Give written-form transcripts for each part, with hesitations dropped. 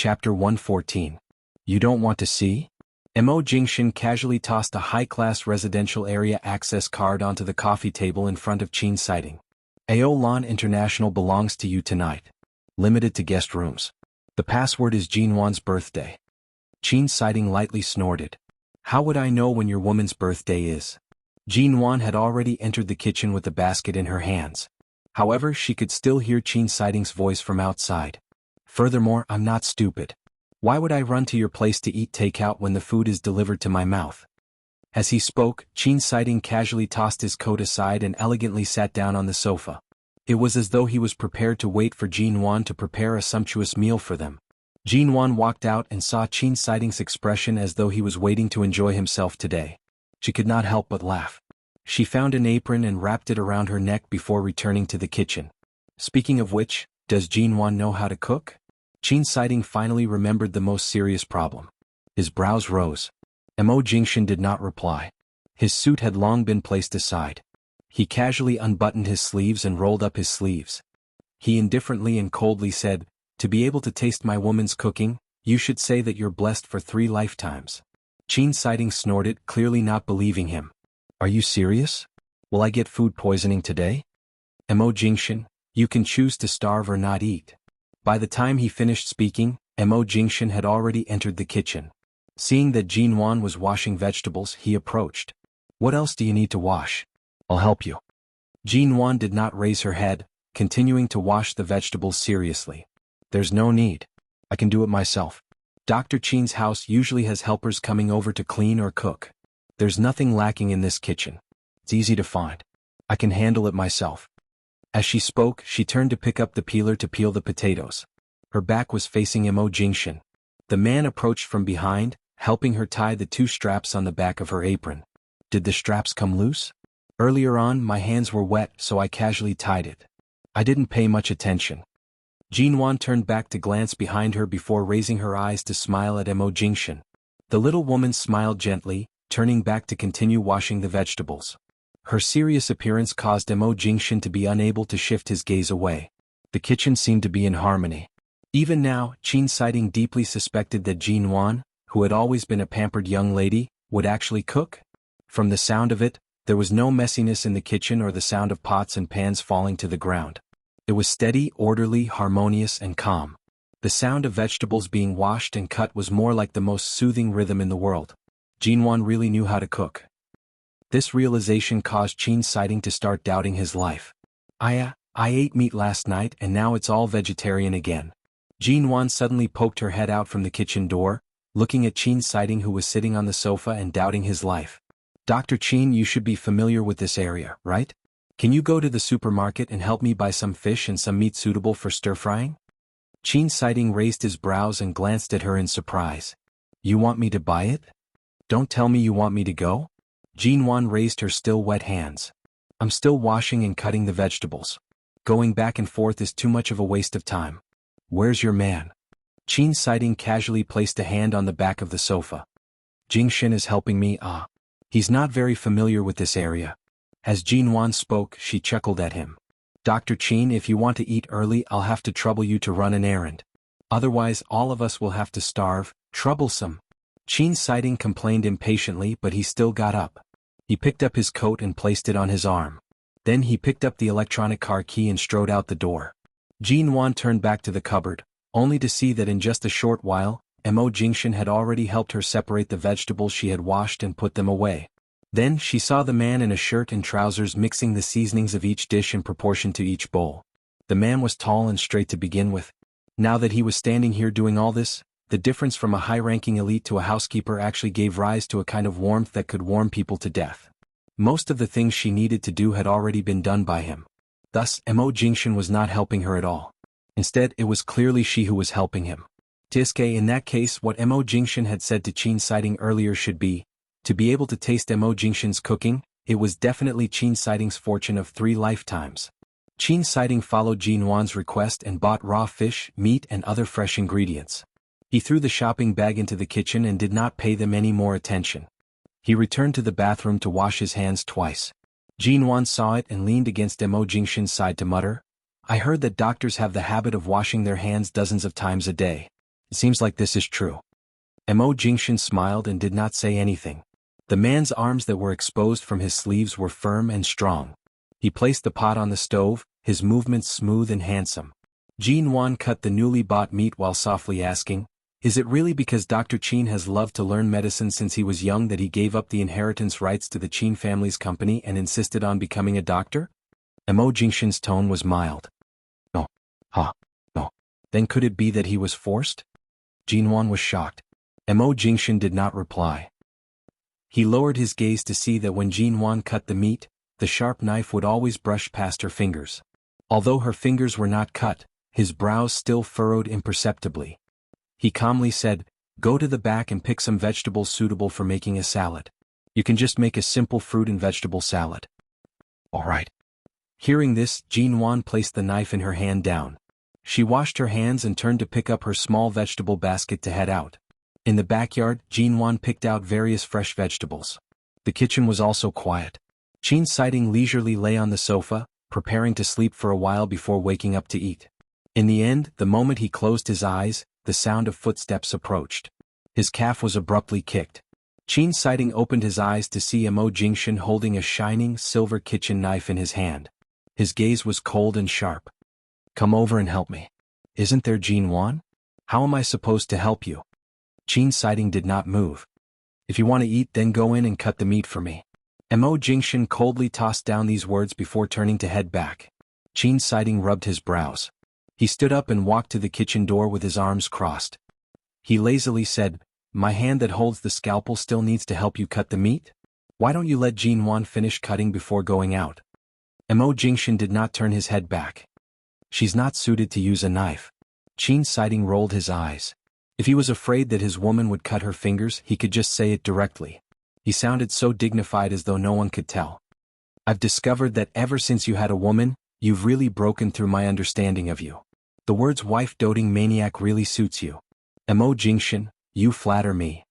Chapter 114. You don't want to see? Mo Jingshan casually tossed a high-class residential area access card onto the coffee table in front of Qin Siding. AO Lan International belongs to you tonight. Limited to guest rooms. The password is Jinwan's birthday. Qin Siding lightly snorted. How would I know when your woman's birthday is? Jinwan had already entered the kitchen with the basket in her hands. However, she could still hear Qin Siding's voice from outside. Furthermore, I'm not stupid. Why would I run to your place to eat takeout when the food is delivered to my mouth? As he spoke, Qin Siding casually tossed his coat aside and elegantly sat down on the sofa. It was as though he was prepared to wait for Jinwan to prepare a sumptuous meal for them. Jinwan walked out and saw Qin Siding's expression as though he was waiting to enjoy himself today. She could not help but laugh. She found an apron and wrapped it around her neck before returning to the kitchen. Speaking of which, does Jinwan know how to cook? Qin Siding finally remembered the most serious problem. His brows rose. Mo Jingshan did not reply. His suit had long been placed aside. He casually unbuttoned his sleeves and rolled up his sleeves. He indifferently and coldly said, "To be able to taste my woman's cooking, you should say that you're blessed for 3 lifetimes." Qin Siding snorted, clearly not believing him. Are you serious? Will I get food poisoning today? Mo Jingshan, you can choose to starve or not eat. By the time he finished speaking, Mo Jingshan had already entered the kitchen. Seeing that Jinwan was washing vegetables, he approached. What else do you need to wash? I'll help you. Jinwan did not raise her head, continuing to wash the vegetables seriously. There's no need. I can do it myself. Dr. Qin's house usually has helpers coming over to clean or cook. There's nothing lacking in this kitchen. It's easy to find. I can handle it myself. As she spoke, she turned to pick up the peeler to peel the potatoes. Her back was facing Mo Jingshan. The man approached from behind, helping her tie the 2 straps on the back of her apron. Did the straps come loose? Earlier on, my hands were wet, so I casually tied it. I didn't pay much attention. Jinwan turned back to glance behind her before raising her eyes to smile at Mo Jingshan. The little woman smiled gently, turning back to continue washing the vegetables. Her serious appearance caused Mo Jingshan to be unable to shift his gaze away. The kitchen seemed to be in harmony. Even now, Qin Siding deeply suspected that Jinwan, who had always been a pampered young lady, would actually cook. From the sound of it, there was no messiness in the kitchen or the sound of pots and pans falling to the ground. It was steady, orderly, harmonious, and calm. The sound of vegetables being washed and cut was more like the most soothing rhythm in the world. Jinwan really knew how to cook. This realization caused Qin Siding to start doubting his life. I ate meat last night and now it's all vegetarian again. Jinwan suddenly poked her head out from the kitchen door, looking at Qin Siding who was sitting on the sofa and doubting his life. Dr. Qin, you should be familiar with this area, right? Can you go to the supermarket and help me buy some fish and some meat suitable for stir-frying? Qin Siding raised his brows and glanced at her in surprise. You want me to buy it? Don't tell me you want me to go? Jinwan raised her still wet hands. I'm still washing and cutting the vegetables. Going back and forth is too much of a waste of time. Where's your man? Qin Siding casually placed a hand on the back of the sofa. Jingshan is helping me. He's not very familiar with this area. As Jinwan spoke, she chuckled at him. Dr. Qin, if you want to eat early, I'll have to trouble you to run an errand. Otherwise, all of us will have to starve. Troublesome. Qin Siding complained impatiently, but he still got up. He picked up his coat and placed it on his arm. Then he picked up the electronic car key and strode out the door. Jinwan turned back to the cupboard, only to see that in just a short while, Mo Jingshan had already helped her separate the vegetables she had washed and put them away. Then she saw the man in a shirt and trousers mixing the seasonings of each dish in proportion to each bowl. The man was tall and straight to begin with. Now that he was standing here doing all this, the difference from a high-ranking elite to a housekeeper actually gave rise to a kind of warmth that could warm people to death. Most of the things she needed to do had already been done by him. Thus, Mo Jingshan was not helping her at all. Instead, it was clearly she who was helping him. Tiske, in that case, what Mo Jingshan had said to Qin Siding earlier should be, to be able to taste Mo Jingshan's cooking, it was definitely Qin Siding's fortune of 3 lifetimes. Qin Siding followed Jinwan's request and bought raw fish, meat and other fresh ingredients. He threw the shopping bag into the kitchen and did not pay them any more attention. He returned to the bathroom to wash his hands twice. Jinwan saw it and leaned against Mo Jingshan's side to mutter, I heard that doctors have the habit of washing their hands dozens of times a day. It seems like this is true. Mo Jingshan smiled and did not say anything. The man's arms that were exposed from his sleeves were firm and strong. He placed the pot on the stove, his movements smooth and handsome. Jin Wan cut the newly bought meat while softly asking, "Is it really because Dr. Qin has loved to learn medicine since he was young that he gave up the inheritance rights to the Qin family's company and insisted on becoming a doctor?" Mo Jingshan's tone was mild. "No. No. Then could it be that he was forced?" Jin Wan was shocked. Mo Jingshan did not reply. He lowered his gaze to see that when Jin Wan cut the meat, the sharp knife would always brush past her fingers. Although her fingers were not cut, his brows still furrowed imperceptibly. He calmly said, "Go to the back and pick some vegetables suitable for making a salad. You can just make a simple fruit and vegetable salad." "All right." Hearing this, Jin Wan placed the knife in her hand down. She washed her hands and turned to pick up her small vegetable basket to head out. In the backyard, Jin Wan picked out various fresh vegetables. The kitchen was also quiet. Qin Siding leisurely lay on the sofa, preparing to sleep for a while before waking up to eat. In the end, the moment he closed his eyes, the sound of footsteps approached. His calf was abruptly kicked. Qin Siding opened his eyes to see Mo Jingshan holding a shining, silver kitchen knife in his hand. His gaze was cold and sharp. "Come over and help me. Isn't there Jin Wan? How am I supposed to help you?" Qin Siding did not move. "If you want to eat, then go in and cut the meat for me." Mo Jingshan coldly tossed down these words before turning to head back. Qin Siding rubbed his brows. He stood up and walked to the kitchen door with his arms crossed. He lazily said, "My hand that holds the scalpel still needs to help you cut the meat? Why don't you let Jin Wan finish cutting before going out?" Mo Jingshan did not turn his head back. "She's not suited to use a knife." Qin Siding rolled his eyes. If he was afraid that his woman would cut her fingers, he could just say it directly. He sounded so dignified as though no one could tell. "I've discovered that ever since you had a woman, you've really broken through my understanding of you. The words wife-doting maniac really suits you. Mo Jingshan, you flatter me."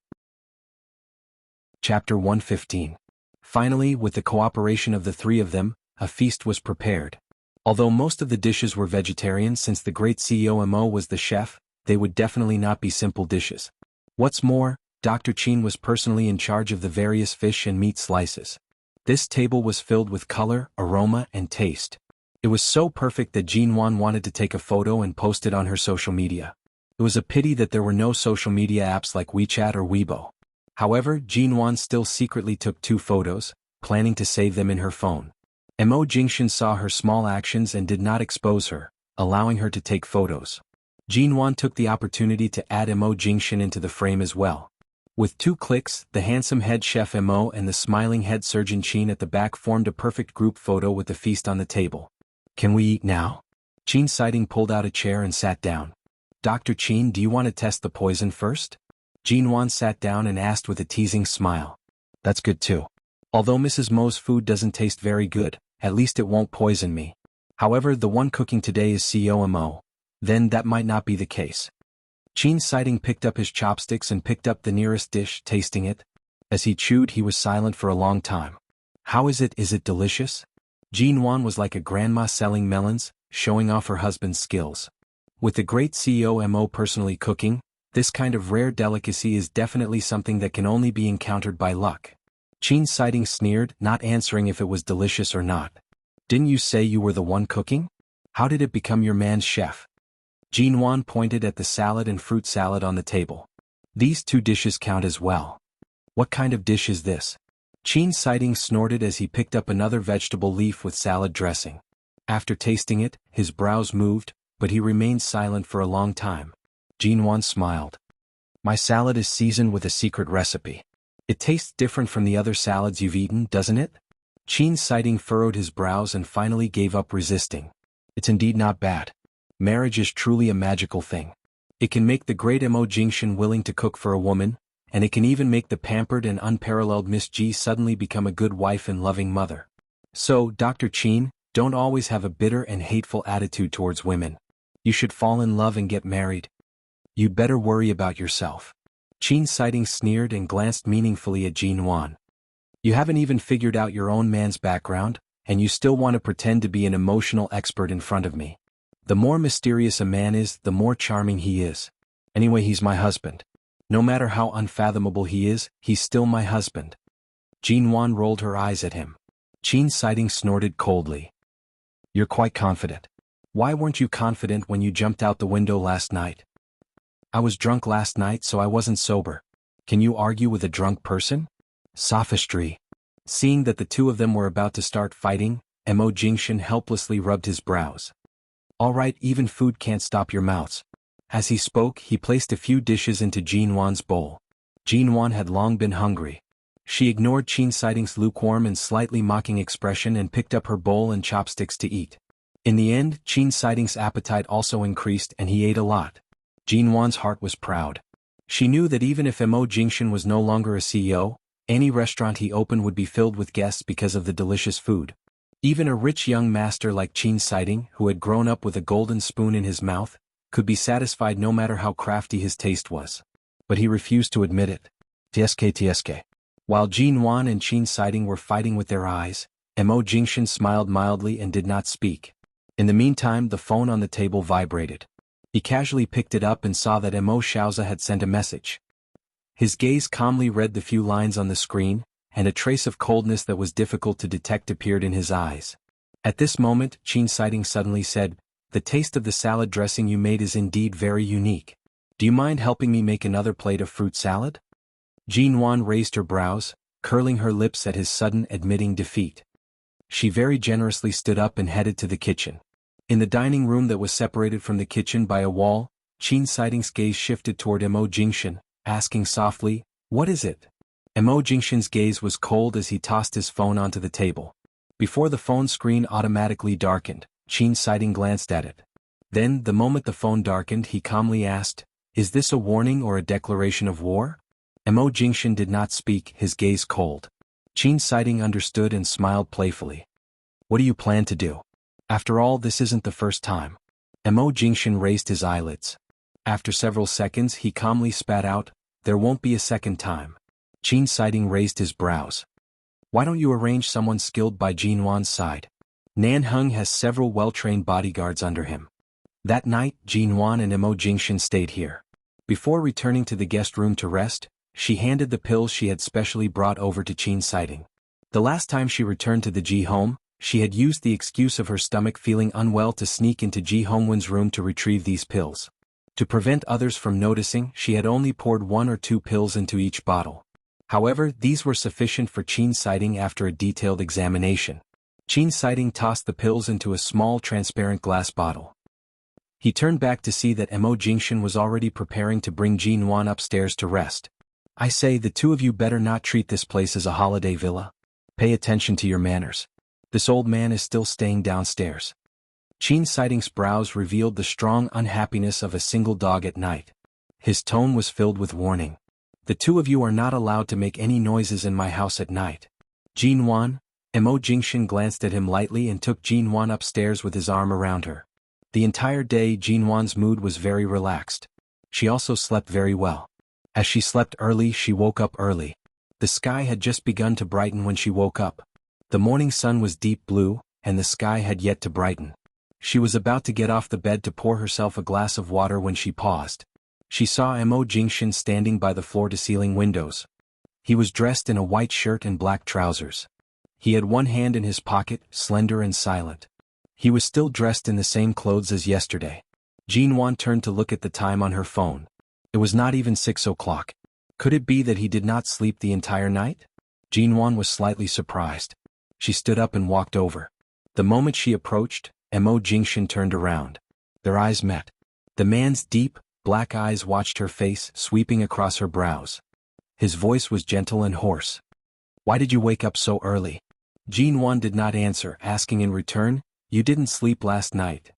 Chapter 115. Finally, with the cooperation of the three of them, a feast was prepared. Although most of the dishes were vegetarian since the great CEO Mo was the chef, they would definitely not be simple dishes. What's more, Dr. Qin was personally in charge of the various fish and meat slices. This table was filled with color, aroma, and taste. It was so perfect that Jin Wan wanted to take a photo and post it on her social media. It was a pity that there were no social media apps like WeChat or Weibo. However, Jin Wan still secretly took 2 photos, planning to save them in her phone. Mo Jingshan saw her small actions and did not expose her, allowing her to take photos. Jin Wan took the opportunity to add Mo Jingshan into the frame as well. With 2 clicks, the handsome head chef Mo and the smiling head surgeon Qin at the back formed a perfect group photo with the feast on the table. "Can we eat now?" Qin Siding pulled out a chair and sat down. "Dr. Qin, do you want to test the poison first?" Jin Wan sat down and asked with a teasing smile. "That's good too. Although Mrs. Mo's food doesn't taste very good, at least it won't poison me. However, the one cooking today is CEO Mo. Then that might not be the case." Qin Siding picked up his chopsticks and picked up the nearest dish, tasting it. As he chewed, he was silent for a long time. "How is it? Is it delicious?" Jin Wan was like a grandma selling melons, showing off her husband's skills. With the great CEO Mo personally cooking, this kind of rare delicacy is definitely something that can only be encountered by luck. Qin Siding sneered, not answering if it was delicious or not. "Didn't you say you were the one cooking? How did it become your man's chef?" Jin Wan pointed at the salad and fruit salad on the table. "These 2 dishes count as well." "What kind of dish is this?" Qin Siding snorted as he picked up another vegetable leaf with salad dressing. After tasting it, his brows moved, but he remained silent for a long time. Jin Wan smiled. "My salad is seasoned with a secret recipe. It tastes different from the other salads you've eaten, doesn't it?" Qin Siding furrowed his brows and finally gave up resisting. "It's indeed not bad. Marriage is truly a magical thing. It can make the great Mo Jingshan willing to cook for a woman, and it can even make the pampered and unparalleled Miss Ji suddenly become a good wife and loving mother. So, Dr. Qin, don't always have a bitter and hateful attitude towards women. You should fall in love and get married. You'd better worry about yourself." Qin Siding sneered and glanced meaningfully at Jin Wan. "You haven't even figured out your own man's background, and you still want to pretend to be an emotional expert in front of me. The more mysterious a man is, the more charming he is. Anyway, he's my husband. No matter how unfathomable he is, he's still my husband. Jinwan rolled her eyes at him. Qin Siding snorted coldly. You're quite confident. Why weren't you confident when you jumped out the window last night? I was drunk last night, so I wasn't sober. Can you argue with a drunk person? Sophistry. Seeing that the two of them were about to start fighting, Mo Jingshan helplessly rubbed his brows. All right, even food can't stop your mouths. As he spoke, he placed a few dishes into Jinwan's bowl. Jinwan had long been hungry. She ignored Qin Siding's lukewarm and slightly mocking expression and picked up her bowl and chopsticks to eat. In the end, Qin Siding's appetite also increased and he ate a lot. Jinwan's heart was proud. She knew that even if Mo Jingshan was no longer a CEO, any restaurant he opened would be filled with guests because of the delicious food. Even a rich young master like Qin Siding, who had grown up with a golden spoon in his mouth, could be satisfied no matter how crafty his taste was. But he refused to admit it. TSK. While Jinwan and Qin Siding were fighting with their eyes, Mo Jingshan smiled mildly and did not speak. In the meantime, the phone on the table vibrated. He casually picked it up and saw that Mo Xiaoza had sent a message. His gaze calmly read the few lines on the screen, and a trace of coldness that was difficult to detect appeared in his eyes. At this moment, Qin Siding suddenly said, "The taste of the salad dressing you made is indeed very unique. Do you mind helping me make another plate of fruit salad?" Jinwan raised her brows, curling her lips at his sudden admitting defeat. She very generously stood up and headed to the kitchen. In the dining room that was separated from the kitchen by a wall, Qin Siding's gaze shifted toward Mo Jingshan, asking softly, "What is it?" Mo Jingshan's gaze was cold as he tossed his phone onto the table. Before the phone screen automatically darkened, Qin Siding glanced at it. Then, the moment the phone darkened, he calmly asked, "Is this a warning or a declaration of war?" Mo Jingshan did not speak, his gaze cold. Qin Siding understood and smiled playfully. "What do you plan to do? After all, this isn't the first time." Mo Jingshan raised his eyelids. After several seconds, he calmly spat out, "There won't be a second time." Qin Siding raised his brows. "Why don't you arrange someone skilled by Jinwan's side? Nanheng has several well-trained bodyguards under him." That night, Jinwan and Mo Jingshan stayed here. Before returning to the guest room to rest, she handed the pills she had specially brought over to Qin Siding. The last time she returned to the Ji home, she had used the excuse of her stomach feeling unwell to sneak into Ji Hongwen's room to retrieve these pills. To prevent others from noticing, she had only poured 1 or 2 pills into each bottle. However, these were sufficient for Qin Siding after a detailed examination. Qin Siding tossed the pills into a small transparent glass bottle. He turned back to see that Mo Jingshan was already preparing to bring Jinwan upstairs to rest. "I say, the two of you better not treat this place as a holiday villa. Pay attention to your manners. This old man is still staying downstairs." Qin Siding's brows revealed the strong unhappiness of a single dog at night. His tone was filled with warning. "The two of you are not allowed to make any noises in my house at night." "Jinwan?" Mo Jingshan glanced at him lightly and took Jinwan upstairs with his arm around her. The entire day Jinwan's mood was very relaxed. She also slept very well. As she slept early, she woke up early. The sky had just begun to brighten when she woke up. The morning sun was deep blue, and the sky had yet to brighten. She was about to get off the bed to pour herself a glass of water when she paused. She saw Mo Jingshan standing by the floor-to-ceiling windows. He was dressed in a white shirt and black trousers. He had one hand in his pocket, slender and silent. He was still dressed in the same clothes as yesterday. Jinwan turned to look at the time on her phone. It was not even 6 o'clock. Could it be that he did not sleep the entire night? Jinwan was slightly surprised. She stood up and walked over. The moment she approached, Mo Jingshan turned around. Their eyes met. The man's deep, black eyes watched her face, sweeping across her brows. His voice was gentle and hoarse. "Why did you wake up so early?" Jinwan did not answer, asking in return, "You didn't sleep last night?"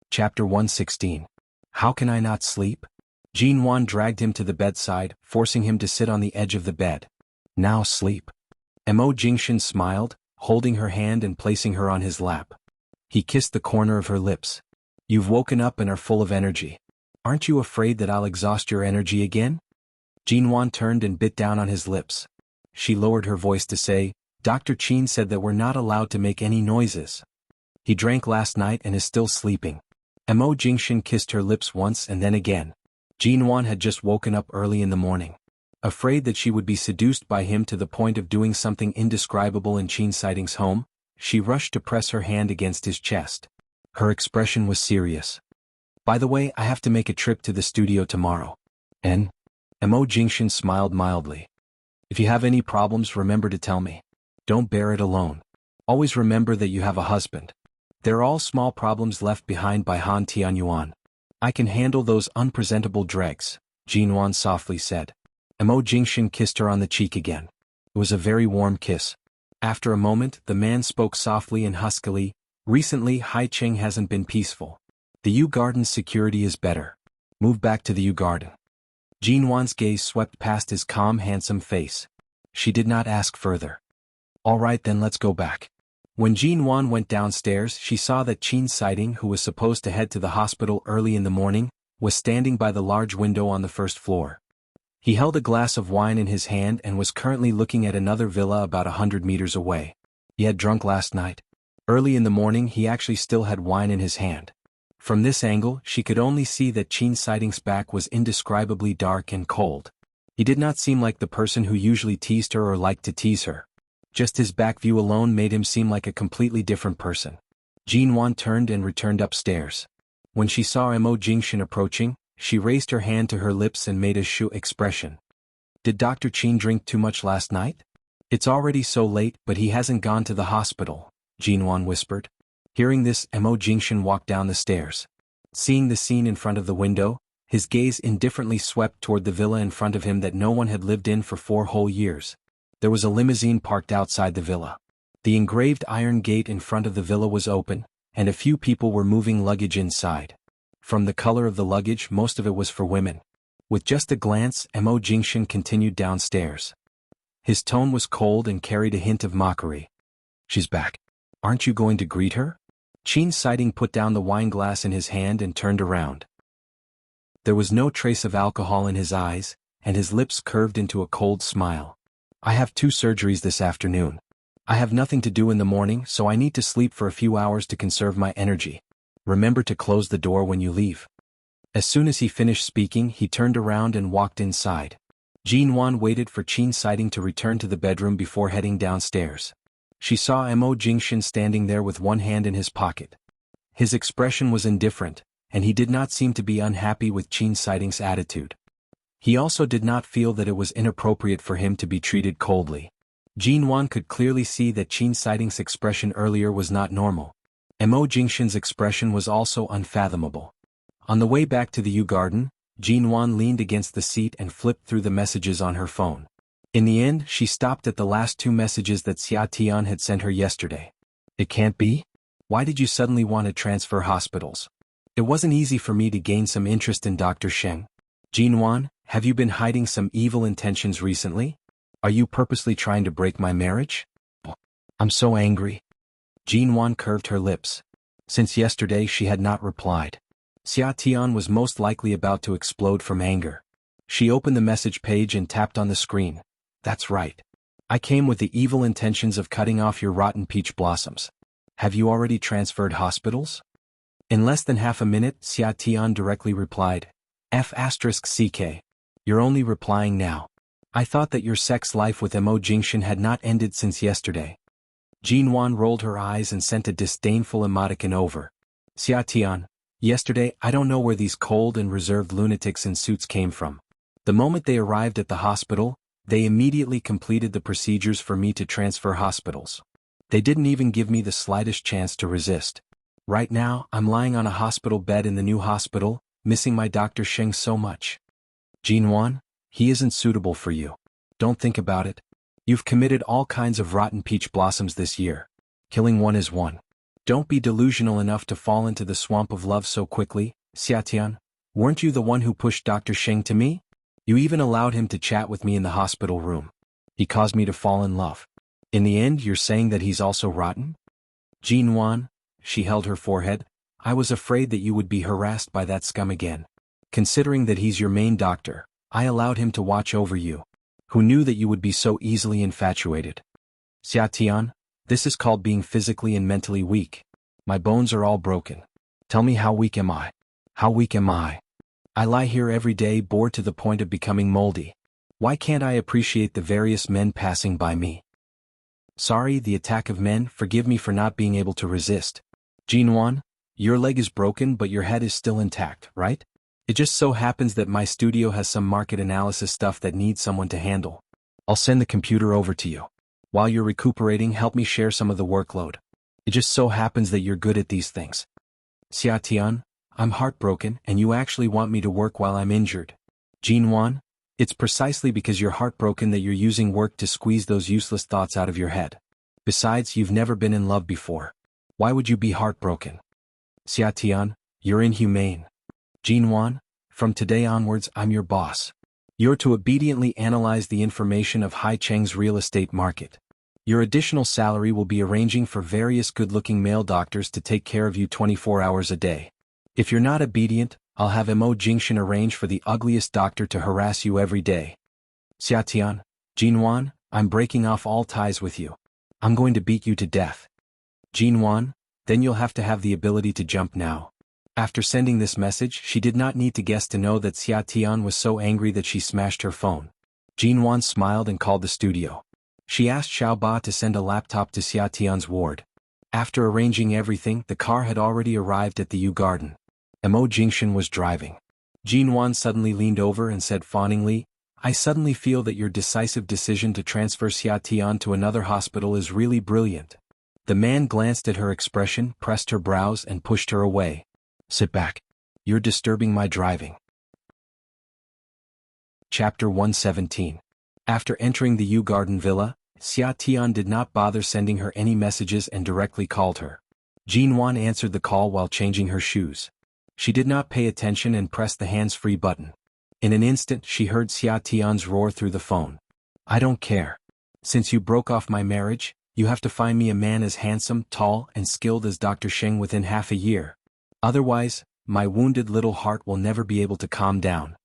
Chapter 116. How can I not sleep? Jinwan dragged him to the bedside, forcing him to sit on the edge of the bed. "Now sleep." Mo Jingshan smiled, holding her hand and placing her on his lap. He kissed the corner of her lips. "You've woken up and are full of energy. Aren't you afraid that I'll exhaust your energy again?" Jinwan turned and bit down on his lips. She lowered her voice to say, "Dr. Qin said that we're not allowed to make any noises. He drank last night and is still sleeping. Mo Jingshin kissed her lips once and then again. Jinwan had just woken up early in the morning. Afraid that she would be seduced by him to the point of doing something indescribable in Qin Sighting's home, she rushed to press her hand against his chest. Her expression was serious. By the way, I have to make a trip to the studio tomorrow. And? Mo Jingshin smiled mildly. If you have any problems, remember to tell me. Don't bear it alone. Always remember that you have a husband. They're all small problems left behind by Han Tianyuan. I can handle those unpresentable dregs, Jinwan softly said. Mo Jingshin kissed her on the cheek again. It was a very warm kiss. After a moment, the man spoke softly and huskily. Recently, Haicheng hasn't been peaceful. The Yu Garden's security is better. Move back to the Yu Garden. Jinwan's gaze swept past his calm, handsome face. She did not ask further. All right then, let's go back. When Jinwan went downstairs, she saw that Qin Sighting, who was supposed to head to the hospital early in the morning, was standing by the large window on the first floor. He held a glass of wine in his hand and was currently looking at another villa about 100 meters away. He had drunk last night. Early in the morning he actually still had wine in his hand. From this angle, she could only see that Qin Sighting's back was indescribably dark and cold. He did not seem like the person who usually teased her or liked to tease her. Just his back view alone made him seem like a completely different person. Jinwan turned and returned upstairs. When she saw Mo Jingshin approaching, she raised her hand to her lips and made a shu expression. Did Dr. Qin drink too much last night? It's already so late, but he hasn't gone to the hospital, Jinwan whispered. Hearing this, Mo Jingshin walked down the stairs. Seeing the scene in front of the window, his gaze indifferently swept toward the villa in front of him that no one had lived in for 4 whole years. There was a limousine parked outside the villa. The engraved iron gate in front of the villa was open, and a few people were moving luggage inside. From the color of the luggage, most of it was for women. With just a glance, Mo Jingshin continued downstairs. His tone was cold and carried a hint of mockery. She's back. Aren't you going to greet her? Qin Sighting put down the wine glass in his hand and turned around. There was no trace of alcohol in his eyes, and his lips curved into a cold smile. I have 2 surgeries this afternoon. I have nothing to do in the morning, so I need to sleep for a few hours to conserve my energy. Remember to close the door when you leave. As soon as he finished speaking, he turned around and walked inside. Jinwan waited for Qin Sighting to return to the bedroom before heading downstairs. She saw Mo Jingshin standing there with one hand in his pocket. His expression was indifferent, and he did not seem to be unhappy with Qin Sighting's attitude. He also did not feel that it was inappropriate for him to be treated coldly. Jinwan could clearly see that Qin Sighting's expression earlier was not normal. Mo Jingshin's expression was also unfathomable. On the way back to the Yu Garden, Jinwan leaned against the seat and flipped through the messages on her phone. In the end, she stopped at the last 2 messages that Xia Tian had sent her yesterday. It can't be? Why did you suddenly want to transfer hospitals? It wasn't easy for me to gain some interest in Dr. Sheng. Jinwan, have you been hiding some evil intentions recently? Are you purposely trying to break my marriage? I'm so angry. Jinwan curved her lips. Since yesterday she had not replied. Xia Tian was most likely about to explode from anger. She opened the message page and tapped on the screen. That's right. I came with the evil intentions of cutting off your rotten peach blossoms. Have you already transferred hospitals? In less than half a minute, Xia Tian directly replied. F***CK. You're only replying now. I thought that your sex life with Mo Jingshin had not ended since yesterday. Jinwan rolled her eyes and sent a disdainful emoticon over. Xia Tian, yesterday I don't know where these cold and reserved lunatics in suits came from. The moment they arrived at the hospital, they immediately completed the procedures for me to transfer hospitals. They didn't even give me the slightest chance to resist. Right now, I'm lying on a hospital bed in the new hospital, missing my Dr. Sheng so much. Jinwan, he isn't suitable for you. Don't think about it. You've committed all kinds of rotten peach blossoms this year. Killing one is one. Don't be delusional enough to fall into the swamp of love so quickly, Xiatian. Weren't you the one who pushed Dr. Sheng to me? You even allowed him to chat with me in the hospital room. He caused me to fall in love. In the end, you're saying that he's also rotten? Jinwan, she held her forehead, I was afraid that you would be harassed by that scum again. Considering that he's your main doctor, I allowed him to watch over you. Who knew that you would be so easily infatuated? Xiatian, this is called being physically and mentally weak. My bones are all broken. Tell me, how weak am I? How weak am I? I lie here every day, bored to the point of becoming moldy. Why can't I appreciate the various men passing by me? Sorry, the attack of men, forgive me for not being able to resist. Jinwan, your leg is broken but your head is still intact, right? It just so happens that my studio has some market analysis stuff that needs someone to handle. I'll send the computer over to you. While you're recuperating, help me share some of the workload. It just so happens that you're good at these things. Xia Tian, I'm heartbroken and you actually want me to work while I'm injured. Jinwan, it's precisely because you're heartbroken that you're using work to squeeze those useless thoughts out of your head. Besides, you've never been in love before. Why would you be heartbroken? Xia Tian, you're inhumane. Jinwan, from today onwards I'm your boss. You're to obediently analyze the information of Haicheng's real estate market. Your additional salary will be arranging for various good-looking male doctors to take care of you 24 hours a day. If you're not obedient, I'll have Mo Jingshan arrange for the ugliest doctor to harass you every day. Xia Tian, Jinwan, I'm breaking off all ties with you. I'm going to beat you to death. Jinwan, then you'll have to have the ability to jump now. After sending this message, she did not need to guess to know that Xia Tian was so angry that she smashed her phone. Jinwan smiled and called the studio. She asked Xiao Ba to send a laptop to Xia Tian's ward. After arranging everything, the car had already arrived at the U Garden. Mo Jingshan was driving. Jinwan suddenly leaned over and said fawningly, I suddenly feel that your decisive decision to transfer Xia Tian to another hospital is really brilliant. The man glanced at her expression, pressed her brows and pushed her away. Sit back. You're disturbing my driving. Chapter 117. After entering the U Garden villa, Xia Tian did not bother sending her any messages and directly called her. Jinwan answered the call while changing her shoes. She did not pay attention and pressed the hands-free button. In an instant she heard Xia Tian's roar through the phone. I don't care. Since you broke off my marriage, you have to find me a man as handsome, tall, and skilled as Dr. Sheng within half a year. Otherwise, my wounded little heart will never be able to calm down.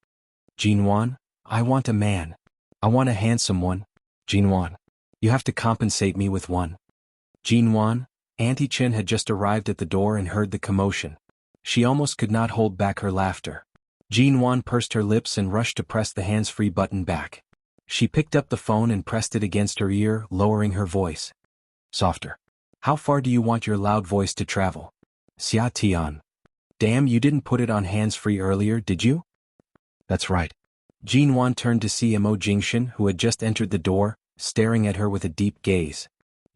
Jinwan, I want a man. I want a handsome one. Jinwan, you have to compensate me with one. Jinwan, Auntie Chen had just arrived at the door and heard the commotion. She almost could not hold back her laughter. Jinwan pursed her lips and rushed to press the hands-free button back. She picked up the phone and pressed it against her ear, lowering her voice. Softer. How far do you want your loud voice to travel? Xia Tian. Damn, you didn't put it on hands-free earlier, did you? That's right. Jinwan turned to see Mo Jingshan, who had just entered the door, staring at her with a deep gaze.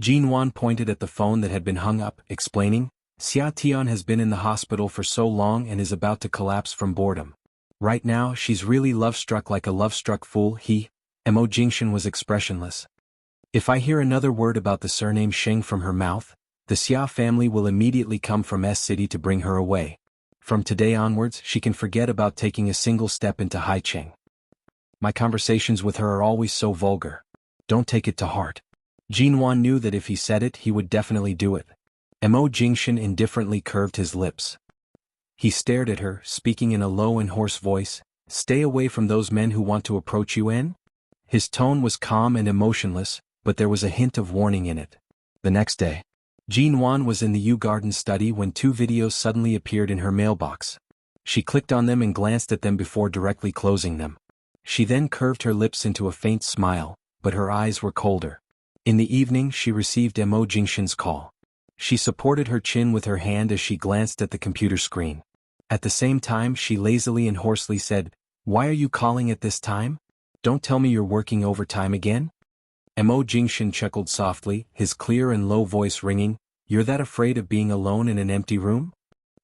Jinwan pointed at the phone that had been hung up, explaining, Xia Tian has been in the hospital for so long and is about to collapse from boredom. Right now, she's really love-struck like a love-struck fool. Mo Jingshan was expressionless. If I hear another word about the surname Sheng from her mouth, the Xia family will immediately come from S City to bring her away. From today onwards, she can forget about taking a single step into Haicheng. My conversations with her are always so vulgar. Don't take it to heart. Jinwan knew that if he said it, he would definitely do it. Mo Jingshan indifferently curved his lips. He stared at her, speaking in a low and hoarse voice, Stay away from those men who want to approach you in? His tone was calm and emotionless, but there was a hint of warning in it. The next day, Jinwan was in the U Garden study when 2 videos suddenly appeared in her mailbox. She clicked on them and glanced at them before directly closing them. She then curved her lips into a faint smile, but her eyes were colder. In the evening she received Mo Jingshan's call. She supported her chin with her hand as she glanced at the computer screen. At the same time she lazily and hoarsely said, Why are you calling at this time? Don't tell me you're working overtime again? Mo Jingshan chuckled softly, his clear and low voice ringing, You're that afraid of being alone in an empty room?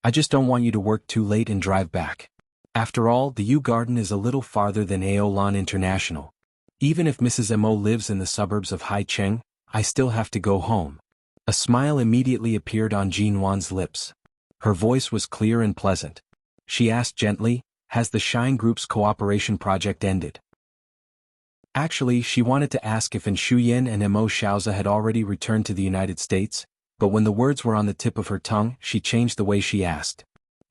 I just don't want you to work too late and drive back. After all, the U Garden is a little farther than Aolan International. Even if Mrs. Mo lives in the suburbs of Haicheng, I still have to go home. A smile immediately appeared on Jinwan's lips. Her voice was clear and pleasant. She asked gently, Has the Shine Group's cooperation project ended? Actually, she wanted to ask if Shuyan and Mo Xiaoza had already returned to the United States, but when the words were on the tip of her tongue, she changed the way she asked.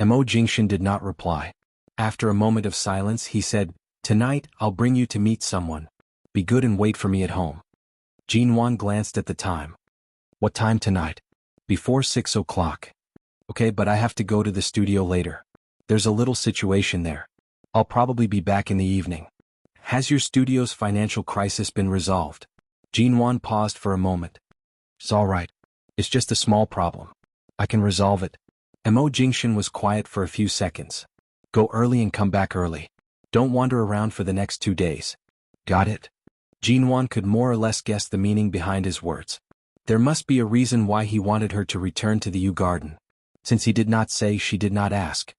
Mo Jingshan did not reply. After a moment of silence, he said, Tonight, I'll bring you to meet someone. Be good and wait for me at home. Jinwan glanced at the time. What time tonight? Before 6 o'clock. Okay, but I have to go to the studio later. There's a little situation there. I'll probably be back in the evening. Has your studio's financial crisis been resolved? Jinwan paused for a moment. It's all right. It's just a small problem. I can resolve it. Mo Jingshan was quiet for a few seconds. Go early and come back early. Don't wander around for the next 2 days. Got it? Jinwan could more or less guess the meaning behind his words. There must be a reason why he wanted her to return to the Yu Garden. Since he did not say, she did not ask.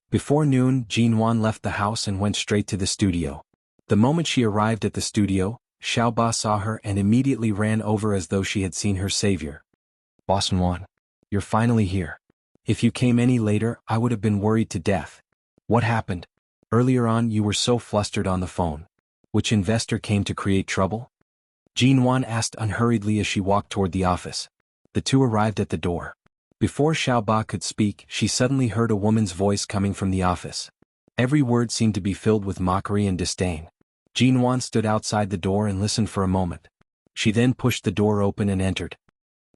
Before noon, Jinwan left the house and went straight to the studio. The moment she arrived at the studio, Xiaoba saw her and immediately ran over as though she had seen her savior. Boss Wan, you're finally here. If you came any later, I would have been worried to death. What happened? Earlier on you were so flustered on the phone. Which investor came to create trouble? Jinwan asked unhurriedly as she walked toward the office. The two arrived at the door. Before Xiaoba could speak, she suddenly heard a woman's voice coming from the office. Every word seemed to be filled with mockery and disdain. Jinwan stood outside the door and listened for a moment. She then pushed the door open and entered.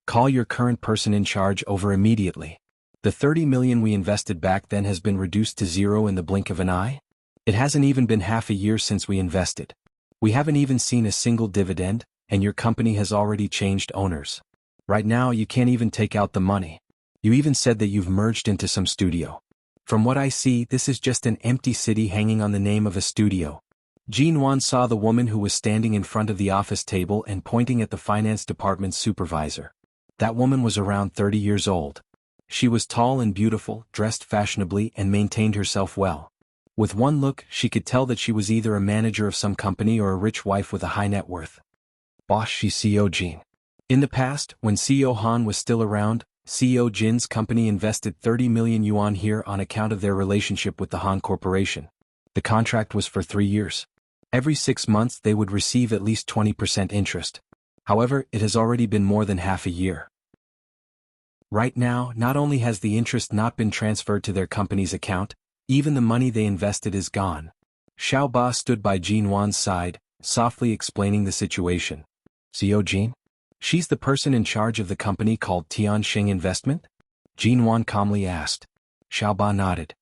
Call your current person in charge over immediately. The 30 million we invested back then has been reduced to zero in the blink of an eye? It hasn't even been half a year since we invested. We haven't even seen a single dividend, and your company has already changed owners. Right now you can't even take out the money. You even said that you've merged into some studio. From what I see, this is just an empty city hanging on the name of a studio. Jinwan saw the woman who was standing in front of the office table and pointing at the finance department's supervisor. That woman was around 30 years old. She was tall and beautiful, dressed fashionably, and maintained herself well. With one look, she could tell that she was either a manager of some company or a rich wife with a high net worth. Boss, she's CEO Jin. In the past, when CEO Han was still around, CEO Jin's company invested 30 million yuan here on account of their relationship with the Han Corporation. The contract was for 3 years. Every 6 months they would receive at least 20% interest. However, it has already been more than half a year. Right now, not only has the interest not been transferred to their company's account, even the money they invested is gone. Xiaoba stood by Jinwan's side, softly explaining the situation. CEO Jin? She's the person in charge of the company called Tianxing Investment? Jinwan calmly asked. Xiaoba nodded.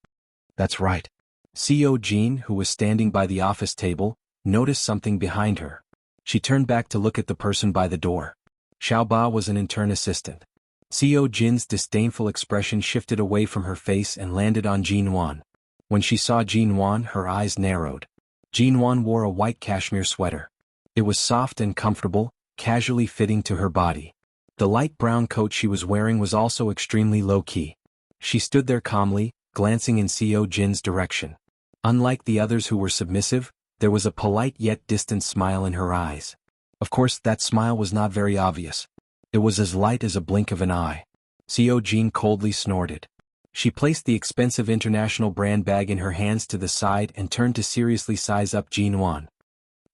That's right. CEO Jin, who was standing by the office table, noticed something behind her. She turned back to look at the person by the door. Xiaoba was an intern assistant. CEO Jin's disdainful expression shifted away from her face and landed on Jinwan. When she saw Jinwan, her eyes narrowed. Jinwan wore a white cashmere sweater. It was soft and comfortable, casually fitting to her body. The light brown coat she was wearing was also extremely low-key. She stood there calmly, glancing in CEO Jin's direction. Unlike the others who were submissive, there was a polite yet distant smile in her eyes. Of course, that smile was not very obvious. It was as light as a blink of an eye. CEO Jin coldly snorted. She placed the expensive international brand bag in her hands to the side and turned to seriously size up Jinwan.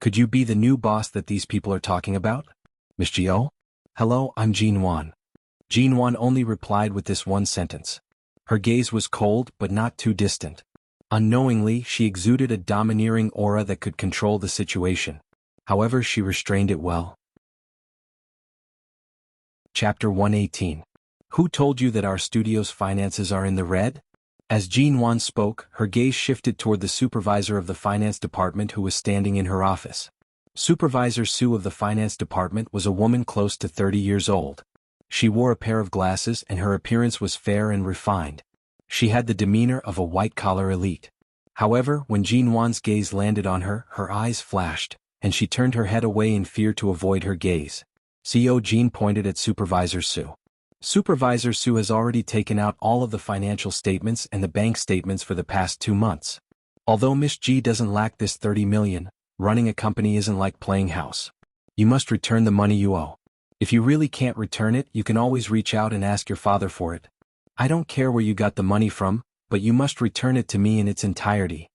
Could you be the new boss that these people are talking about? Miss Gio? Hello, I'm Jinwan. Jinwan only replied with this one sentence. Her gaze was cold but not too distant. Unknowingly, she exuded a domineering aura that could control the situation. However, she restrained it well. Chapter 118. Who told you that our studio's finances are in the red? As Jinwan spoke, her gaze shifted toward the supervisor of the finance department who was standing in her office. Supervisor Su of the finance department was a woman close to 30 years old. She wore a pair of glasses and her appearance was fair and refined. She had the demeanor of a white-collar elite. However, when Jinwan's gaze landed on her, her eyes flashed, and she turned her head away in fear to avoid her gaze. CEO Jin pointed at Supervisor Su. Supervisor Su has already taken out all of the financial statements and the bank statements for the past 2 months. Although Miss G doesn't lack this 30 million, running a company isn't like playing house. You must return the money you owe. If you really can't return it, you can always reach out and ask your father for it. I don't care where you got the money from, but you must return it to me in its entirety.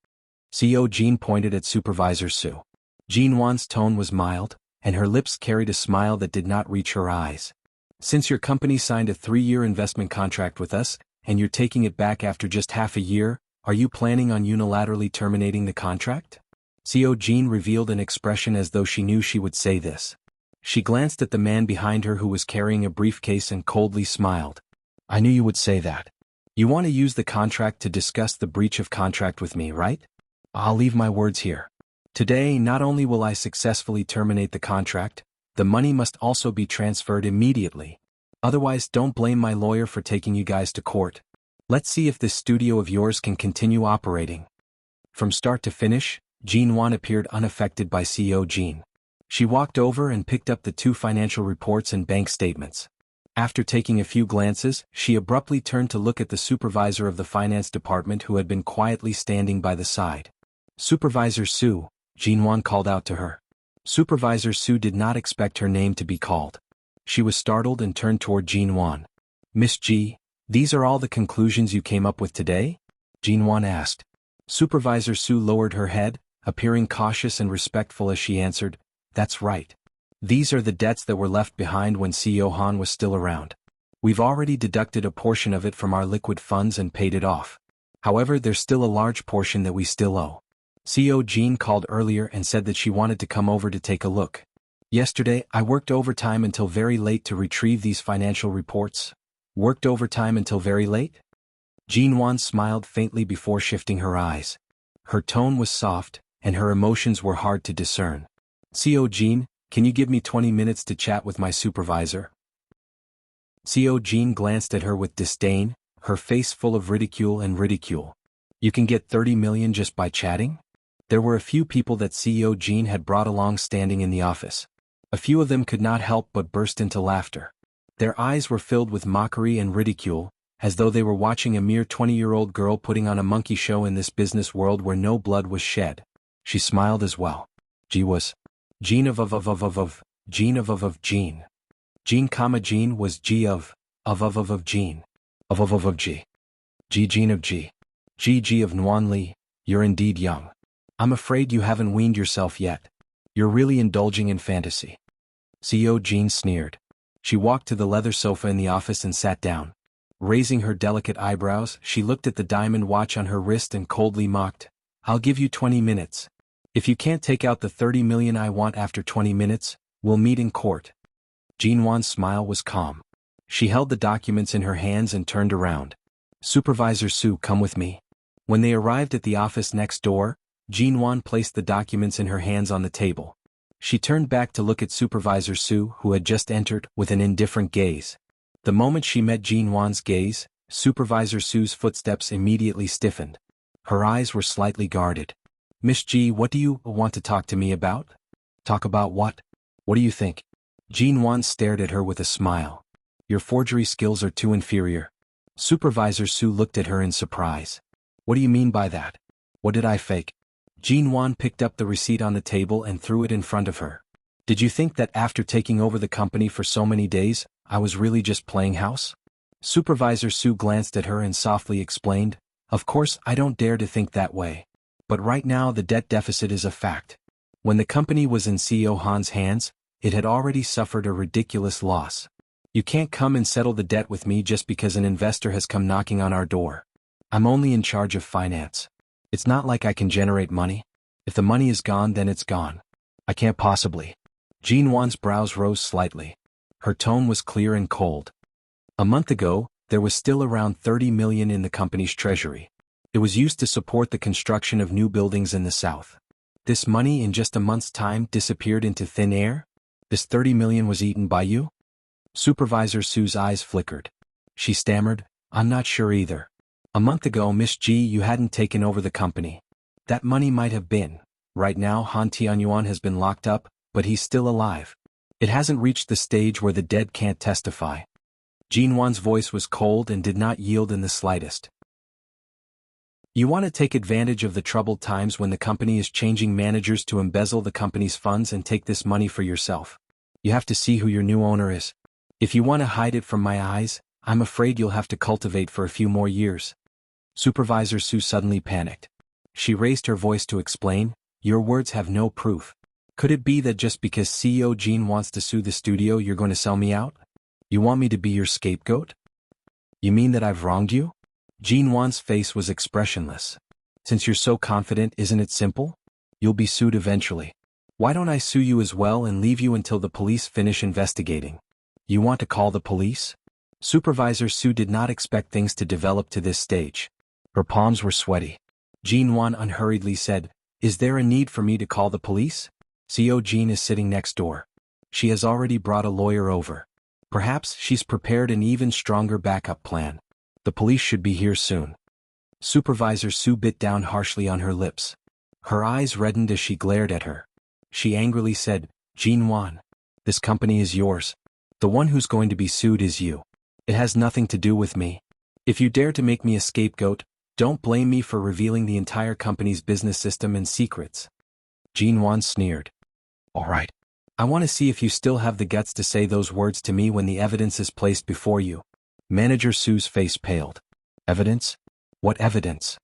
CEO Jin pointed at Supervisor Su. Jinwan's tone was mild, and her lips carried a smile that did not reach her eyes. Since your company signed a 3-year investment contract with us, and you're taking it back after just half a year, are you planning on unilaterally terminating the contract? CEO Jin revealed an expression as though she knew she would say this. She glanced at the man behind her who was carrying a briefcase and coldly smiled. I knew you would say that. You want to use the contract to discuss the breach of contract with me, right? I'll leave my words here. Today, not only will I successfully terminate the contract, the money must also be transferred immediately. Otherwise, don't blame my lawyer for taking you guys to court. Let's see if this studio of yours can continue operating. From start to finish, Jean Wan appeared unaffected by CEO Jean. She walked over and picked up the 2 financial reports and bank statements. After taking a few glances, she abruptly turned to look at the supervisor of the finance department who had been quietly standing by the side. Supervisor Su, Jean Wan called out to her. Supervisor Su did not expect her name to be called. She was startled and turned toward Jean Wan. Miss Ji, these are all the conclusions you came up with today? Jean Wan asked. Supervisor Su lowered her head, appearing cautious and respectful as she answered, That's right. These are the debts that were left behind when CEO Han was still around. We've already deducted a portion of it from our liquid funds and paid it off. However, there's still a large portion that we still owe. CEO Jean called earlier and said that she wanted to come over to take a look. Yesterday, I worked overtime until very late to retrieve these financial reports. Worked overtime until very late? Jean Wan smiled faintly before shifting her eyes. Her tone was soft, and her emotions were hard to discern. CEO Jean, can you give me 20 minutes to chat with my supervisor? CEO Jean glanced at her with disdain, her face full of ridicule and ridicule. You can get 30 million just by chatting? There were a few people that CEO Jean had brought along standing in the office. A few of them could not help but burst into laughter. Their eyes were filled with mockery and ridicule, as though they were watching a mere 20-year-old girl putting on a monkey show in this business world where no blood was shed. She smiled as well. G was Jean of Jean of Jean. Jean comma Jean was G of Jean. Of G. G Jean of G. G of Nguyen Li, you're indeed young. I'm afraid you haven't weaned yourself yet. You're really indulging in fantasy. CEO Jean sneered. She walked to the leather sofa in the office and sat down. Raising her delicate eyebrows, she looked at the diamond watch on her wrist and coldly mocked. I'll give you 20 minutes. If you can't take out the 30 million I want after 20 minutes, we'll meet in court. Jean Wan's smile was calm. She held the documents in her hands and turned around. Supervisor Su, come with me. When they arrived at the office next door, Jean Wan placed the documents in her hands on the table. She turned back to look at Supervisor Su, who had just entered, with an indifferent gaze. The moment she met Jean Wan's gaze, Supervisor Su's footsteps immediately stiffened. Her eyes were slightly guarded. Miss Ji, what do you want to talk to me about? Talk about what? What do you think? Jean Wan stared at her with a smile. Your forgery skills are too inferior. Supervisor Su looked at her in surprise. What do you mean by that? What did I fake? Jean Wan picked up the receipt on the table and threw it in front of her. Did you think that after taking over the company for so many days, I was really just playing house? Supervisor Su glanced at her and softly explained, Of course, I don't dare to think that way. But right now the debt deficit is a fact. When the company was in CEO Han's hands, it had already suffered a ridiculous loss. You can't come and settle the debt with me just because an investor has come knocking on our door. I'm only in charge of finance. It's not like I can generate money. If the money is gone, then it's gone. I can't possibly. Jean Wan's brows rose slightly. Her tone was clear and cold. A month ago, there was still around 30 million in the company's treasury. It was used to support the construction of new buildings in the south. This money in just a month's time disappeared into thin air? This 30 million was eaten by you? Supervisor Su's eyes flickered. She stammered, I'm not sure either. A month ago, Miss Ji, you hadn't taken over the company. That money might have been. Right now, Han Tianyuan has been locked up, but he's still alive. It hasn't reached the stage where the dead can't testify. Jean Wan's voice was cold and did not yield in the slightest. You want to take advantage of the troubled times when the company is changing managers to embezzle the company's funds and take this money for yourself. You have to see who your new owner is. If you want to hide it from my eyes, I'm afraid you'll have to cultivate for a few more years. Supervisor Su suddenly panicked. She raised her voice to explain, Your words have no proof. Could it be that just because CEO Jean wants to sue the studio you're going to sell me out? You want me to be your scapegoat? You mean that I've wronged you? Jean Wan's face was expressionless. Since you're so confident, isn't it simple? You'll be sued eventually. Why don't I sue you as well and leave you until the police finish investigating? You want to call the police? Supervisor Su did not expect things to develop to this stage. Her palms were sweaty. Jin Wan unhurriedly said, "Is there a need for me to call the police? CO Jean is sitting next door. She has already brought a lawyer over. Perhaps she's prepared an even stronger backup plan. The police should be here soon." Supervisor Su bit down harshly on her lips. Her eyes reddened as she glared at her. She angrily said, "Jin Wan, this company is yours. The one who's going to be sued is you. It has nothing to do with me. If you dare to make me a scapegoat, don't blame me for revealing the entire company's business system and secrets." Jin Wan sneered. "All right. I want to see if you still have the guts to say those words to me when the evidence is placed before you." Manager Su's face paled. "Evidence? What evidence?"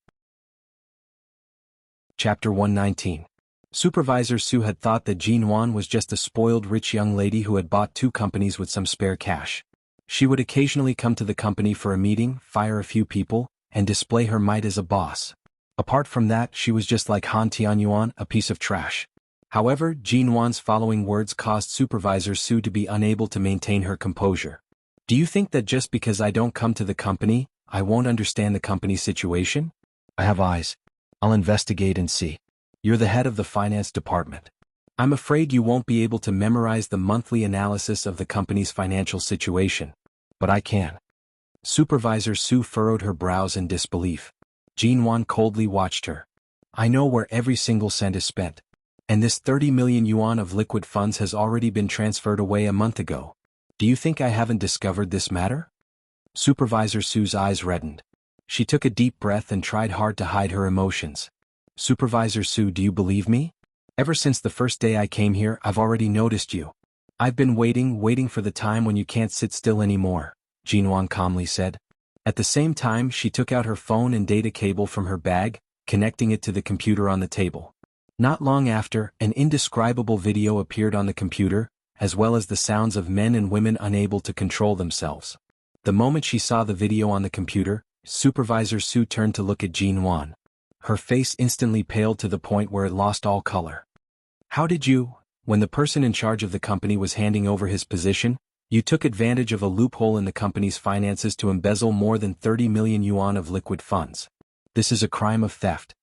Chapter 119. Supervisor Su had thought that Jin Wan was just a spoiled rich young lady who had bought 2 companies with some spare cash. She would occasionally come to the company for a meeting, fire a few people, and display her might as a boss. Apart from that, she was just like Han Tianyuan, a piece of trash. However, Jin Wan's following words caused Supervisor Su to be unable to maintain her composure. "Do you think that just because I don't come to the company, I won't understand the company's situation? I have eyes. I'll investigate and see. You're the head of the finance department. I'm afraid you won't be able to memorize the monthly analysis of the company's financial situation. But I can." Supervisor Su furrowed her brows in disbelief. Jin Wan coldly watched her. "I know where every single cent is spent. And this 30 million yuan of liquid funds has already been transferred away a month ago. Do you think I haven't discovered this matter?" Supervisor Su's eyes reddened. She took a deep breath and tried hard to hide her emotions. "Supervisor Su, do you believe me? Ever since the first day I came here, I've already noticed you. I've been waiting for the time when you can't sit still anymore," Jin Wan calmly said. At the same time, she took out her phone and data cable from her bag, connecting it to the computer on the table. Not long after, an indescribable video appeared on the computer, as well as the sounds of men and women unable to control themselves. The moment she saw the video on the computer, Supervisor Su turned to look at Jin Wan. Her face instantly paled to the point where it lost all color. "How did you, when the person in charge of the company was handing over his position, you took advantage of a loophole in the company's finances to embezzle more than 30 million yuan of liquid funds? This is a crime of theft."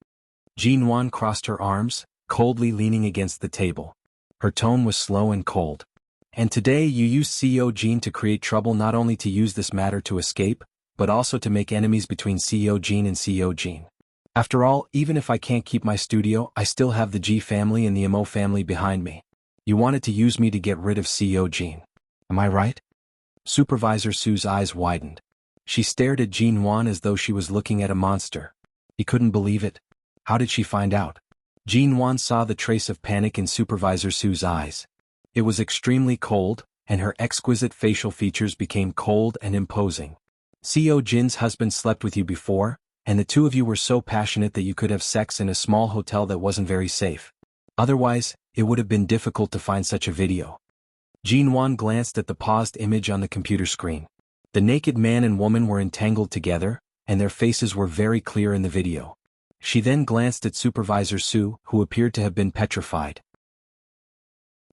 Jin Wan crossed her arms, coldly leaning against the table. Her tone was slow and cold. "And today you used CEO Jin to create trouble, not only to use this matter to escape, but also to make enemies between CEO Jin and CEO Jin. After all, even if I can't keep my studio, I still have the Ji family and the Mo family behind me. You wanted to use me to get rid of CEO Jin. Am I right?" Supervisor Su's eyes widened. She stared at Jin Wan as though she was looking at a monster. He couldn't believe it. How did she find out? Jin Wan saw the trace of panic in Supervisor Su's eyes. It was extremely cold, and her exquisite facial features became cold and imposing. "CEO Jin's husband slept with you before, and the 2 of you were so passionate that you could have sex in a small hotel that wasn't very safe. Otherwise, it would have been difficult to find such a video." Jin Wan glanced at the paused image on the computer screen. The naked man and woman were entangled together, and their faces were very clear in the video. She then glanced at Supervisor Su, who appeared to have been petrified.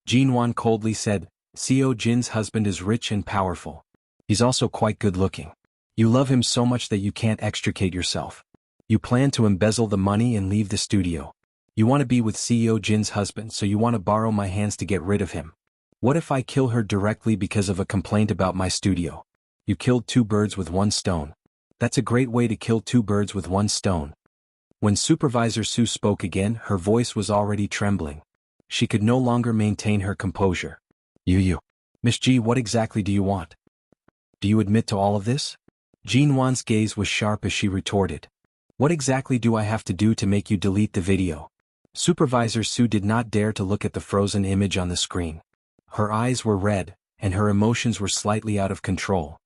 Jin Wan coldly said, "CEO Jin's husband is rich and powerful. He's also quite good-looking. You love him so much that you can't extricate yourself. You plan to embezzle the money and leave the studio. You want to be with CEO Jin's husband, so you want to borrow my hands to get rid of him. What if I kill her directly because of a complaint about my studio? You killed 2 birds with 1 stone. That's a great way to kill 2 birds with 1 stone." When Supervisor Su spoke again, her voice was already trembling. She could no longer maintain her composure. You. Miss Ji, what exactly do you want? Do you admit to all of this?" Jin Wan's gaze was sharp as she retorted. "What exactly do I have to do to make you delete the video?" Supervisor Su did not dare to look at the frozen image on the screen. Her eyes were red, and her emotions were slightly out of control.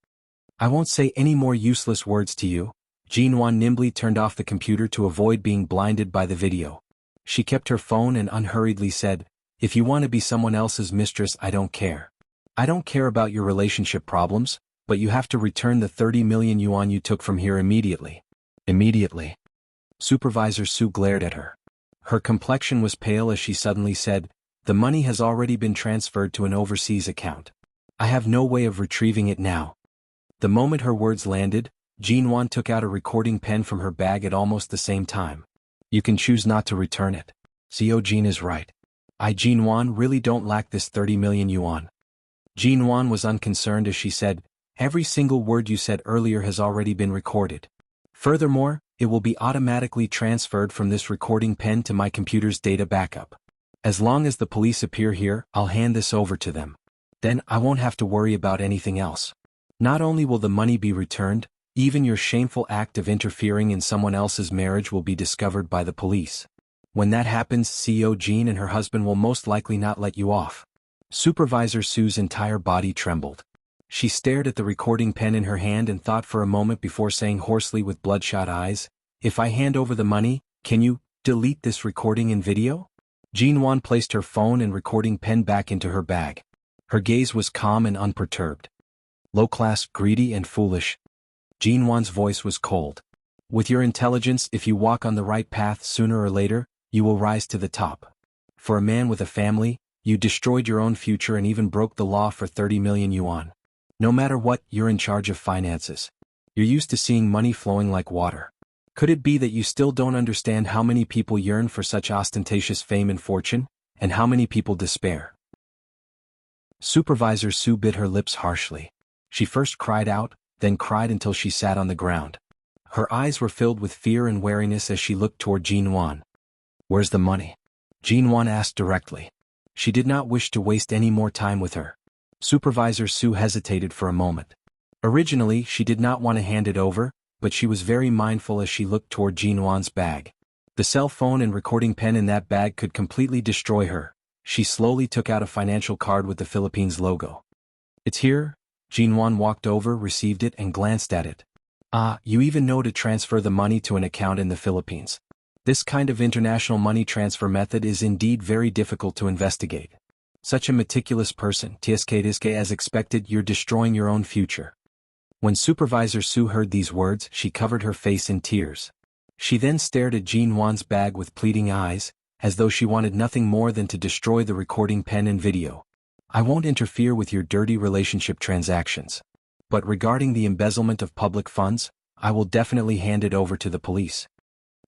"I won't say any more useless words to you." Jin Wan nimbly turned off the computer to avoid being blinded by the video. She kept her phone and unhurriedly said, "If you want to be someone else's mistress, I don't care. I don't care about your relationship problems, but you have to return the 30 million yuan you took from here immediately." "Immediately?" Supervisor Su glared at her. Her complexion was pale as she suddenly said, "The money has already been transferred to an overseas account. I have no way of retrieving it now." The moment her words landed, Jinwan took out a recording pen from her bag at almost the same time. You can choose not to return it. Xiao Jin is right. I Jinwan really don't lack this 30 million yuan. Jinwan was unconcerned as she said, every single word you said earlier has already been recorded. Furthermore, it will be automatically transferred from this recording pen to my computer's data backup. As long as the police appear here, I'll hand this over to them. Then I won't have to worry about anything else. Not only will the money be returned, even your shameful act of interfering in someone else's marriage will be discovered by the police. When that happens, CEO Jean and her husband will most likely not let you off. Supervisor Sue's entire body trembled. She stared at the recording pen in her hand and thought for a moment before saying hoarsely with bloodshot eyes, if I hand over the money, can you delete this recording and video? Jinwan placed her phone and recording pen back into her bag. Her gaze was calm and unperturbed. Low-class, greedy and foolish. Jinwan's voice was cold. With your intelligence, if you walk on the right path sooner or later, you will rise to the top. For a man with a family, you destroyed your own future and even broke the law for 30 million yuan. No matter what, you're in charge of finances. You're used to seeing money flowing like water. Could it be that you still don't understand how many people yearn for such ostentatious fame and fortune, and how many people despair? Supervisor Sue bit her lips harshly. She first cried out, then cried until she sat on the ground. Her eyes were filled with fear and wariness as she looked toward Jinwan. Where's the money? Jinwan asked directly. She did not wish to waste any more time with her. Supervisor Sue hesitated for a moment. Originally, she did not want to hand it over, but she was very mindful as she looked toward Jinwan's bag. The cell phone and recording pen in that bag could completely destroy her. She slowly took out a financial card with the Philippines logo. It's here. Jinwan walked over, received it and glanced at it. Ah, you even know to transfer the money to an account in the Philippines. This kind of international money transfer method is indeed very difficult to investigate. Such a meticulous person, as expected, you're destroying your own future. When Supervisor Sue heard these words, she covered her face in tears. She then stared at Jinwan's bag with pleading eyes, as though she wanted nothing more than to destroy the recording pen and video. I won't interfere with your dirty relationship transactions. But regarding the embezzlement of public funds, I will definitely hand it over to the police.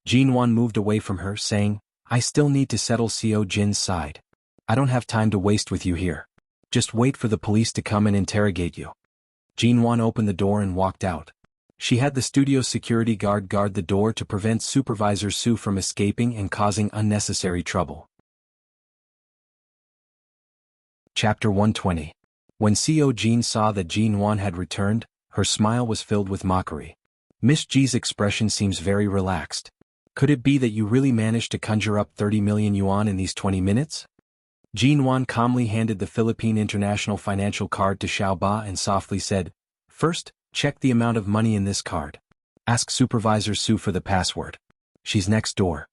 Jinwan moved away from her, saying, I still need to settle Xiao Jin's side. I don't have time to waste with you here. Just wait for the police to come and interrogate you. Jinwan opened the door and walked out. She had the studio security guard the door to prevent Supervisor Sue from escaping and causing unnecessary trouble. Chapter 120. When Xiao Jin saw that Jinwan had returned, her smile was filled with mockery. Miss Ji's expression seems very relaxed. Could it be that you really managed to conjure up 30 million yuan in these 20 minutes? Jinwan calmly handed the Philippine International Financial Card to Xiaoba and softly said, First, check the amount of money in this card. Ask Supervisor Sue for the password. She's next door.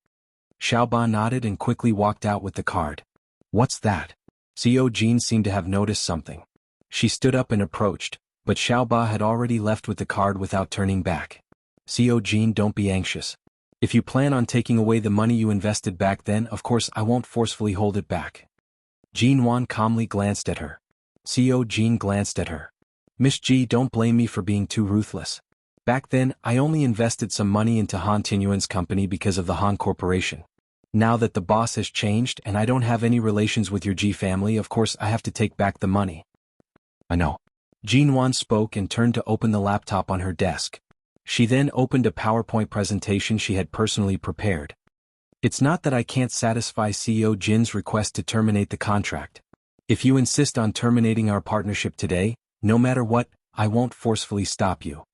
Xiaoba nodded and quickly walked out with the card. What's that? Xiao Jin seemed to have noticed something. She stood up and approached, but Xiaoba had already left with the card without turning back. Xiao Jin, don't be anxious. If you plan on taking away the money you invested back then, of course I won't forcefully hold it back. Jinwan calmly glanced at her. Xiao Jin glanced at her. Miss Ji, don't blame me for being too ruthless. Back then, I only invested some money into Han Tinyuan's company because of the Han Corporation. Now that the boss has changed and I don't have any relations with your Ji family, of course I have to take back the money. I know. Jinwan spoke and turned to open the laptop on her desk. She then opened a PowerPoint presentation she had personally prepared. It's not that I can't satisfy CEO Jin's request to terminate the contract. If you insist on terminating our partnership today, no matter what, I won't forcefully stop you.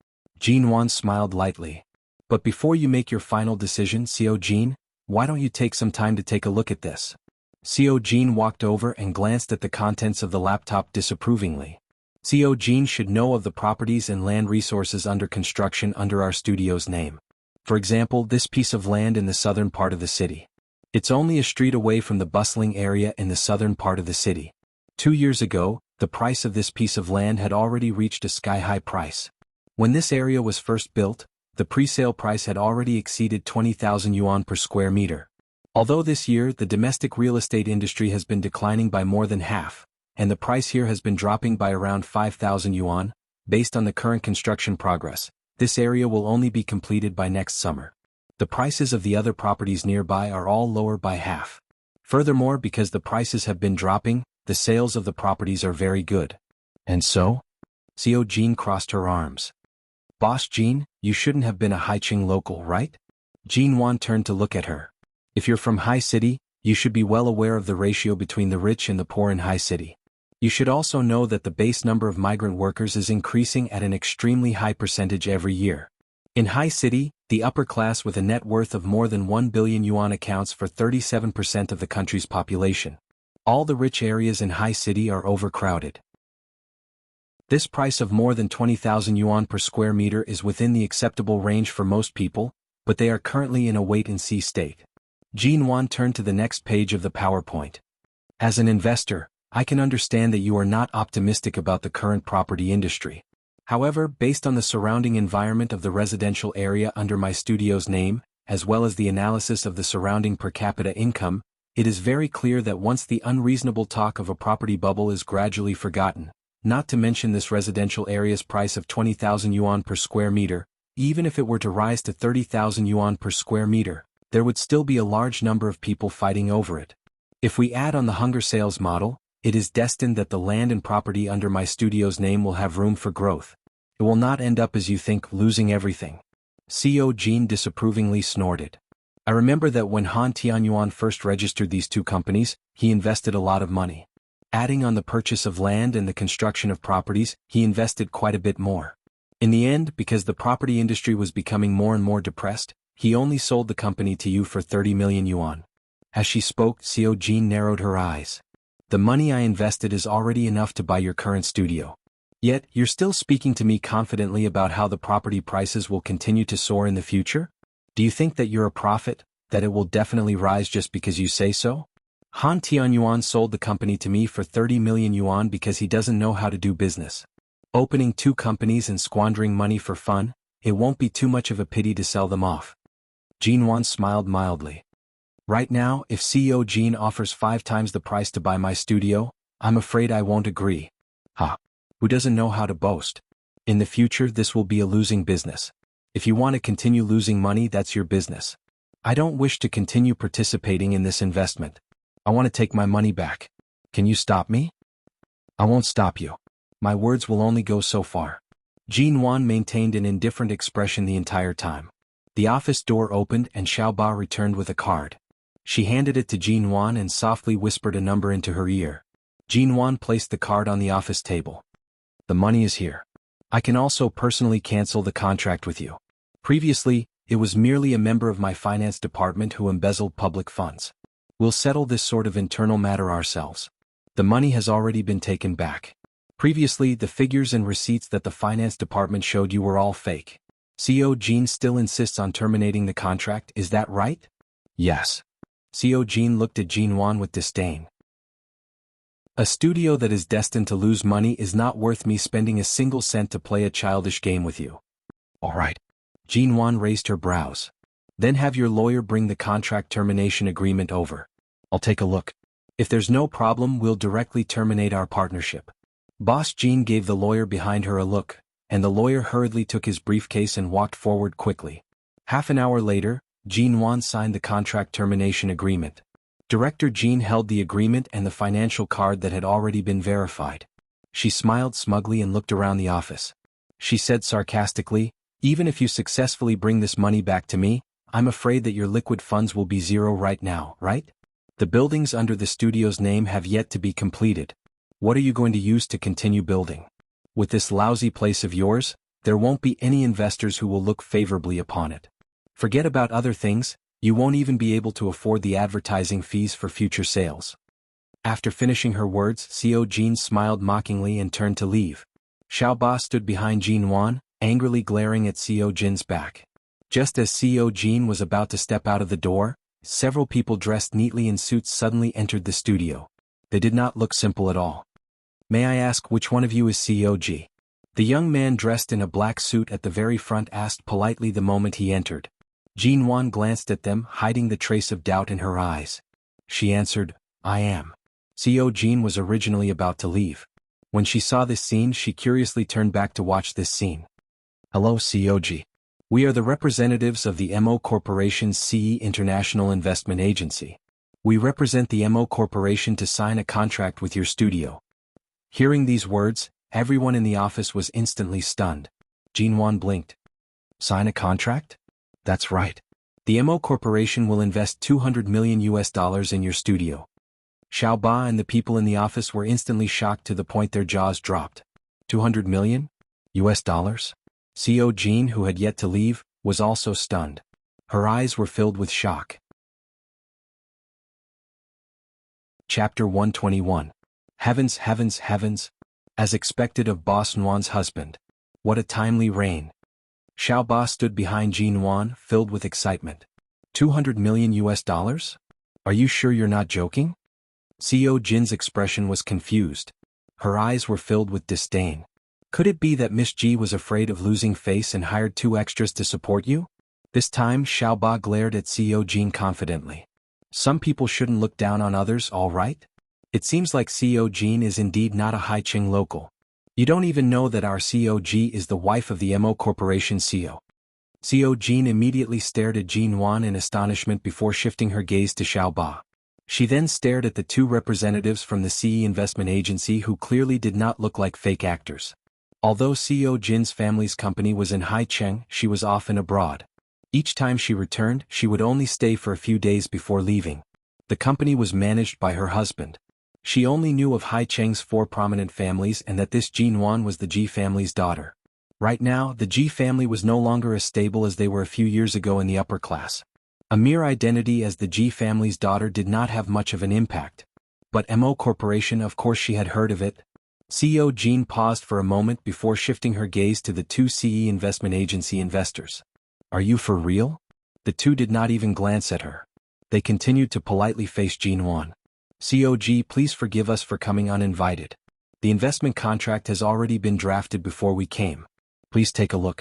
Jinwan smiled lightly. But before you make your final decision, Xiao Jin, why don't you take some time to take a look at this? Xiao Jin walked over and glanced at the contents of the laptop disapprovingly. Xiao Jin should know of the properties and land resources under construction under our studio's name. For example, this piece of land in the southern part of the city. It's only a street away from the bustling area in the southern part of the city. 2 years ago, the price of this piece of land had already reached a sky-high price. When this area was first built, the pre-sale price had already exceeded 20,000 yuan per square meter. Although this year the domestic real estate industry has been declining by more than half, and the price here has been dropping by around 5,000 yuan, Based on the current construction progress, this area will only be completed by next summer. The prices of the other properties nearby are all lower by half. Furthermore, because the prices have been dropping, the sales of the properties are very good. And so? CEO Jean crossed her arms. Boss Jean, you shouldn't have been a Haicheng local, right? Jean Wan turned to look at her. If you're from High City, you should be well aware of the ratio between the rich and the poor in High City. You should also know that the base number of migrant workers is increasing at an extremely high percentage every year. In High City, the upper class with a net worth of more than 1 billion yuan accounts for 37% of the country's population. All the rich areas in High City are overcrowded. This price of more than 20,000 yuan per square meter is within the acceptable range for most people, but they are currently in a wait-and-see state. Jean Wan turned to the next page of the PowerPoint. As an investor, I can understand that you are not optimistic about the current property industry. However, based on the surrounding environment of the residential area under my studio's name, as well as the analysis of the surrounding per capita income, it is very clear that once the unreasonable talk of a property bubble is gradually forgotten, not to mention this residential area's price of 20,000 yuan per square meter, even if it were to rise to 30,000 yuan per square meter, there would still be a large number of people fighting over it. If we add on the hunger sales model, it is destined that the land and property under my studio's name will have room for growth. It will not end up as you think, losing everything. CEO Jean disapprovingly snorted. I remember that when Han Tianyuan first registered these two companies, he invested a lot of money. Adding on the purchase of land and the construction of properties, he invested quite a bit more. In the end, because the property industry was becoming more and more depressed, he only sold the company to you for 30 million yuan. As she spoke, CEO Jean narrowed her eyes. The money I invested is already enough to buy your current studio. Yet, you're still speaking to me confidently about how the property prices will continue to soar in the future? Do you think that you're a prophet, that it will definitely rise just because you say so? Han Tianyuan sold the company to me for 30 million yuan because he doesn't know how to do business. Opening two companies and squandering money for fun, it won't be too much of a pity to sell them off. Jean Wan smiled mildly. Right now, if CEO Jean offers 5 times the price to buy my studio, I'm afraid I won't agree. Ha! Who doesn't know how to boast? In the future, this will be a losing business. If you want to continue losing money, that's your business. I don't wish to continue participating in this investment. I want to take my money back. Can you stop me? I won't stop you. My words will only go so far. Jean Wan maintained an indifferent expression the entire time. The office door opened and Xiaoba returned with a card. She handed it to Jean Wan and softly whispered a number into her ear. Jean Wan placed the card on the office table. The money is here. I can also personally cancel the contract with you. Previously, it was merely a member of my finance department who embezzled public funds. We'll settle this sort of internal matter ourselves. The money has already been taken back. Previously, the figures and receipts that the finance department showed you were all fake. CEO Jean still insists on terminating the contract, is that right? Yes. CEO Jean looked at Jean Wan with disdain. A studio that is destined to lose money is not worth me spending a single cent to play a childish game with you. All right. Jean Wan raised her brows. Then have your lawyer bring the contract termination agreement over. I'll take a look. If there's no problem, we'll directly terminate our partnership. Boss Jean gave the lawyer behind her a look, and the lawyer hurriedly took his briefcase and walked forward quickly. Half an hour later, Jean Wan signed the contract termination agreement. Director Jean held the agreement and the financial card that had already been verified. She smiled smugly and looked around the office. She said sarcastically, even if you successfully bring this money back to me, I'm afraid that your liquid funds will be zero right now, right? The buildings under the studio's name have yet to be completed. What are you going to use to continue building? With this lousy place of yours, there won't be any investors who will look favorably upon it. Forget about other things, you won't even be able to afford the advertising fees for future sales. After finishing her words, CEO Jean smiled mockingly and turned to leave. Xiaoba stood behind Jean Wan, angrily glaring at CEO Jin's back. Just as CEO Jean was about to step out of the door, several people dressed neatly in suits suddenly entered the studio. They did not look simple at all. May I ask which one of you is CEO G? The young man dressed in a black suit at the very front asked politely the moment he entered. Jean Wan glanced at them, hiding the trace of doubt in her eyes. She answered, I am. CEO Jean was originally about to leave. When she saw this scene, she curiously turned back to watch this scene. Hello, COG. We are the representatives of the MO Corporation's CE International Investment Agency. We represent the MO Corporation to sign a contract with your studio. Hearing these words, everyone in the office was instantly stunned. Jinwan blinked. Sign a contract? That's right. The MO Corporation will invest $200 million in your studio. Xiao Ba and the people in the office were instantly shocked to the point their jaws dropped. $200 million? CO Jean, who had yet to leave, was also stunned. Her eyes were filled with shock. Chapter 121. Heavens, heavens, heavens. As expected of Boss Nguyen's husband. What a timely reign. Xiao Ba stood behind Jin Wan, filled with excitement. $200 million? Are you sure you're not joking? CO Jin's expression was confused. Her eyes were filled with disdain. Could it be that Miss Ji was afraid of losing face and hired 2 extras to support you? This time Xiao Ba glared at CO Jin confidently. Some people shouldn't look down on others, all right? It seems like CO Jin is indeed not a Haicheng local. You don't even know that our COG is the wife of the MO Corporation CO. CO Jin immediately stared at Jin Wan in astonishment before shifting her gaze to Xiao Ba. She then stared at the 2 representatives from the CE Investment Agency who clearly did not look like fake actors. Although CO Jin's family's company was in Haicheng, she was often abroad. Each time she returned, she would only stay for a few days before leaving. The company was managed by her husband. She only knew of Haicheng's 4 prominent families and that this Jin Wan was the Ji family's daughter. Right now, the Ji family was no longer as stable as they were a few years ago in the upper class. A mere identity as the Ji family's daughter did not have much of an impact. But MO Corporation, of course she had heard of it. CO Jin paused for a moment before shifting her gaze to the 2 CE Investment Agency investors. Are you for real? The 2 did not even glance at her. They continued to politely face Jin Wan. COG, please forgive us for coming uninvited. The investment contract has already been drafted before we came. Please take a look.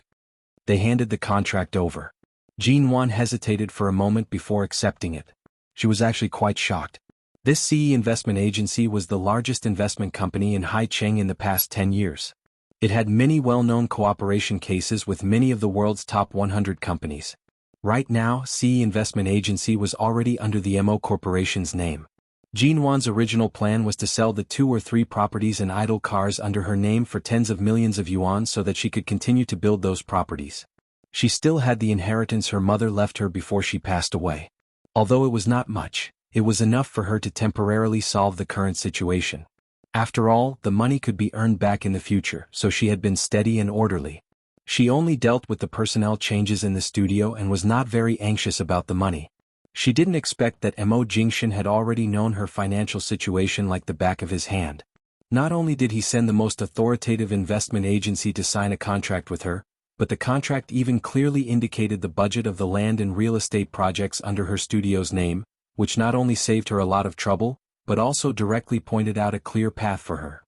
They handed the contract over. Jin Wan hesitated for a moment before accepting it. She was actually quite shocked. This CE Investment Agency was the largest investment company in Haicheng in the past 10 years. It had many well-known cooperation cases with many of the world's top 100 companies. Right now, CE Investment Agency was already under the MO Corporation's name. Jin Wan's original plan was to sell the 2 or 3 properties and idle cars under her name for tens of millions of yuan so that she could continue to build those properties. She still had the inheritance her mother left her before she passed away. Although it was not much, it was enough for her to temporarily solve the current situation. After all, the money could be earned back in the future, so she had been steady and orderly. She only dealt with the personnel changes in the studio and was not very anxious about the money. She didn't expect that Mo Jingshan had already known her financial situation like the back of his hand. Not only did he send the most authoritative investment agency to sign a contract with her, but the contract even clearly indicated the budget of the land and real estate projects under her studio's name, which not only saved her a lot of trouble, but also directly pointed out a clear path for her.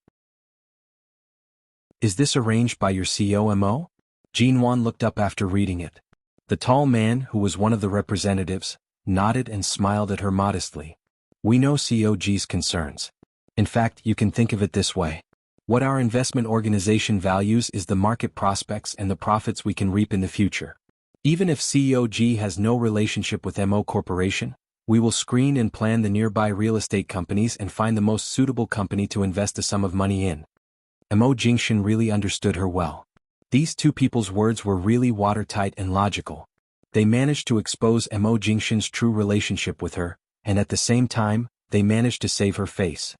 Is this arranged by your COMO? Jin Wan looked up after reading it. The tall man, who was one of the representatives, nodded and smiled at her modestly. We know COG's concerns. In fact, you can think of it this way. What our investment organization values is the market prospects and the profits we can reap in the future. Even if COG has no relationship with MO Corporation, we will screen and plan the nearby real estate companies and find the most suitable company to invest a sum of money in. Mo Jingshan really understood her well. These 2 people's words were really watertight and logical. They managed to expose Mo Jingshan's true relationship with her, and at the same time, they managed to save her face.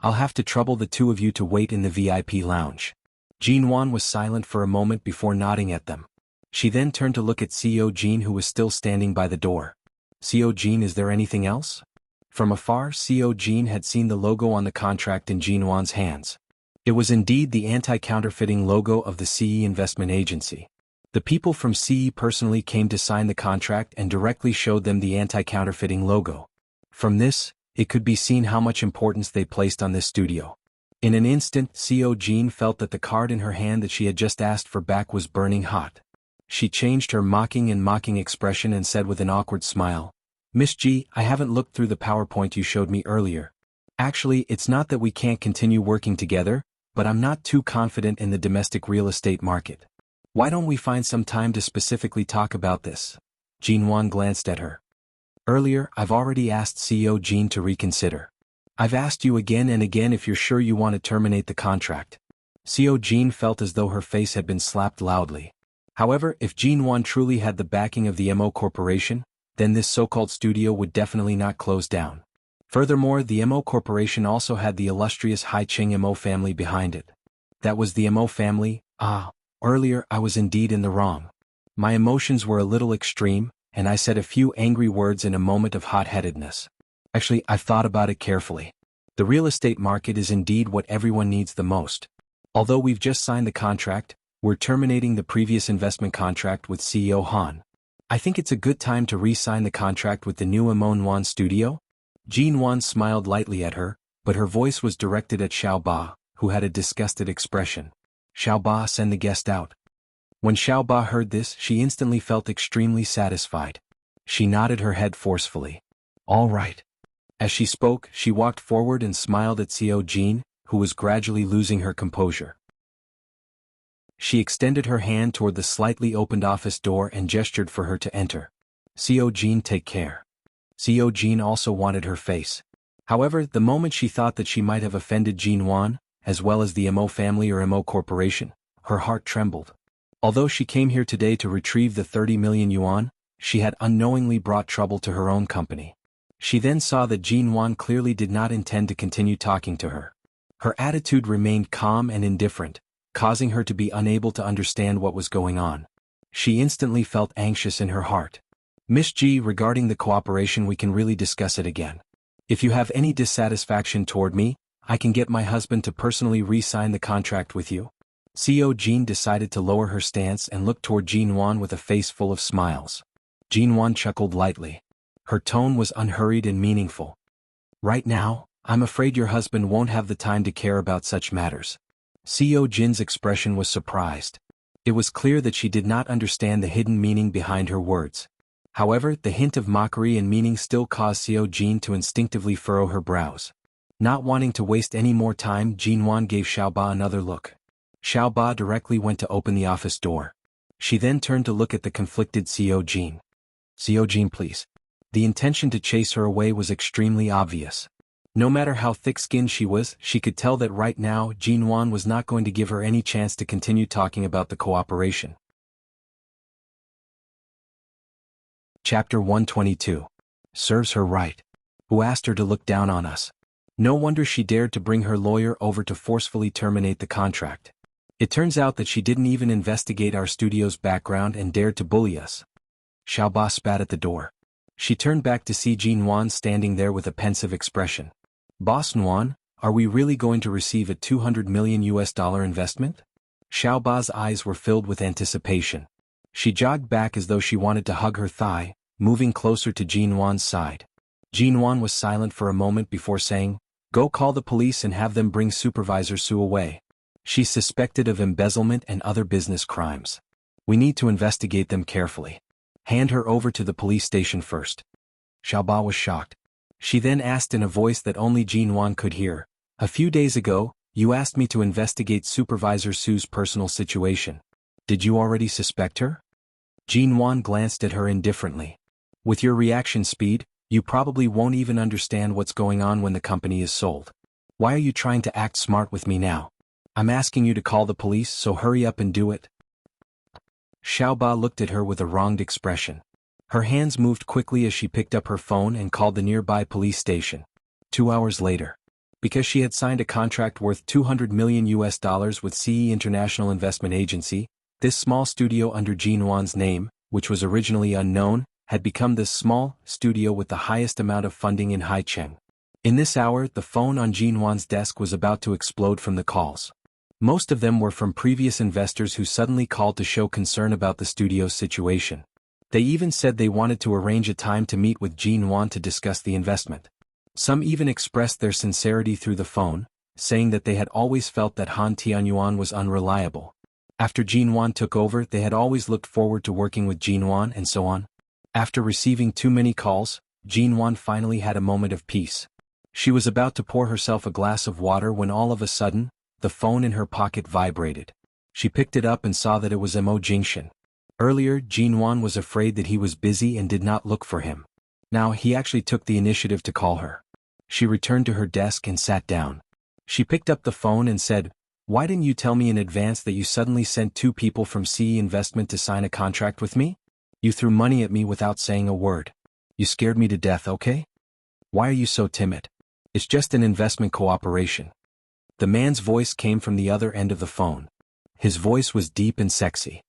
I'll have to trouble the 2 of you to wait in the VIP lounge. Jin Wan was silent for a moment before nodding at them. She then turned to look at CO Jin, who was still standing by the door. CO Jin, is there anything else? From afar, CO Jin had seen the logo on the contract in Jin Wan's hands. It was indeed the anti-counterfeiting logo of the CE Investment Agency. The people from CE personally came to sign the contract and directly showed them the anti-counterfeiting logo. From this, it could be seen how much importance they placed on this studio. In an instant, CO Jin felt that the card in her hand that she had just asked for back was burning hot. She changed her mocking expression and said with an awkward smile, Miss Ji, I haven't looked through the PowerPoint you showed me earlier. Actually, it's not that we can't continue working together, but I'm not too confident in the domestic real estate market. Why don't we find some time to specifically talk about this? Jinwan glanced at her. Earlier, I've already asked CEO Jin to reconsider. I've asked you again and again if you're sure you want to terminate the contract. CEO Jin felt as though her face had been slapped loudly. However, if Jinwan truly had the backing of the MO Corporation, then this so-called studio would definitely not close down. Furthermore, the MO Corporation also had the illustrious Haiqing MO family behind it. That was the MO family. Earlier I was indeed in the wrong. My emotions were a little extreme, and I said a few angry words in a moment of hot-headedness. Actually, I've thought about it carefully. The real estate market is indeed what everyone needs the most. Although we've just signed the contract, we're terminating the previous investment contract with CEO Han. I think it's a good time to re-sign the contract with the new Amonwan studio. Jinwan smiled lightly at her, but her voice was directed at Xiaoba, who had a disgusted expression. Xiaoba, send the guest out. When Xiaoba heard this, she instantly felt extremely satisfied. She nodded her head forcefully. All right. As she spoke, she walked forward and smiled at CEO Jin, who was gradually losing her composure. She extended her hand toward the slightly opened office door and gestured for her to enter. CEO Jin, take care. CEO Jin also wanted her face. However, the moment she thought that she might have offended Jinwan, as well as the MO family or MO Corporation, her heart trembled. Although she came here today to retrieve the 30 million yuan, she had unknowingly brought trouble to her own company. She then saw that Jinwan clearly did not intend to continue talking to her. Her attitude remained calm and indifferent, causing her to be unable to understand what was going on. She instantly felt anxious in her heart. Miss Ji, regarding the cooperation, we can really discuss it again. If you have any dissatisfaction toward me, I can get my husband to personally re-sign the contract with you. CEO Jin decided to lower her stance and looked toward Jinwan with a face full of smiles. Jinwan chuckled lightly. Her tone was unhurried and meaningful. Right now, I'm afraid your husband won't have the time to care about such matters. CEO Jin's expression was surprised. It was clear that she did not understand the hidden meaning behind her words. However, the hint of mockery and meaning still caused CEO Jin to instinctively furrow her brows. Not wanting to waste any more time, Jinwan gave Xiaoba another look. Xiaoba directly went to open the office door. She then turned to look at the conflicted CEO Jin. CEO Jin, please. The intention to chase her away was extremely obvious. No matter how thick-skinned she was, she could tell that right now Jinwan was not going to give her any chance to continue talking about the cooperation. Chapter 122. Serves her right. Who asked her to look down on us? No wonder she dared to bring her lawyer over to forcefully terminate the contract. It turns out that she didn't even investigate our studio's background and dared to bully us. Xiaoba spat at the door. She turned back to see Jinwan standing there with a pensive expression. Boss Nguyen, are we really going to receive a $200 million investment? Xiaoba's eyes were filled with anticipation. She jogged back as though she wanted to hug her thigh, moving closer to Jinwan's side. Jinwan was silent for a moment before saying, "Go call the police and have them bring Supervisor Su away. She's suspected of embezzlement and other business crimes. We need to investigate them carefully. Hand her over to the police station first." Xiaoba was shocked. She then asked in a voice that only Jinwan could hear, "A few days ago, you asked me to investigate Supervisor Su's personal situation. Did you already suspect her?" Jinwan glanced at her indifferently. "With your reaction speed, you probably won't even understand what's going on when the company is sold. Why are you trying to act smart with me now? I'm asking you to call the police, so hurry up and do it." Xiaoba looked at her with a wronged expression. Her hands moved quickly as she picked up her phone and called the nearby police station. 2 hours later. Because she had signed a contract worth $200 million with CE International Investment Agency, this small studio under Jinwan's name, which was originally unknown, had become this small studio with the highest amount of funding in Haicheng. In this hour, the phone on Jinwan's desk was about to explode from the calls. Most of them were from previous investors who suddenly called to show concern about the studio's situation. They even said they wanted to arrange a time to meet with Jinwan to discuss the investment. Some even expressed their sincerity through the phone, saying that they had always felt that Han Tianyuan was unreliable. After Jinwan took over, they had always looked forward to working with Jinwan and so on. After receiving too many calls, Jinwan finally had a moment of peace. She was about to pour herself a glass of water when all of a sudden, the phone in her pocket vibrated. She picked it up and saw that it was Mo Jingshan. Earlier, Jinwan was afraid that he was busy and did not look for him. Now he actually took the initiative to call her. She returned to her desk and sat down. She picked up the phone and said, "Why didn't you tell me in advance that you suddenly sent 2 people from CE Investment to sign a contract with me? You threw money at me without saying a word. You scared me to death, okay? Why are you so timid? It's just an investment cooperation." The man's voice came from the other end of the phone. His voice was deep and sexy.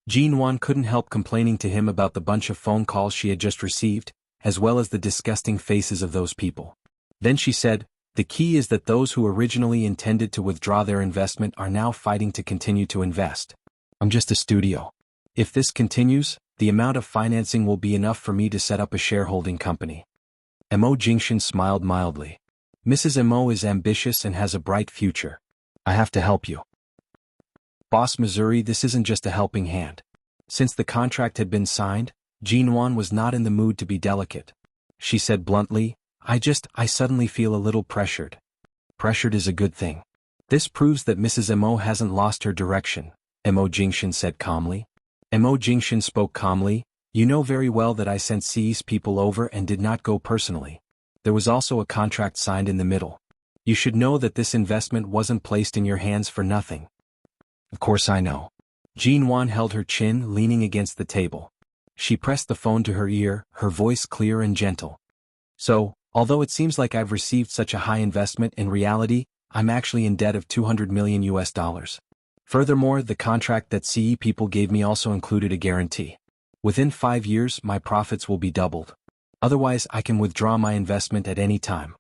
Jinwan couldn't help complaining to him about the bunch of phone calls she had just received, as well as the disgusting faces of those people. Then she said, "The key is that those who originally intended to withdraw their investment are now fighting to continue to invest. I'm just a studio. If this continues, the amount of financing will be enough for me to set up a shareholding company." Mo Jingshan smiled mildly. "Mrs. Mo is ambitious and has a bright future. I have to help you." "Boss Missouri, this isn't just a helping hand." Since the contract had been signed, Jinwan was not in the mood to be delicate. She said bluntly, I suddenly feel a little pressured." "Pressured is a good thing. This proves that Mrs. Mo hasn't lost her direction," Mo Jingshan said calmly. Mo Jingshan spoke calmly, "You know very well that I sent CE's people over and did not go personally. There was also a contract signed in the middle. You should know that this investment wasn't placed in your hands for nothing." "Of course I know." Jinwan held her chin, leaning against the table. She pressed the phone to her ear, her voice clear and gentle. "So, although it seems like I've received such a high investment, in reality, I'm actually in debt of $200 million US. Furthermore, the contract that CE people gave me also included a guarantee. Within 5 years, my profits will be doubled. Otherwise, I can withdraw my investment at any time."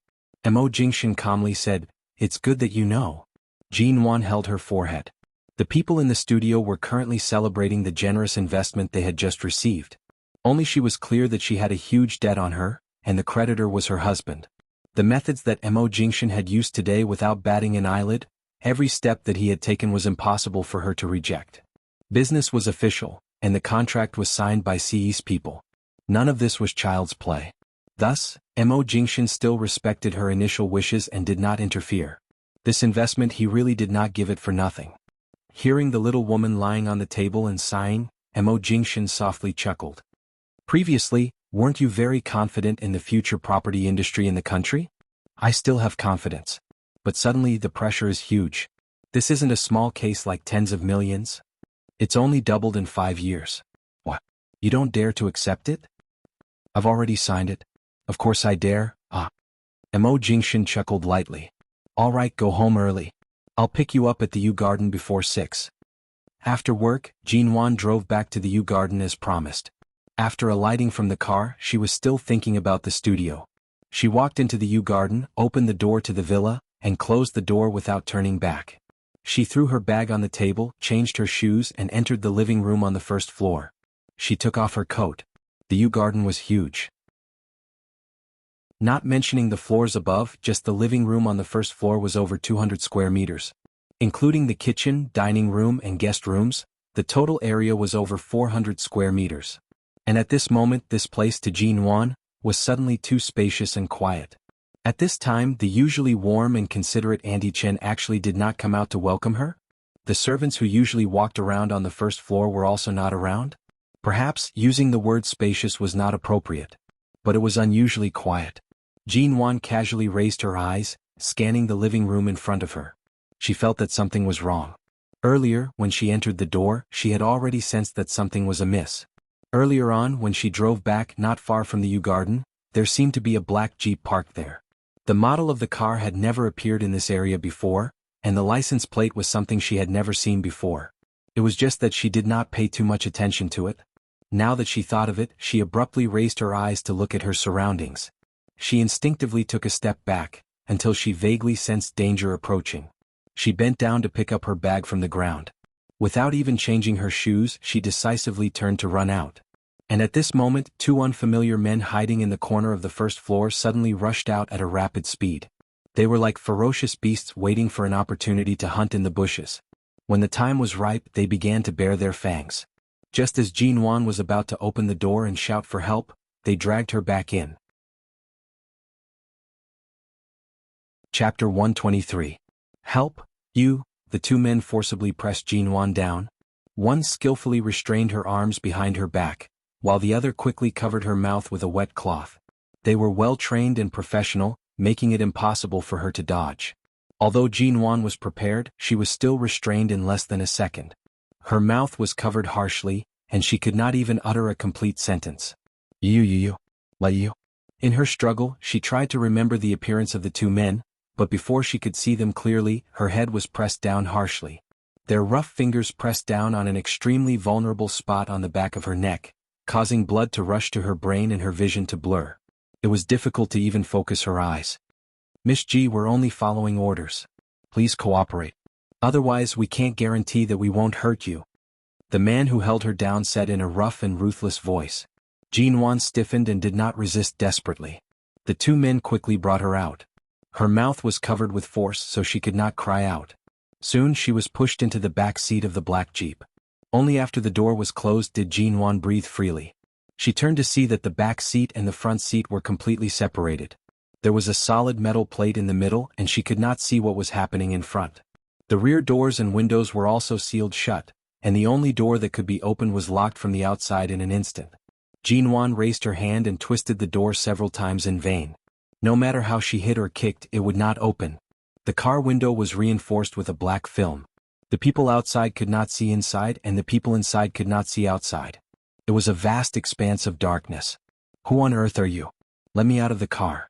Mo Jingshan calmly said, "It's good that you know." Jinwan held her forehead. The people in the studio were currently celebrating the generous investment they had just received. Only she was clear that she had a huge debt on her, and the creditor was her husband. The methods that Mo Jingshan had used today without batting an eyelid, every step that he had taken was impossible for her to reject. Business was official, and the contract was signed by CE's people. None of this was child's play. Thus, Mo Jingshan still respected her initial wishes and did not interfere. This investment he really did not give it for nothing. Hearing the little woman lying on the table and sighing, Mo Jingshan softly chuckled. "Previously, weren't you very confident in the future property industry in the country? I still have confidence. But suddenly the pressure is huge. This isn't a small case like tens of millions. It's only doubled in 5 years. What? You don't dare to accept it?" "I've already signed it. Of course I dare." Mo Jingshan chuckled lightly. "All right, go home early. I'll pick you up at the U Garden before 6. After work, Jinwan drove back to the U Garden as promised. After alighting from the car, she was still thinking about the studio. She walked into the U Garden, opened the door to the villa, and closed the door without turning back. She threw her bag on the table, changed her shoes and entered the living room on the first floor. She took off her coat. The U Garden was huge. Not mentioning the floors above, just the living room on the first floor was over 200 square meters. Including the kitchen, dining room and guest rooms, the total area was over 400 square meters. And at this moment this place to Jinwan was suddenly too spacious and quiet. At this time the usually warm and considerate Auntie Chen actually did not come out to welcome her? The servants who usually walked around on the first floor were also not around? Perhaps using the word spacious was not appropriate. But it was unusually quiet. Jinwan casually raised her eyes, scanning the living room in front of her. She felt that something was wrong. Earlier, when she entered the door, she had already sensed that something was amiss. Earlier on, when she drove back not far from the U Garden, there seemed to be a black Jeep parked there. The model of the car had never appeared in this area before, and the license plate was something she had never seen before. It was just that she did not pay too much attention to it. Now that she thought of it, she abruptly raised her eyes to look at her surroundings. She instinctively took a step back, until she vaguely sensed danger approaching. She bent down to pick up her bag from the ground. Without even changing her shoes, she decisively turned to run out. And at this moment, 2 unfamiliar men hiding in the corner of the first floor suddenly rushed out at a rapid speed. They were like ferocious beasts waiting for an opportunity to hunt in the bushes. When the time was ripe, they began to bare their fangs. Just as Jinwan was about to open the door and shout for help, they dragged her back in. Chapter 123. Help, you! The two men forcibly pressed Jinwan down. One skillfully restrained her arms behind her back, while the other quickly covered her mouth with a wet cloth. They were well trained and professional, making it impossible for her to dodge. Although Jinwan was prepared, she was still restrained in less than a second. Her mouth was covered harshly, and she could not even utter a complete sentence. You. In her struggle, she tried to remember the appearance of the two men, but before she could see them clearly, her head was pressed down harshly. Their rough fingers pressed down on an extremely vulnerable spot on the back of her neck, causing blood to rush to her brain and her vision to blur. It was difficult to even focus her eyes. Miss G, we're only following orders. Please cooperate. Otherwise we can't guarantee that we won't hurt you. The man who held her down said in a rough and ruthless voice. Jinwan stiffened and did not resist desperately. The two men quickly brought her out. Her mouth was covered with force so she could not cry out. Soon she was pushed into the back seat of the black jeep. Only after the door was closed did Jinwan breathe freely. She turned to see that the back seat and the front seat were completely separated. There was a solid metal plate in the middle and she could not see what was happening in front. The rear doors and windows were also sealed shut, and the only door that could be opened was locked from the outside in an instant. Jinwan raised her hand and twisted the door several times in vain. No matter how she hit or kicked, it would not open. The car window was reinforced with a black film. The people outside could not see inside and the people inside could not see outside. It was a vast expanse of darkness. Who on earth are you? Let me out of the car.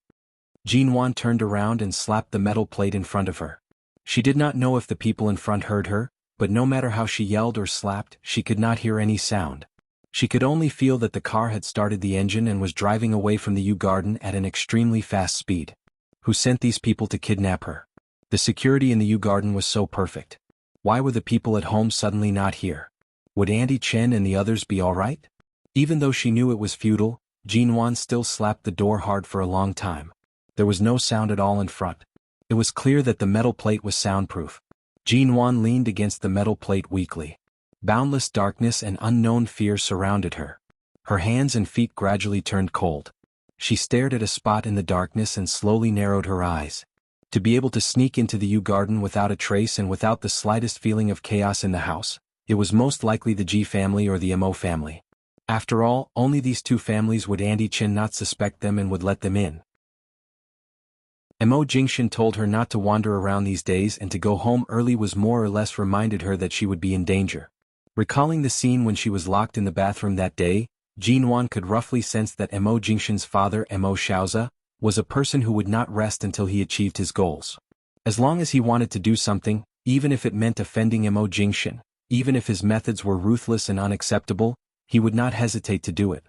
Jinwan turned around and slapped the metal plate in front of her. She did not know if the people in front heard her, but no matter how she yelled or slapped, she could not hear any sound. She could only feel that the car had started the engine and was driving away from the U-Garden at an extremely fast speed. Who sent these people to kidnap her? The security in the U-Garden was so perfect. Why were the people at home suddenly not here? Would Auntie Chen and the others be alright? Even though she knew it was futile, Jinwan still slapped the door hard for a long time. There was no sound at all in front. It was clear that the metal plate was soundproof. Jinwan leaned against the metal plate weakly. Boundless darkness and unknown fear surrounded her. Her hands and feet gradually turned cold. She stared at a spot in the darkness and slowly narrowed her eyes. To be able to sneak into the U-Garden without a trace and without the slightest feeling of chaos in the house, it was most likely the G family or the Mo family. After all, only these two families would Auntie Chen not suspect them and would let them in. Mo Jingshan told her not to wander around these days and to go home early was more or less reminded her that she would be in danger. Recalling the scene when she was locked in the bathroom that day, Jinwan could roughly sense that Mo Jingshan's father, Mo Xiaoza, was a person who would not rest until he achieved his goals. As long as he wanted to do something, even if it meant offending Mo Jingshan, even if his methods were ruthless and unacceptable, he would not hesitate to do it.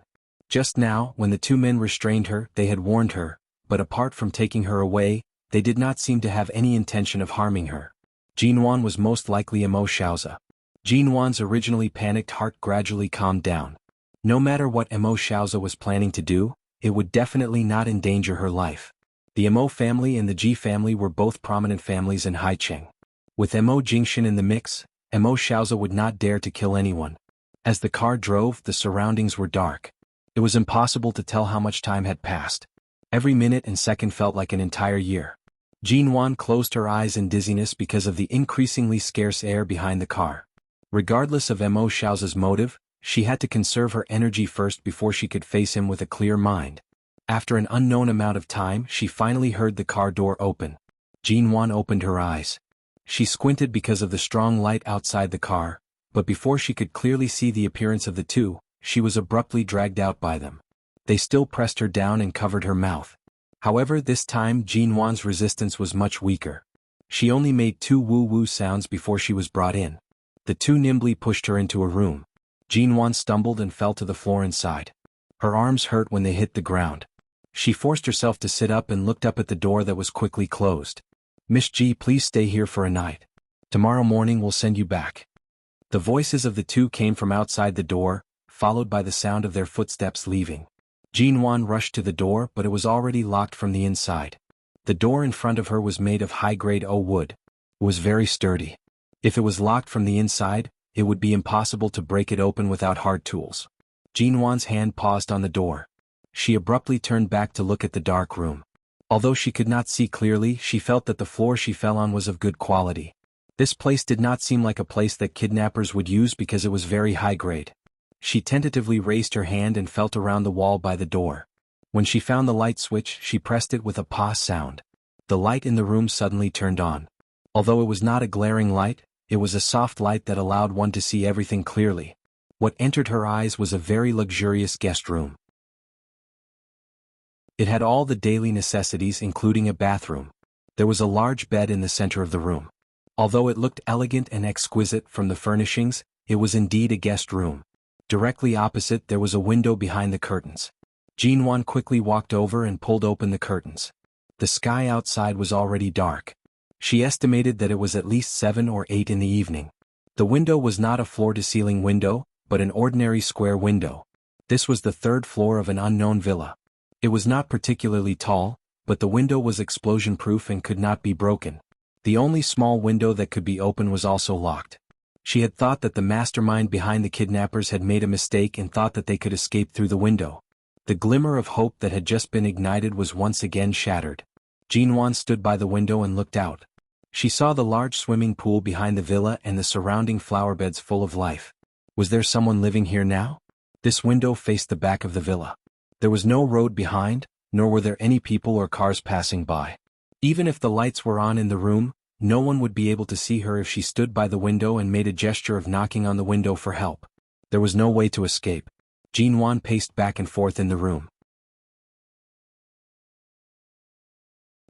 Just now, when the two men restrained her, they had warned her, but apart from taking her away, they did not seem to have any intention of harming her. Jinwan was most likely Mo Xiaoza. Jinwan's originally panicked heart gradually calmed down. No matter what Mo Xiaoza was planning to do, it would definitely not endanger her life. The Mo family and the Ji family were both prominent families in Haicheng. With Mo Jingshan in the mix, Mo Xiaoza would not dare to kill anyone. As the car drove, the surroundings were dark. It was impossible to tell how much time had passed. Every minute and second felt like an entire year. Jinwan closed her eyes in dizziness because of the increasingly scarce air behind the car. Regardless of Mo Xiaoza's motive, she had to conserve her energy first before she could face him with a clear mind. After an unknown amount of time, she finally heard the car door open. Jinwan opened her eyes. She squinted because of the strong light outside the car, but before she could clearly see the appearance of the two, she was abruptly dragged out by them. They still pressed her down and covered her mouth. However, this time Jinwan's resistance was much weaker. She only made two woo-woo sounds before she was brought in. The two nimbly pushed her into a room. Jinwan stumbled and fell to the floor inside. Her arms hurt when they hit the ground. She forced herself to sit up and looked up at the door that was quickly closed. Miss G, please stay here for a night. Tomorrow morning we'll send you back. The voices of the two came from outside the door, followed by the sound of their footsteps leaving. Jinwan rushed to the door, but it was already locked from the inside. The door in front of her was made of high-grade wood. It was very sturdy. If it was locked from the inside, it would be impossible to break it open without hard tools. Jinwan's hand paused on the door. She abruptly turned back to look at the dark room. Although she could not see clearly, she felt that the floor she fell on was of good quality. This place did not seem like a place that kidnappers would use because it was very high grade. She tentatively raised her hand and felt around the wall by the door. When she found the light switch, she pressed it with a pause sound. The light in the room suddenly turned on. Although it was not a glaring light, it was a soft light that allowed one to see everything clearly. What entered her eyes was a very luxurious guest room. It had all the daily necessities including a bathroom. There was a large bed in the center of the room. Although it looked elegant and exquisite from the furnishings, it was indeed a guest room. Directly opposite there was a window behind the curtains. Jinwan quickly walked over and pulled open the curtains. The sky outside was already dark. She estimated that it was at least 7 or 8 in the evening. The window was not a floor-to-ceiling window, but an ordinary square window. This was the 3rd floor of an unknown villa. It was not particularly tall, but the window was explosion-proof and could not be broken. The only small window that could be opened was also locked. She had thought that the mastermind behind the kidnappers had made a mistake and thought that they could escape through the window. The glimmer of hope that had just been ignited was once again shattered. Jinwan stood by the window and looked out. She saw the large swimming pool behind the villa and the surrounding flower beds full of life. Was there someone living here now? This window faced the back of the villa. There was no road behind, nor were there any people or cars passing by. Even if the lights were on in the room, no one would be able to see her if she stood by the window and made a gesture of knocking on the window for help. There was no way to escape. Jinwan paced back and forth in the room.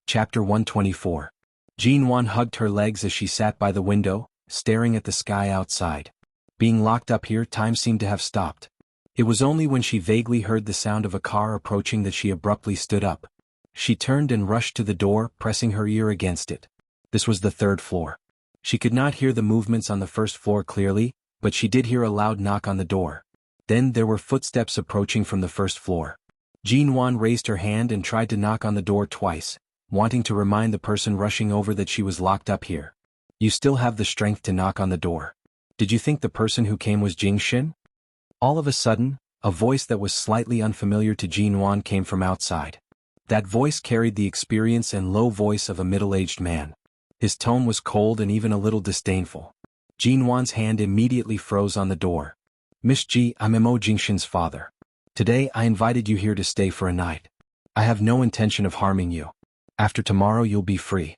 Chapter 124. Jinwan hugged her legs as she sat by the window, staring at the sky outside. Being locked up here, time seemed to have stopped. It was only when she vaguely heard the sound of a car approaching that she abruptly stood up. She turned and rushed to the door, pressing her ear against it. This was the 3rd floor. She could not hear the movements on the 1st floor clearly, but she did hear a loud knock on the door. Then there were footsteps approaching from the 1st floor. Jinwan raised her hand and tried to knock on the door twice, wanting to remind the person rushing over that she was locked up here. You still have the strength to knock on the door. Did you think the person who came was Jingxin? All of a sudden, a voice that was slightly unfamiliar to Jinwan came from outside. That voice carried the experience and low voice of a middle-aged man. His tone was cold and even a little disdainful. Jinwan's hand immediately froze on the door. Miss Ji, I'm Mo Jingxin's father. Today I invited you here to stay for a night. I have no intention of harming you. After tomorrow you'll be free.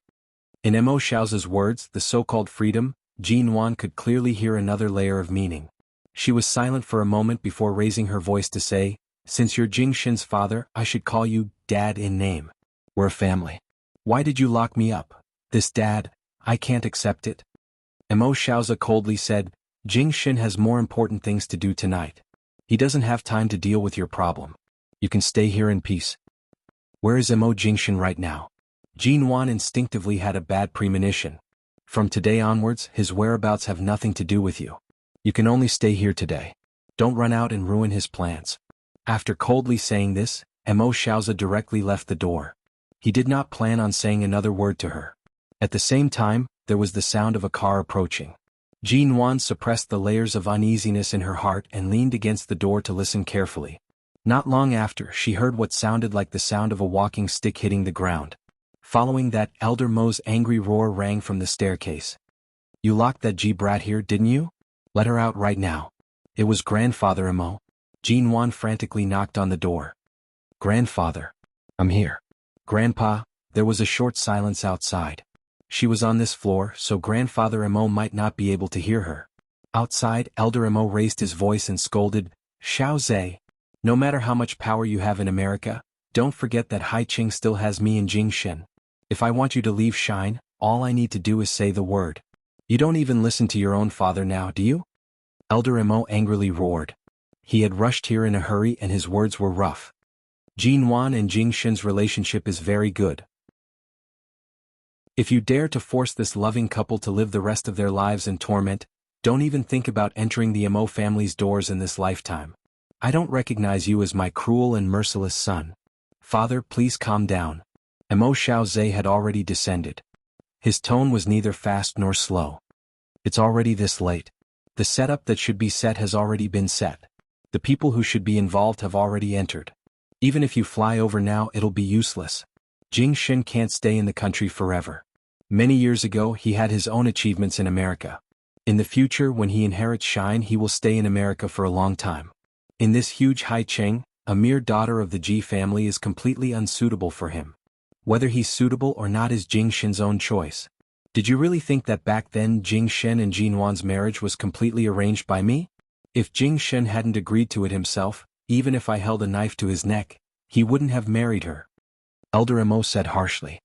In Mo Xiao's words, the so-called freedom, Jinwan could clearly hear another layer of meaning. She was silent for a moment before raising her voice to say, since you're Jingxin's father, I should call you Dad in name. We're a family. Why did you lock me up? This Dad, I can't accept it. Mo Xiaoza coldly said, Jingxin has more important things to do tonight. He doesn't have time to deal with your problem. You can stay here in peace. Where is Mo Jingxin right now? Jinwan instinctively had a bad premonition. From today onwards, his whereabouts have nothing to do with you. You can only stay here today. Don't run out and ruin his plans. After coldly saying this, Mo Xiaoza directly left the door. He did not plan on saying another word to her. At the same time, there was the sound of a car approaching. Jinwan suppressed the layers of uneasiness in her heart and leaned against the door to listen carefully. Not long after, she heard what sounded like the sound of a walking stick hitting the ground. Following that, Elder Mo's angry roar rang from the staircase. You locked that G-brat here, didn't you? Let her out right now. It was Grandfather Mo. Jinwan frantically knocked on the door. Grandfather. I'm here. Grandpa. There was a short silence outside. She was on this floor, so Grandfather Mo might not be able to hear her. Outside, Elder Mo raised his voice and scolded, Xiao Zhe. No matter how much power you have in America, don't forget that Hai Qing still has me and Jingxin. If I want you to leave Shine, all I need to do is say the word. You don't even listen to your own father now, do you? Elder Mo angrily roared. He had rushed here in a hurry and his words were rough. Jinwan and Jingxin's relationship is very good. If you dare to force this loving couple to live the rest of their lives in torment, don't even think about entering the Mo family's doors in this lifetime. I don't recognize you as my cruel and merciless son. Father, please calm down. Mo Xiaoze had already descended. His tone was neither fast nor slow. It's already this late. The setup that should be set has already been set. The people who should be involved have already entered. Even if you fly over now, it'll be useless. Jing Shen can't stay in the country forever. Many years ago he had his own achievements in America. In the future when he inherits Shine he will stay in America for a long time. In this huge Hai Cheng, a mere daughter of the Ji family is completely unsuitable for him. Whether he's suitable or not is Jing Shen's own choice. Did you really think that back then Jing Shen and Jin Wan's marriage was completely arranged by me? If Jing Shen hadn't agreed to it himself, even if I held a knife to his neck, he wouldn't have married her. Elder Mo said harshly.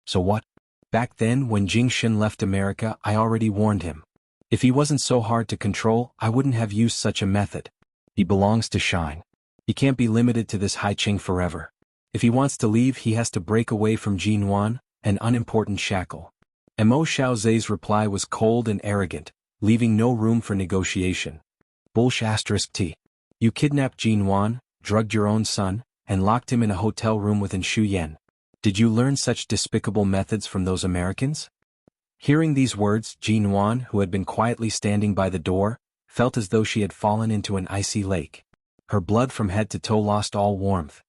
So what? Back then when Jing Shen left America I already warned him. If he wasn't so hard to control, I wouldn't have used such a method. He belongs to Shine. He can't be limited to this Hai Cheng forever. If he wants to leave he has to break away from Jin Wan, an unimportant shackle. Mo Xiaozhe's reply was cold and arrogant, leaving no room for negotiation. *T. You kidnapped Jin Wan, drugged your own son, and locked him in a hotel room within Shuyan. Did you learn such despicable methods from those Americans? Hearing these words, Jin Wan, who had been quietly standing by the door, felt as though she had fallen into an icy lake. Her blood from head to toe lost all warmth.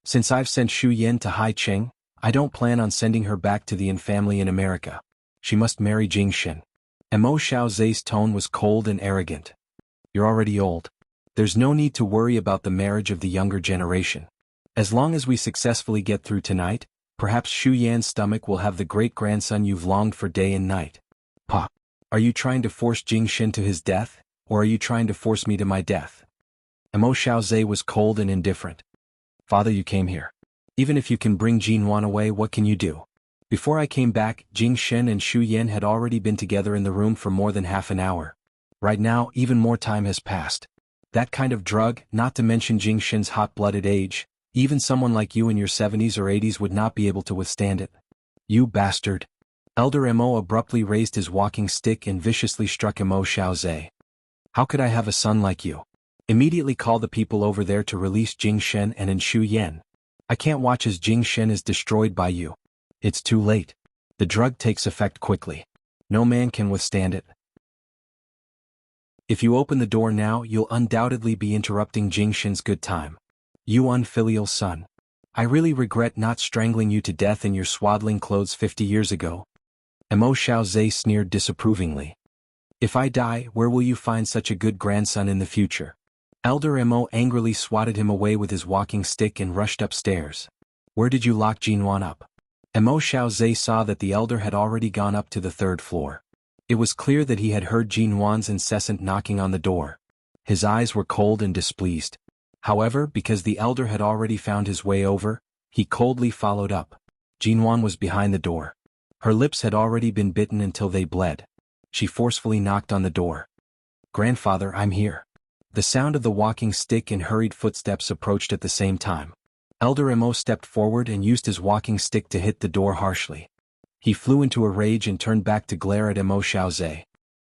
Since I've sent Shu Yen to Hai Cheng, I don't plan on sending her back to the Yin family in America. She must marry Jing Shen. Mo Xiaozhe's tone was cold and arrogant. You're already old. There's no need to worry about the marriage of the younger generation. As long as we successfully get through tonight, perhaps Shu Yan's stomach will have the great-grandson you've longed for day and night. Pa, are you trying to force Jing Shen to his death, or are you trying to force me to my death? Mo Xiaozhe was cold and indifferent. Father, you came here. Even if you can bring Jin Wan away, what can you do? Before I came back, Jing Shen and Shu Yan had already been together in the room for more than half an hour. Right now, even more time has passed. That kind of drug, not to mention Jing Shen's hot-blooded age, even someone like you in your 70s or 80s would not be able to withstand it. You bastard. Elder Mo abruptly raised his walking stick and viciously struck Mo Xiaozhe. How could I have a son like you? Immediately call the people over there to release Jing Shen and Shu Yan. I can't watch as Jing Shen is destroyed by you. It's too late. The drug takes effect quickly. No man can withstand it. If you open the door now, you'll undoubtedly be interrupting Jing Shen's good time. You unfilial son. I really regret not strangling you to death in your swaddling clothes 50 years ago. Mo Xiaozhe sneered disapprovingly. If I die, where will you find such a good grandson in the future? Elder Mo angrily swatted him away with his walking stick and rushed upstairs. Where did you lock Jin Wan up? Mo Xiaozhe saw that the elder had already gone up to the third floor. It was clear that he had heard Jin Wan's incessant knocking on the door. His eyes were cold and displeased. However, because the elder had already found his way over, he coldly followed up. Jin Wan was behind the door. Her lips had already been bitten until they bled. She forcefully knocked on the door. Grandfather, I'm here. The sound of the walking stick and hurried footsteps approached at the same time. Elder Mo stepped forward and used his walking stick to hit the door harshly. He flew into a rage and turned back to glare at Mo Xiaozhe.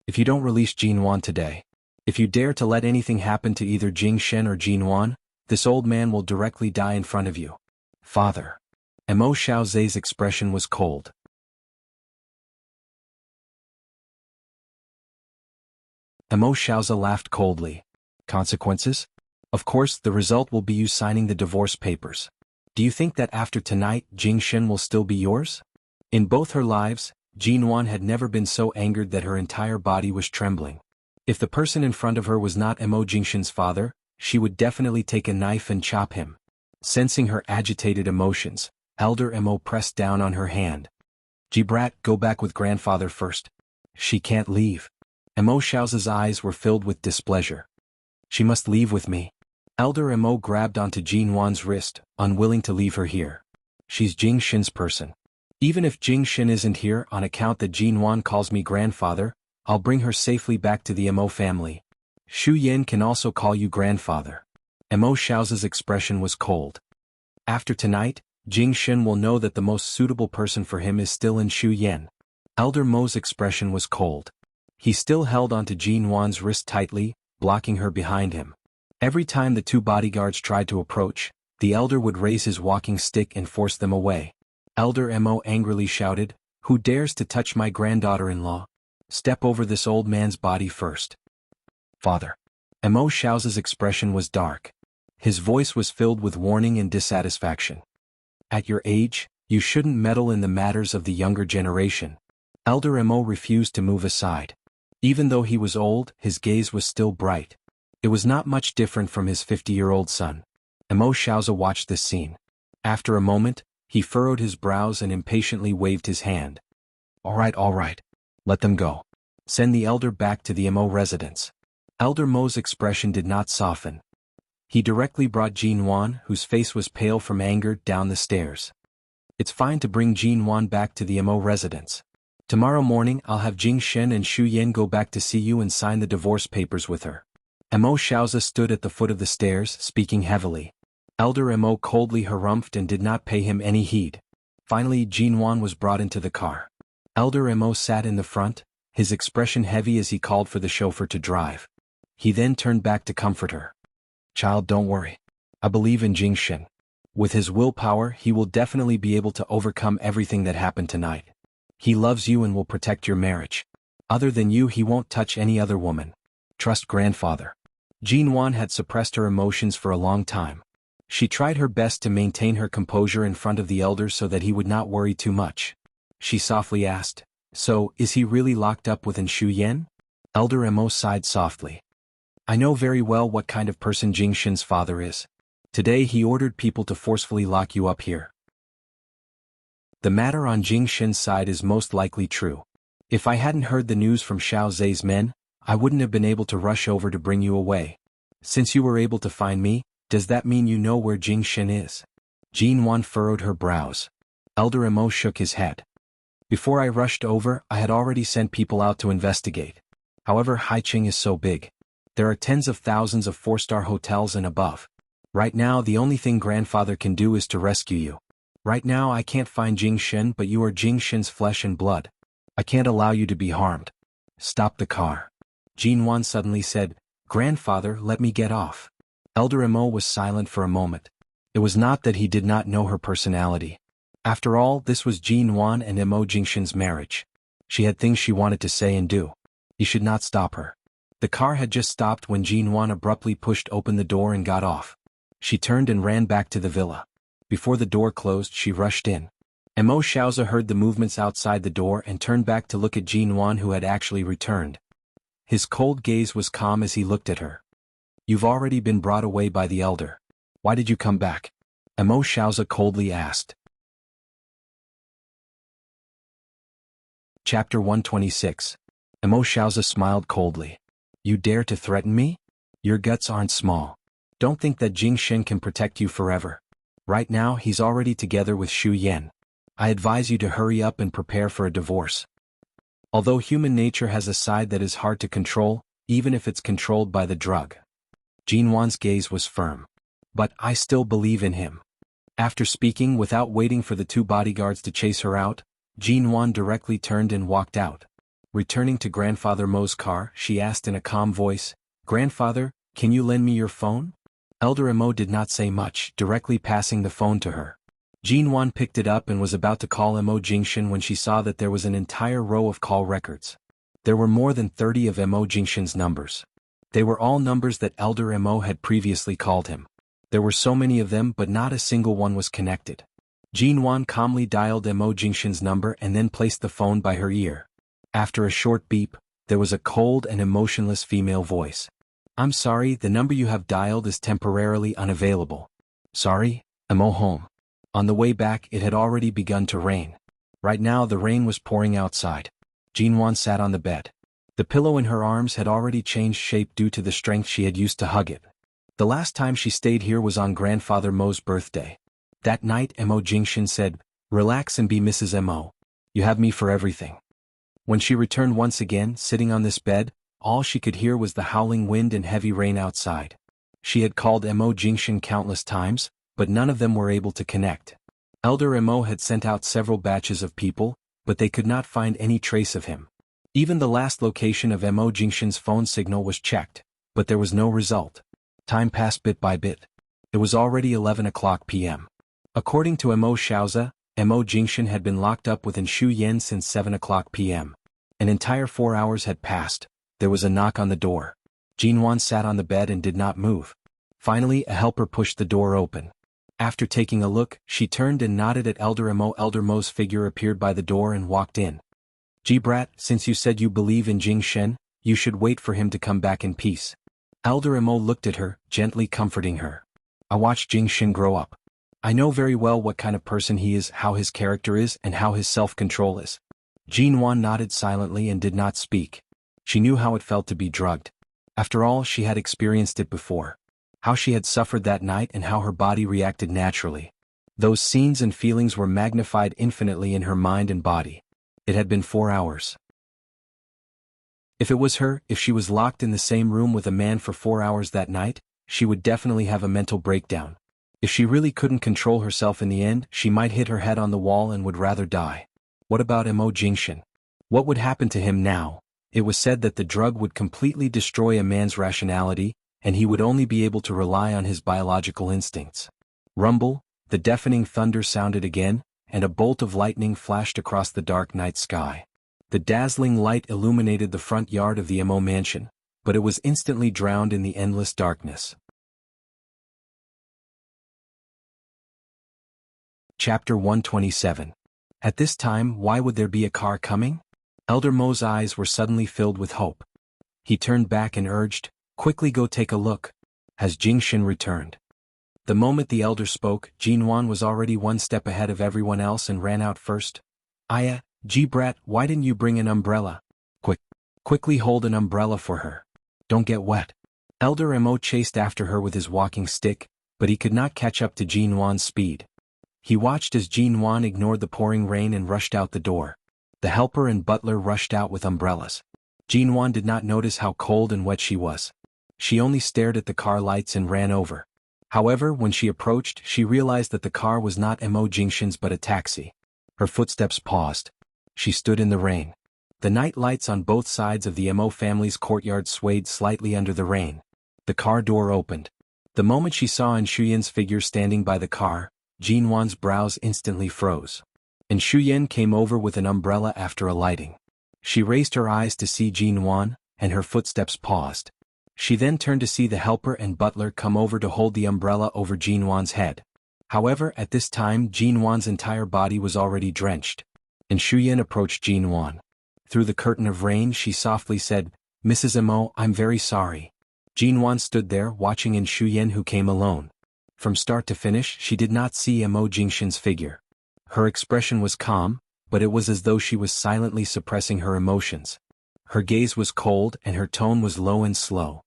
If you don't release Jin Wan today, if you dare to let anything happen to either Jing Shen or Jin Wan, this old man will directly die in front of you. Father. Mo Xiaozhe's expression was cold. Mo Xiaozhe laughed coldly. Consequences? Of course, the result will be you signing the divorce papers. Do you think that after tonight, Jing Shen will still be yours? In both her lives, Jin Wan had never been so angered that her entire body was trembling. If the person in front of her was not Mo Jingshen's father, she would definitely take a knife and chop him. Sensing her agitated emotions, Elder Mo pressed down on her hand. Brat, go back with grandfather first. She can't leave. Mo Xiaozhe's eyes were filled with displeasure. She must leave with me. Elder Mo grabbed onto Jin Wan's wrist, unwilling to leave her here. She's Jing Shen's person. Even if Jing Shen isn't here on account that Jin Wan calls me grandfather, I'll bring her safely back to the Mo family. Shu Yan can also call you grandfather. Mo Xiaozhe's expression was cold. After tonight, Jing Shen will know that the most suitable person for him is still in Shu Yan. Elder Mo's expression was cold. He still held onto Jin Wan's wrist tightly, blocking her behind him. Every time the two bodyguards tried to approach, the elder would raise his walking stick and force them away. Elder Mo angrily shouted, "Who dares to touch my granddaughter-in-law? Step over this old man's body first." Father. Mo Xiaozhe's expression was dark. His voice was filled with warning and dissatisfaction. At your age, You shouldn't meddle in the matters of the younger generation. Elder Mo refused to move aside. Even though he was old, his gaze was still bright. It was not much different from his 50-year-old son. Mo Xiaozi watched this scene. After a moment, he furrowed his brows and impatiently waved his hand. All right. Let them go. Send the elder back to the Mo residence. Elder Mo's expression did not soften. He directly brought Jin Wan, whose face was pale from anger, down the stairs. It's fine to bring Jin Wan back to the Mo residence. Tomorrow morning I'll have Jing Shen and Xu Yan go back to see you and sign the divorce papers with her. Mo Xiaozi stood at the foot of the stairs, speaking heavily. Elder Mo coldly harumphed and did not pay him any heed. Finally Jin Wan was brought into the car. Elder Mo sat in the front, his expression heavy as he called for the chauffeur to drive. He then turned back to comfort her. Child, don't worry. I believe in Jing Shen. With his willpower he will definitely be able to overcome everything that happened tonight. He loves you and will protect your marriage. Other than you he won't touch any other woman. Trust grandfather. Jin Wan had suppressed her emotions for a long time. She tried her best to maintain her composure in front of the elder so that he would not worry too much. She softly asked, So, is he really locked up within Xu Yan? Elder Mo sighed softly. I know very well what kind of person Jing Shen's father is. Today he ordered people to forcefully lock you up here. The matter on Jing Shen's side is most likely true. If I hadn't heard the news from Xiao Zhe's men, I wouldn't have been able to rush over to bring you away. Since you were able to find me, does that mean you know where Jing Shen is? Jin Wan furrowed her brows. Elder Mo shook his head. Before I rushed over, I had already sent people out to investigate. However, Haiqing is so big. There are tens of thousands of 4-star hotels and above. Right now the only thing grandfather can do is to rescue you. Right now I can't find Jing Shen, but you are Jing Shen's flesh and blood. I can't allow you to be harmed. Stop the car. Jin Wan suddenly said, Grandfather, let me get off. Elder Mo was silent for a moment. It was not that he did not know her personality. After all, this was Jin Wan and Mo Jingshen's marriage. She had things she wanted to say and do. He should not stop her. The car had just stopped when Jin Wan abruptly pushed open the door and got off. She turned and ran back to the villa. Before the door closed, she rushed in. Mo Xiaozi heard the movements outside the door and turned back to look at Jin Wan, who had actually returned. His cold gaze was calm as he looked at her. You've already been brought away by the elder. Why did you come back? Mo Xiaozi coldly asked. Chapter 126. Mo Xiaozi smiled coldly. You dare to threaten me? Your guts aren't small. Don't think that Jing Shen can protect you forever. Right now he's already together with Xu Yan. I advise you to hurry up and prepare for a divorce. Although human nature has a side that is hard to control, even if it's controlled by the drug. Jin Wan's gaze was firm. But I still believe in him. After speaking without waiting for the 2 bodyguards to chase her out, Jin Wan directly turned and walked out. Returning to Grandfather Mo's car, she asked in a calm voice, Grandfather, can you lend me your phone? Elder Mo did not say much, directly passing the phone to her. Jin Wan picked it up and was about to call Mo Jingshen when she saw that there was an entire row of call records. There were more than 30 of Mo Jingshen's numbers. They were all numbers that Elder Mo had previously called him. There were so many of them, but not a single one was connected. Jin Wan calmly dialed Mo Jingshen's number and then placed the phone by her ear. After a short beep, there was a cold and emotionless female voice. I'm sorry, the number you have dialed is temporarily unavailable. Sorry, Mo home. On the way back it had already begun to rain. Right now the rain was pouring outside. Jin Wan sat on the bed. The pillow in her arms had already changed shape due to the strength she had used to hug it. The last time she stayed here was on Grandfather Mo's birthday. That night Mo Jingshen said, Relax and be Mrs. Mo. You have me for everything. When she returned once again, sitting on this bed, all she could hear was the howling wind and heavy rain outside. She had called Mo Jingshen countless times, but none of them were able to connect. Elder Mo had sent out several batches of people, but they could not find any trace of him. Even the last location of Mo Jingshen's phone signal was checked, but there was no result. Time passed bit by bit. It was already 11 o'clock p.m. According to Mo Xiaozi, Mo Jingshen had been locked up within Xu Yan since 7 o'clock p.m. An entire 4 hours had passed. There was a knock on the door. Jin Wan sat on the bed and did not move. Finally, a helper pushed the door open. After taking a look, she turned and nodded at Elder Mo. Elder Mo's figure appeared by the door and walked in. Brat, since you said you believe in Jing Shen, you should wait for him to come back in peace. Elder Mo looked at her, gently comforting her. I watched Jing Shen grow up. I know very well what kind of person he is, how his character is, and how his self-control is. Jin Wan nodded silently and did not speak. She knew how it felt to be drugged. After all, she had experienced it before. How she had suffered that night and how her body reacted naturally. Those scenes and feelings were magnified infinitely in her mind and body. It had been 4 hours. If it was her, if she was locked in the same room with a man for 4 hours that night, she would definitely have a mental breakdown. If she really couldn't control herself in the end, she might hit her head on the wall and would rather die. What about Mo Jingshan? What would happen to him now? It was said that the drug would completely destroy a man's rationality, and he would only be able to rely on his biological instincts. Rumble, the deafening thunder sounded again, and a bolt of lightning flashed across the dark night sky. The dazzling light illuminated the front yard of the Mo mansion, but it was instantly drowned in the endless darkness. Chapter 127. At this time, why would there be a car coming? Elder Mo's eyes were suddenly filled with hope. He turned back and urged, quickly go take a look. Has Jingshin returned? The moment the elder spoke, Jinwan was already one step ahead of everyone else and ran out first. Aya, Brat, why didn't you bring an umbrella? Quickly hold an umbrella for her. Don't get wet. Elder Mo chased after her with his walking stick, but he could not catch up to Jinwan's speed. He watched as Jinwan ignored the pouring rain and rushed out the door. The helper and butler rushed out with umbrellas. Jinwan did not notice how cold and wet she was. She only stared at the car lights and ran over. However, when she approached, she realized that the car was not Mo Jingshan's but a taxi. Her footsteps paused. She stood in the rain. The night lights on both sides of the Mo family's courtyard swayed slightly under the rain. The car door opened. The moment she saw Shuyan's figure standing by the car, Jinwan's brows instantly froze. Shuyan came over with an umbrella after alighting. She raised her eyes to see Jinwan, and her footsteps paused. She then turned to see the helper and butler come over to hold the umbrella over Jinwan's head. However, at this time Jinwan's entire body was already drenched. Shuyan approached Jinwan. Through the curtain of rain she softly said, Mrs. Mo, I'm very sorry. Jinwan stood there watching Shuyan, who came alone. From start to finish she did not see Mo Jingshan's figure. Her expression was calm, but it was as though she was silently suppressing her emotions. Her gaze was cold and her tone was low and slow.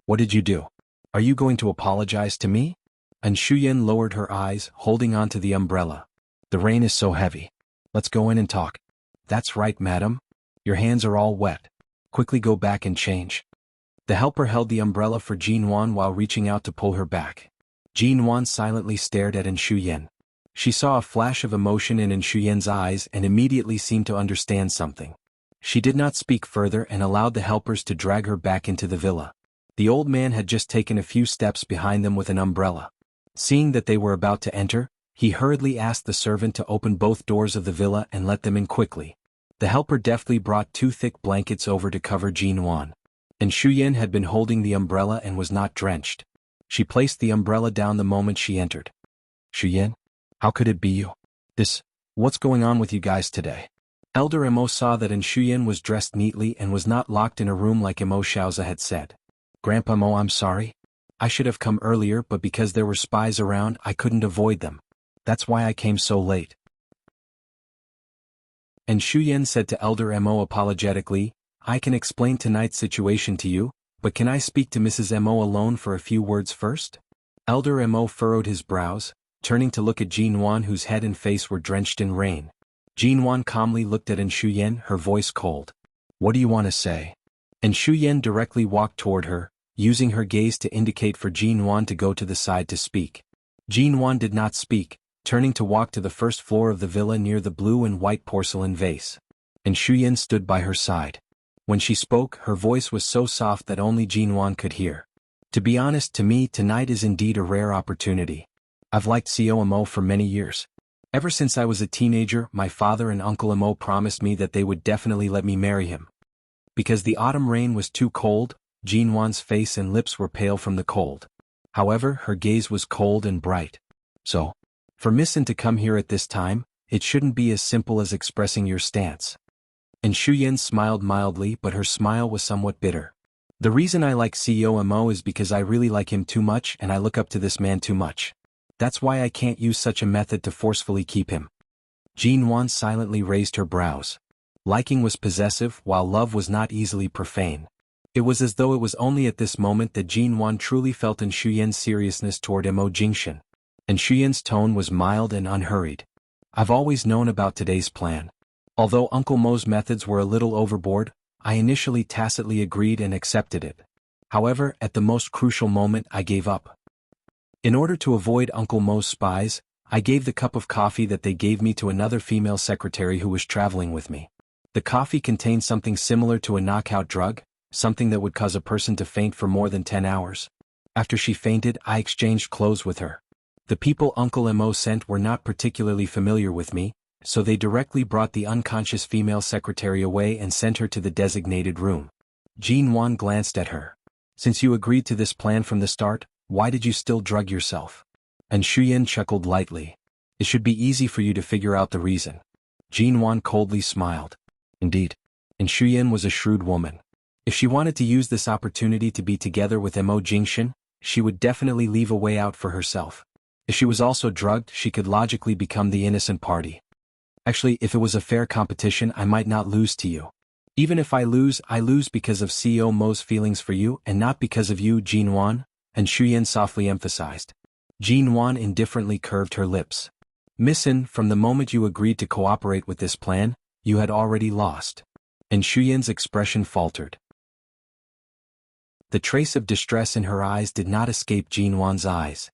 What did you do? Are you going to apologize to me? Shuyan lowered her eyes, holding on to the umbrella. The rain is so heavy. Let's go in and talk. That's right, madam. Your hands are all wet. Quickly go back and change. The helper held the umbrella for Jinwan while reaching out to pull her back. Jinwan silently stared at Shuyan. She saw a flash of emotion in Shuyan's eyes and immediately seemed to understand something. She did not speak further and allowed the helpers to drag her back into the villa. The old man had just taken a few steps behind them with an umbrella. Seeing that they were about to enter, he hurriedly asked the servant to open both doors of the villa and let them in quickly. The helper deftly brought 2 thick blankets over to cover Jinwan. Shuyan had been holding the umbrella and was not drenched. She placed the umbrella down the moment she entered. Shuyan? How could it be you? What's going on with you guys today? Elder Mo saw that Shuyan was dressed neatly and was not locked in a room like Mo Xiaoza had said. Grandpa Mo, I'm sorry. I should have come earlier, but because there were spies around, I couldn't avoid them. That's why I came so late. Shuyan said to Elder Mo apologetically, I can explain tonight's situation to you, but can I speak to Mrs. Mo alone for a few words first? Elder Mo furrowed his brows, turning to look at Jinwan, whose head and face were drenched in rain. Jinwan calmly looked at Shuyan, her voice cold. What do you want to say? Shuyan directly walked toward her, using her gaze to indicate for Jinwan to go to the side to speak. Jinwan did not speak, turning to walk to the first floor of the villa near the blue and white porcelain vase. Shuyan stood by her side. When she spoke, her voice was so soft that only Jinwan could hear. To be honest, to me tonight is indeed a rare opportunity. I've liked Xiao Mo for many years. Ever since I was a teenager, my father and Uncle Mo promised me that they would definitely let me marry him. Because the autumn rain was too cold, Jinwan's face and lips were pale from the cold. However, her gaze was cold and bright. So, for Missin to come here at this time, it shouldn't be as simple as expressing your stance. And Shuyan smiled mildly, but her smile was somewhat bitter. The reason I like CEO Mo is because I really like him too much and I look up to this man too much. That's why I can't use such a method to forcefully keep him. Jean Wan silently raised her brows. Liking was possessive, while love was not easily profane. It was as though it was only at this moment that Jean Wan truly felt in Shuyan's seriousness toward Mo Jingshan. And Shuyan's tone was mild and unhurried. I've always known about today's plan. Although Uncle Mo's methods were a little overboard, I initially tacitly agreed and accepted it. However, at the most crucial moment I gave up. In order to avoid Uncle Mo's spies, I gave the cup of coffee that they gave me to another female secretary who was traveling with me. The coffee contained something similar to a knockout drug, something that would cause a person to faint for more than 10 hours. After she fainted, I exchanged clothes with her. The people Uncle Mo sent were not particularly familiar with me, so they directly brought the unconscious female secretary away and sent her to the designated room. Jean Wan glanced at her. Since you agreed to this plan from the start, why did you still drug yourself? And Shuyan chuckled lightly. It should be easy for you to figure out the reason. Jean Wan coldly smiled. Indeed. And Shuyan was a shrewd woman. If she wanted to use this opportunity to be together with Mo Jingshan, she would definitely leave a way out for herself. If she was also drugged, she could logically become the innocent party. Actually, if it was a fair competition, I might not lose to you. Even if I lose because of CEO Mo's feelings for you and not because of you, Jean Wan, and Shuyan softly emphasized. Jean Wan indifferently curved her lips. Missin, from the moment you agreed to cooperate with this plan, you had already lost. And Shuyan's expression faltered. The trace of distress in her eyes did not escape Jean Wan's eyes.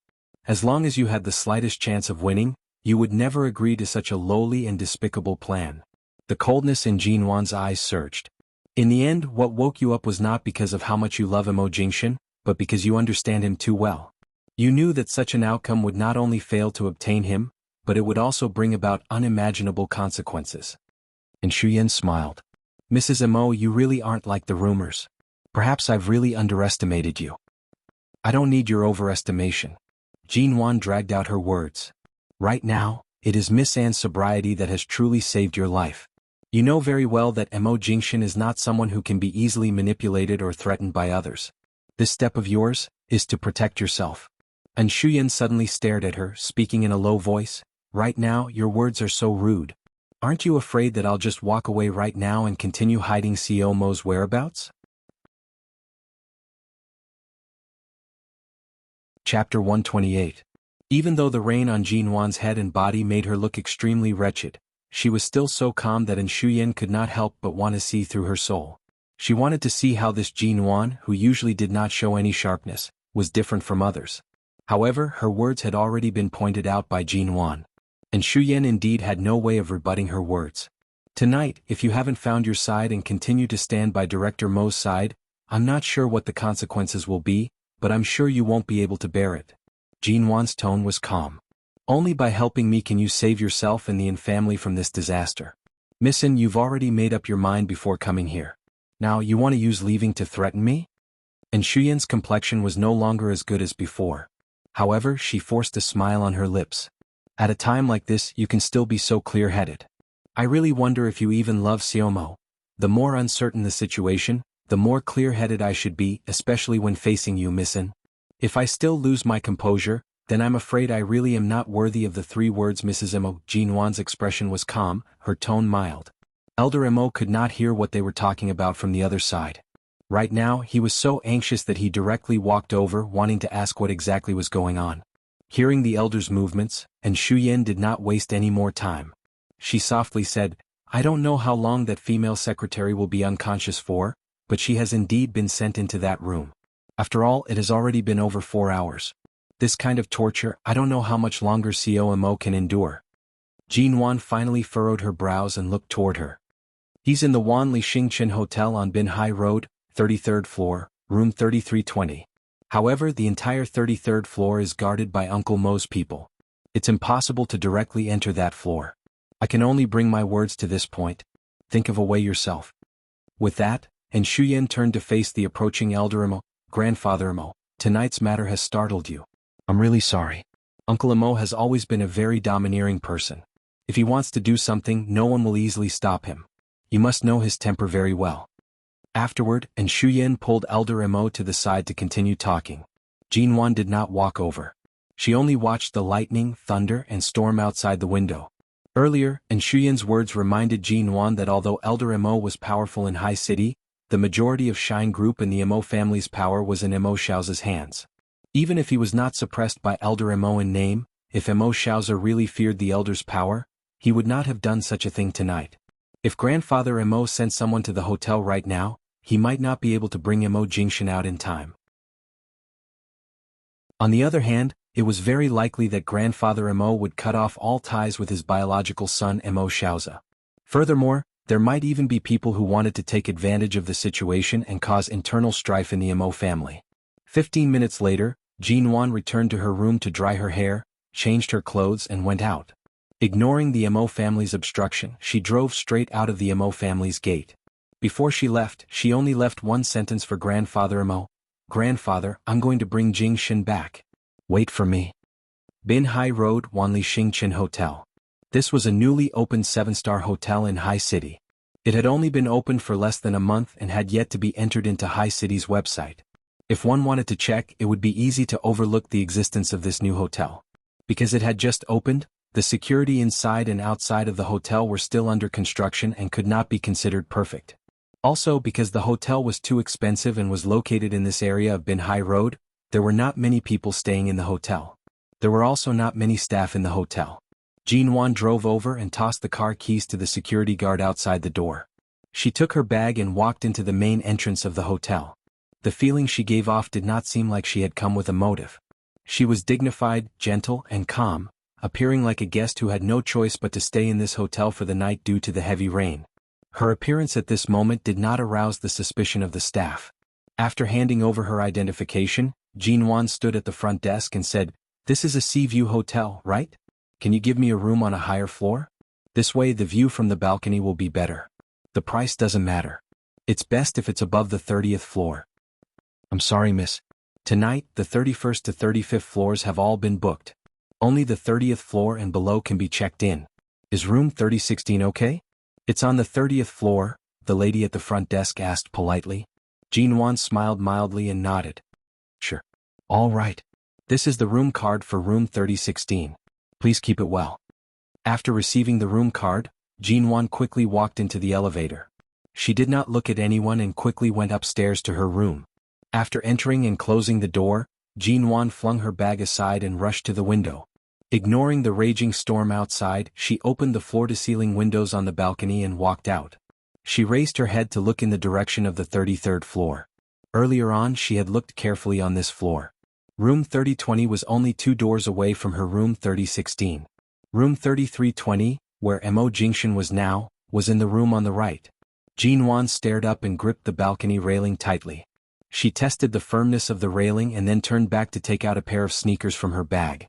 As long as you had the slightest chance of winning, you would never agree to such a lowly and despicable plan. The coldness in Jean Wan's eyes surged. In the end, what woke you up was not because of how much you love Mo Jingshan, but because you understand him too well. You knew that such an outcome would not only fail to obtain him, but it would also bring about unimaginable consequences. And Shuyan smiled. Mrs. Mo, you really aren't like the rumors. Perhaps I've really underestimated you. I don't need your overestimation. Jean Wan dragged out her words. Right now, it is Miss Anne's sobriety that has truly saved your life. You know very well that Mo Jingshan is not someone who can be easily manipulated or threatened by others. This step of yours is to protect yourself. And Shuyan suddenly stared at her, speaking in a low voice. Right now, your words are so rude. Aren't you afraid that I'll just walk away right now and continue hiding CEO Mo's whereabouts? Chapter 128. Even though the rain on Jean Wan's head and body made her look extremely wretched, she was still so calm that Shuyan could not help but want to see through her soul. She wanted to see how this Jean Wan, who usually did not show any sharpness, was different from others. However, her words had already been pointed out by Jean Wan. And Shuyan indeed had no way of rebutting her words. Tonight, if you haven't found your side and continue to stand by Director Mo's side, I'm not sure what the consequences will be, but I'm sure you won't be able to bear it. Jean Wan's tone was calm. Only by helping me can you save yourself and the Yin family from this disaster. Missin, you've already made up your mind before coming here. Now you want to use leaving to threaten me? And Shuyan's complexion was no longer as good as before. However, she forced a smile on her lips. At a time like this, you can still be so clear-headed. I really wonder if you even love Xiaomo. The more uncertain the situation, the more clear-headed I should be, especially when facing you, Missin. If I still lose my composure, then I'm afraid I really am not worthy of the 3 words Mrs. Mo. Jean Wan's expression was calm, her tone mild. Elder Mo could not hear what they were talking about from the other side. Right now, he was so anxious that he directly walked over, wanting to ask what exactly was going on. Hearing the elder's movements, and Shuyan did not waste any more time. She softly said, I don't know how long that female secretary will be unconscious for, but she has indeed been sent into that room. After all, it has already been over 4 hours. This kind of torture, I don't know how much longer COMO can endure. Jean Wan finally furrowed her brows and looked toward her. He's in the Wanli Xingchen Hotel on Bin Hai Road, 33rd floor, room 3320. However, the entire 33rd floor is guarded by Uncle Mo's people. It's impossible to directly enter that floor. I can only bring my words to this point. Think of a way yourself. With that, and Shuyan turned to face the approaching elder Mo. Grandfather Mo, tonight's matter has startled you. I'm really sorry. Uncle Mo has always been a very domineering person. If he wants to do something, no one will easily stop him. You must know his temper very well. Afterward, and Shuyan pulled Elder Mo to the side to continue talking. Jinwan did not walk over. She only watched the lightning, thunder, and storm outside the window. Earlier, and Shuyan's words reminded Jinwan that although Elder Mo was powerful in High City, the majority of Shine Group and the Mo family's power was in Mo Xiao's hands. Even if he was not suppressed by Elder Mo in name, if Mo Xiao really feared the Elder's power, he would not have done such a thing tonight. If Grandfather Mo sent someone to the hotel right now, he might not be able to bring Mo Jingshan out in time. On the other hand, it was very likely that Grandfather Mo would cut off all ties with his biological son Mo Xiaoza. Furthermore, there might even be people who wanted to take advantage of the situation and cause internal strife in the Mo family. 15 minutes later, Jinwan returned to her room to dry her hair, changed her clothes and went out. Ignoring the Mo family's obstruction, she drove straight out of the Mo family's gate. Before she left, she only left one sentence for Grandfather Mo. "Grandfather, I'm going to bring Jingshan back. Wait for me." Bin Hai Road, Wanli Xingchen Hotel. This was a newly opened 7-star hotel in High City. It had only been opened for less than a month and had yet to be entered into High City's website. If one wanted to check, it would be easy to overlook the existence of this new hotel. Because it had just opened, the security inside and outside of the hotel were still under construction and could not be considered perfect. Also, because the hotel was too expensive and was located in this area of Bin Hai Road, there were not many people staying in the hotel. There were also not many staff in the hotel. Jinwan drove over and tossed the car keys to the security guard outside the door. She took her bag and walked into the main entrance of the hotel. The feeling she gave off did not seem like she had come with a motive. She was dignified, gentle, and calm, appearing like a guest who had no choice but to stay in this hotel for the night due to the heavy rain. Her appearance at this moment did not arouse the suspicion of the staff. After handing over her identification, Jinwan stood at the front desk and said, "This is a sea view hotel, right? Can you give me a room on a higher floor? This way the view from the balcony will be better. The price doesn't matter. It's best if it's above the 30th floor." "I'm sorry, miss. Tonight, the 31st to 35th floors have all been booked. Only the 30th floor and below can be checked in. Is room 3016 okay?" "It's on the 30th floor," the lady at the front desk asked politely. Jinwan smiled mildly and nodded. "Sure. All right. This is the room card for room 3016. Please keep it well." After receiving the room card, Jinwan quickly walked into the elevator. She did not look at anyone and quickly went upstairs to her room. After entering and closing the door, Jinwan flung her bag aside and rushed to the window. Ignoring the raging storm outside, she opened the floor-to-ceiling windows on the balcony and walked out. She raised her head to look in the direction of the 33rd floor. Earlier on, she had looked carefully on this floor. Room 3020 was only 2 doors away from her room 3016. Room 3320, where Mo Jingshan was now, was in the room on the right. Jinwan stared up and gripped the balcony railing tightly. She tested the firmness of the railing and then turned back to take out a pair of sneakers from her bag.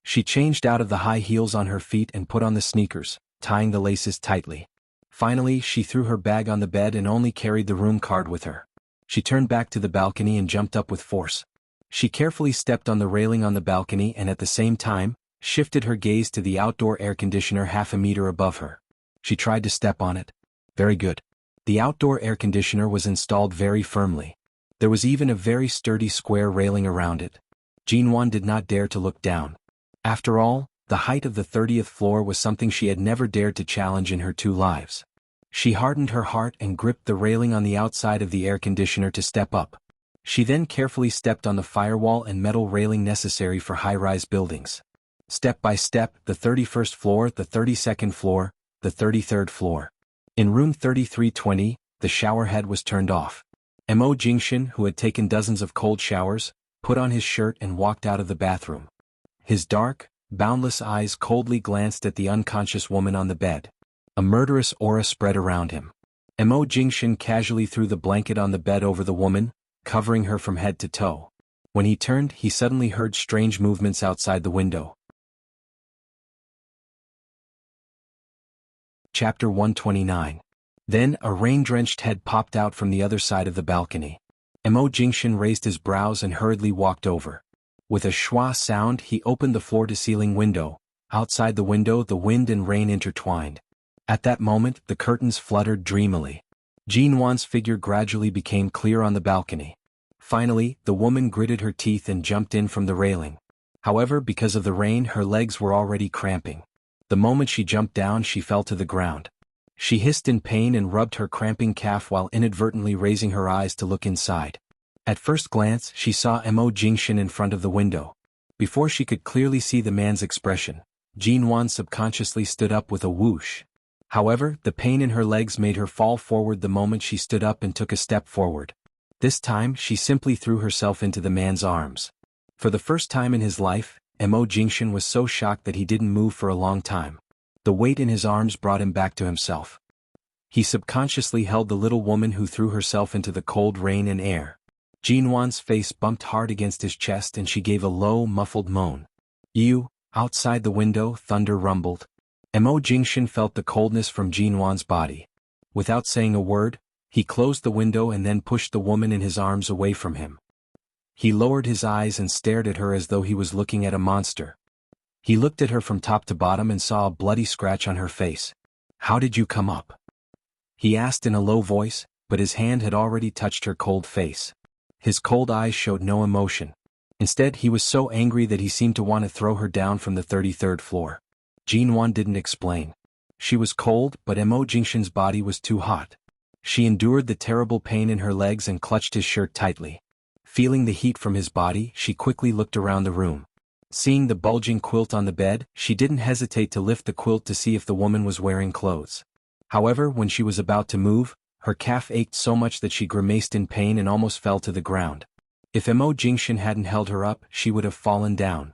She changed out of the high heels on her feet and put on the sneakers, tying the laces tightly. Finally, she threw her bag on the bed and only carried the room card with her. She turned back to the balcony and jumped up with force. She carefully stepped on the railing on the balcony and at the same time, shifted her gaze to the outdoor air conditioner half a meter above her. She tried to step on it. Very good. The outdoor air conditioner was installed very firmly. There was even a very sturdy square railing around it. Jinwan did not dare to look down. After all, the height of the 30th floor was something she had never dared to challenge in her 2 lives. She hardened her heart and gripped the railing on the outside of the air conditioner to step up. She then carefully stepped on the firewall and metal railing necessary for high-rise buildings. Step by step, the 31st floor, the 32nd floor, the 33rd floor. In room 3320, the shower head was turned off. Mo Jingshan, who had taken dozens of cold showers, put on his shirt and walked out of the bathroom. His dark, boundless eyes coldly glanced at the unconscious woman on the bed. A murderous aura spread around him. Mo Jingshan casually threw the blanket on the bed over the woman, covering her from head to toe. When he turned, he suddenly heard strange movements outside the window. Chapter 129. Then, a rain-drenched head popped out from the other side of the balcony. Mo Jingshan raised his brows and hurriedly walked over. With a schwa sound, he opened the floor-to-ceiling window. Outside the window, the wind and rain intertwined. At that moment, the curtains fluttered dreamily. Jin Wan's figure gradually became clear on the balcony. Finally, the woman gritted her teeth and jumped in from the railing. However, because of the rain, her legs were already cramping. The moment she jumped down, she fell to the ground. She hissed in pain and rubbed her cramping calf while inadvertently raising her eyes to look inside. At first glance, she saw Mo Jingshin in front of the window. Before she could clearly see the man's expression, Jin Wan subconsciously stood up with a whoosh. However, the pain in her legs made her fall forward the moment she stood up and took a step forward. This time, she simply threw herself into the man's arms. For the first time in his life, Mo Jingshin was so shocked that he didn't move for a long time. The weight in his arms brought him back to himself. He subconsciously held the little woman who threw herself into the cold rain and air. Jin Wan's face bumped hard against his chest and she gave a low, muffled moan. Ew! Outside the window, thunder rumbled. Mo Jingshin felt the coldness from Jin Wan's body. Without saying a word, he closed the window and then pushed the woman in his arms away from him. He lowered his eyes and stared at her as though he was looking at a monster. He looked at her from top to bottom and saw a bloody scratch on her face. How did you come up? He asked in a low voice, but his hand had already touched her cold face. His cold eyes showed no emotion. Instead, he was so angry that he seemed to want to throw her down from the 33rd floor. Jin Wan didn't explain. She was cold, but Mo Jingshin's body was too hot. She endured the terrible pain in her legs and clutched his shirt tightly. Feeling the heat from his body, she quickly looked around the room. Seeing the bulging quilt on the bed, she didn't hesitate to lift the quilt to see if the woman was wearing clothes. However, when she was about to move, her calf ached so much that she grimaced in pain and almost fell to the ground. If Mo Jingshin hadn't held her up, she would have fallen down.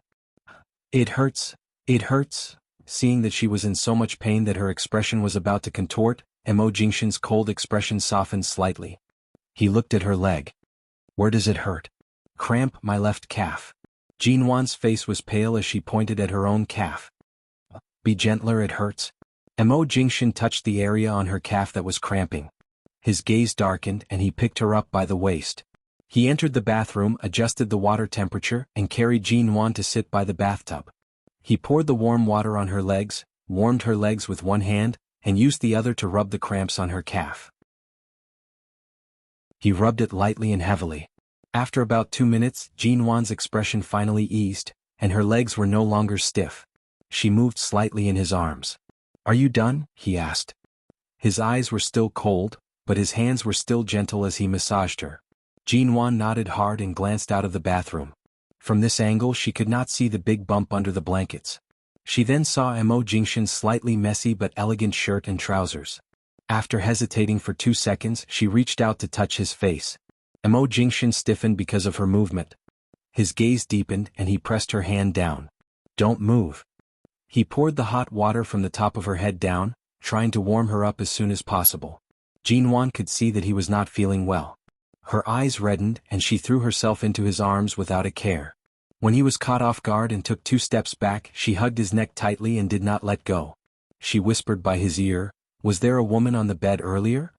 It hurts. It hurts. Seeing that she was in so much pain that her expression was about to contort, Mo Jingshin's cold expression softened slightly. He looked at her leg. Where does it hurt? Cramp my left calf. Jin Wan's face was pale as she pointed at her own calf. Be gentler, it hurts. Mo Jingshin touched the area on her calf that was cramping. His gaze darkened and he picked her up by the waist. He entered the bathroom, adjusted the water temperature, and carried Jin Wan to sit by the bathtub. He poured the warm water on her legs, warmed her legs with one hand, and used the other to rub the cramps on her calf. He rubbed it lightly and heavily. After about 2 minutes, Jin Wan's expression finally eased, and her legs were no longer stiff. She moved slightly in his arms. Are you done? He asked. His eyes were still cold, but his hands were still gentle as he massaged her. Jin Wan nodded hard and glanced out of the bathroom. From this angle she could not see the big bump under the blankets. She then saw Mo Jingshin's slightly messy but elegant shirt and trousers. After hesitating for 2 seconds, she reached out to touch his face. Mo Jingshin stiffened because of her movement. His gaze deepened and he pressed her hand down. Don't move. He poured the hot water from the top of her head down, trying to warm her up as soon as possible. Jin Wan could see that he was not feeling well. Her eyes reddened and she threw herself into his arms without a care. When he was caught off guard and took 2 steps back, she hugged his neck tightly and did not let go. She whispered by his ear, Was there a woman on the bed earlier?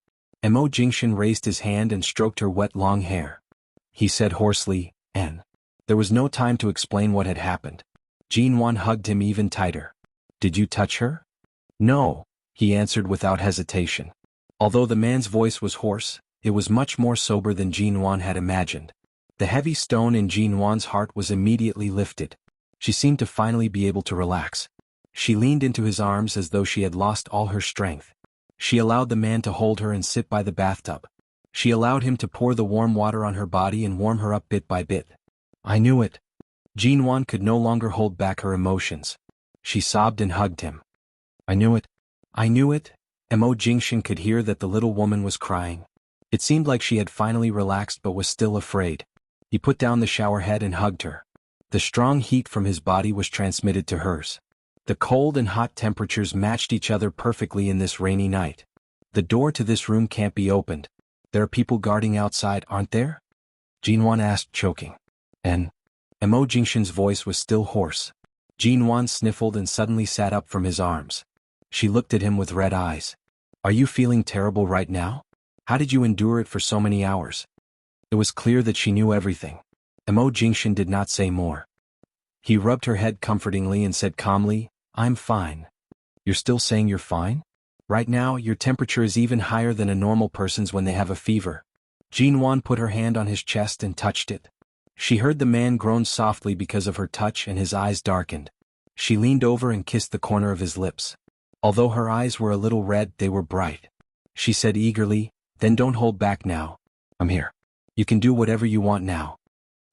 Mo Jingshin raised his hand and stroked her wet long hair. He said hoarsely, N. There was no time to explain what had happened. Jin Wan hugged him even tighter. Did you touch her? No, he answered without hesitation. Although the man's voice was hoarse, it was much more sober than Jin Wan had imagined. The heavy stone in Jin Wan's heart was immediately lifted. She seemed to finally be able to relax. She leaned into his arms as though she had lost all her strength. She allowed the man to hold her and sit by the bathtub. She allowed him to pour the warm water on her body and warm her up bit by bit. I knew it. Jin Wan could no longer hold back her emotions. She sobbed and hugged him. I knew it. I knew it. Mo Jingshin could hear that the little woman was crying. It seemed like she had finally relaxed but was still afraid. He put down the shower head and hugged her. The strong heat from his body was transmitted to hers. The cold and hot temperatures matched each other perfectly in this rainy night. The door to this room can't be opened. There are people guarding outside, aren't there? Jin Wan asked, choking. Mo Jingshin's voice was still hoarse. Jin Wan sniffled and suddenly sat up from his arms. She looked at him with red eyes. Are you feeling terrible right now? How did you endure it for so many hours? It was clear that she knew everything. Mo Jingshan did not say more. He rubbed her head comfortingly and said calmly, I'm fine. You're still saying you're fine? Right now, your temperature is even higher than a normal person's when they have a fever. Jinwan put her hand on his chest and touched it. She heard the man groan softly because of her touch and his eyes darkened. She leaned over and kissed the corner of his lips. Although her eyes were a little red, they were bright. She said eagerly, then don't hold back now. I'm here. You can do whatever you want now.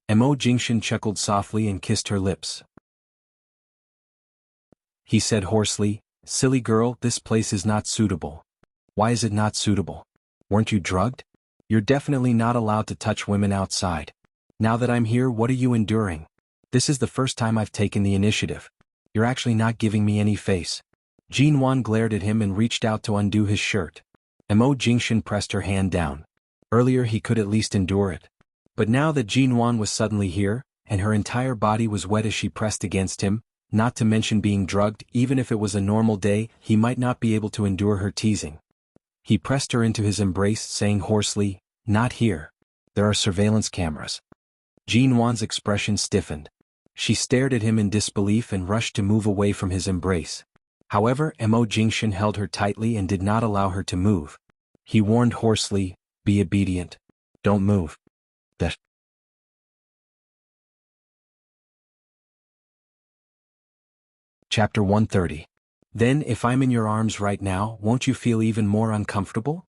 Mo Jingshan chuckled softly and kissed her lips. He said hoarsely, silly girl, this place is not suitable. Why is it not suitable? Weren't you drugged? You're definitely not allowed to touch women outside. Now that I'm here, what are you enduring? This is the first time I've taken the initiative. You're actually not giving me any face. Jinwan glared at him and reached out to undo his shirt. Mo Jingshan pressed her hand down. Earlier he could at least endure it. But now that Jinwan was suddenly here, and her entire body was wet as she pressed against him, not to mention being drugged, even if it was a normal day, he might not be able to endure her teasing. He pressed her into his embrace, saying hoarsely, not here. There are surveillance cameras. Jinwan's expression stiffened. She stared at him in disbelief and rushed to move away from his embrace. However, Mo Jingshan held her tightly and did not allow her to move. He warned hoarsely, be obedient. Don't move. That. Chapter 130. Then if I'm in your arms right now, won't you feel even more uncomfortable?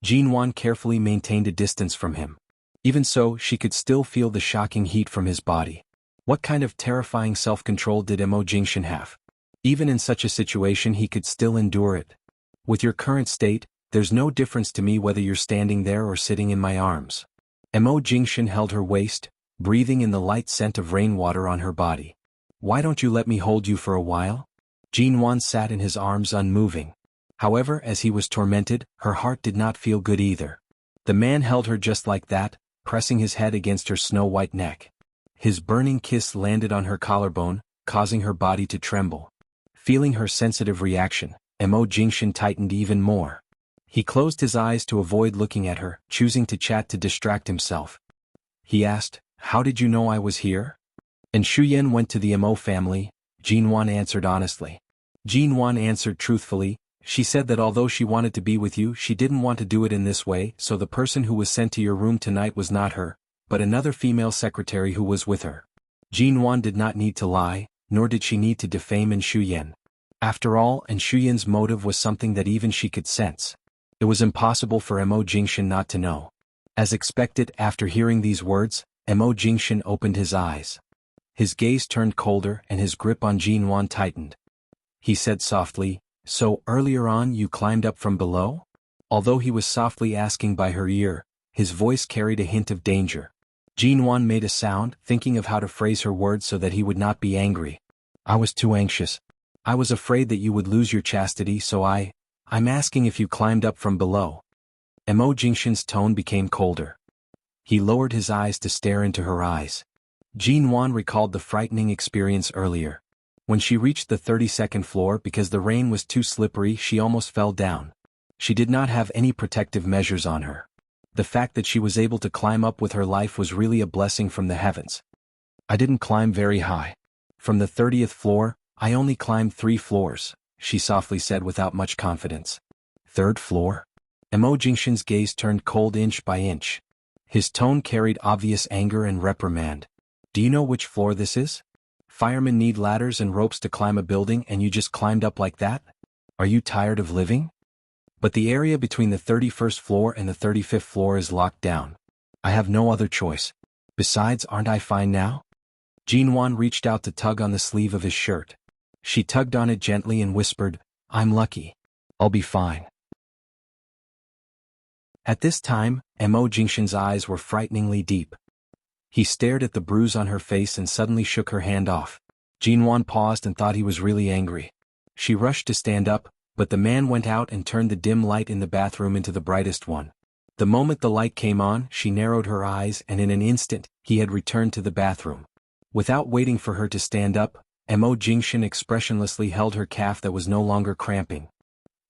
Jinwan carefully maintained a distance from him. Even so, she could still feel the shocking heat from his body. What kind of terrifying self-control did Mo Jingshan have? Even in such a situation he could still endure it. With your current state, there's no difference to me whether you're standing there or sitting in my arms. Mo Jingshan held her waist, breathing in the light scent of rainwater on her body. Why don't you let me hold you for a while? Jinwan sat in his arms unmoving. However, as he was tormented, her heart did not feel good either. The man held her just like that, pressing his head against her snow-white neck. His burning kiss landed on her collarbone, causing her body to tremble. Feeling her sensitive reaction, Mo Jingshan tightened even more. He closed his eyes to avoid looking at her, choosing to chat to distract himself. He asked, how did you know I was here? And Shuyan went to the Mo family, Jinwan answered honestly. Jinwan answered truthfully. She said that although she wanted to be with you, she didn't want to do it in this way, so the person who was sent to your room tonight was not her, but another female secretary who was with her. Jinwan did not need to lie, nor did she need to defame Shuyan. After all, Shuyan's motive was something that even she could sense. It was impossible for Mo Jingshan not to know. As expected, after hearing these words, Mo Jingshan opened his eyes. His gaze turned colder and his grip on Jinwan tightened. He said softly, so earlier on you climbed up from below? Although he was softly asking by her ear, his voice carried a hint of danger. Jinwan made a sound, thinking of how to phrase her words so that he would not be angry. I was too anxious. I was afraid that you would lose your chastity, so I'm asking if you climbed up from below. Mo Jingshan's tone became colder. He lowered his eyes to stare into her eyes. Jinwan recalled the frightening experience earlier. When she reached the 32nd floor because the rain was too slippery, she almost fell down. She did not have any protective measures on her. The fact that she was able to climb up with her life was really a blessing from the heavens. I didn't climb very high. From the 30th floor, I only climbed 3 floors, she softly said without much confidence. 3rd floor? Mo Jingshan's gaze turned cold inch by inch. His tone carried obvious anger and reprimand. Do you know which floor this is? Firemen need ladders and ropes to climb a building and you just climbed up like that? Are you tired of living? But the area between the 31st floor and the 35th floor is locked down. I have no other choice. Besides, aren't I fine now? Jinwan reached out to tug on the sleeve of his shirt. She tugged on it gently and whispered, I'm lucky. I'll be fine. At this time, Mo Jingshan's eyes were frighteningly deep. He stared at the bruise on her face and suddenly shook her hand off. Jinwan paused and thought he was really angry. She rushed to stand up, but the man went out and turned the dim light in the bathroom into the brightest one. The moment the light came on, she narrowed her eyes and in an instant, he had returned to the bathroom. Without waiting for her to stand up, Mo Jingshan expressionlessly held her calf that was no longer cramping.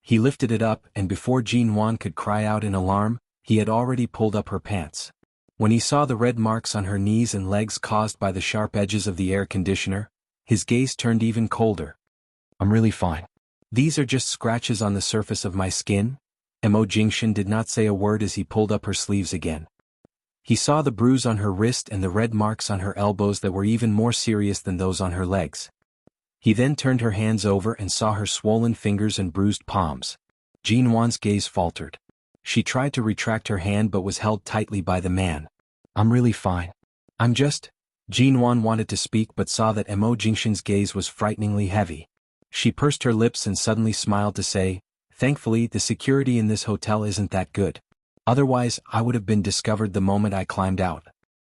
He lifted it up and before Jinwan could cry out in alarm, he had already pulled up her pants. When he saw the red marks on her knees and legs caused by the sharp edges of the air conditioner, his gaze turned even colder. I'm really fine. These are just scratches on the surface of my skin. Mo Jingshin did not say a word as he pulled up her sleeves again. He saw the bruise on her wrist and the red marks on her elbows that were even more serious than those on her legs. He then turned her hands over and saw her swollen fingers and bruised palms. Jinwan's gaze faltered. She tried to retract her hand but was held tightly by the man. I'm really fine. I'm just... Jinwan wanted to speak but saw that Mo Jingshin's gaze was frighteningly heavy. She pursed her lips and suddenly smiled to say, "Thankfully the security in this hotel isn't that good. Otherwise I would have been discovered the moment I climbed out.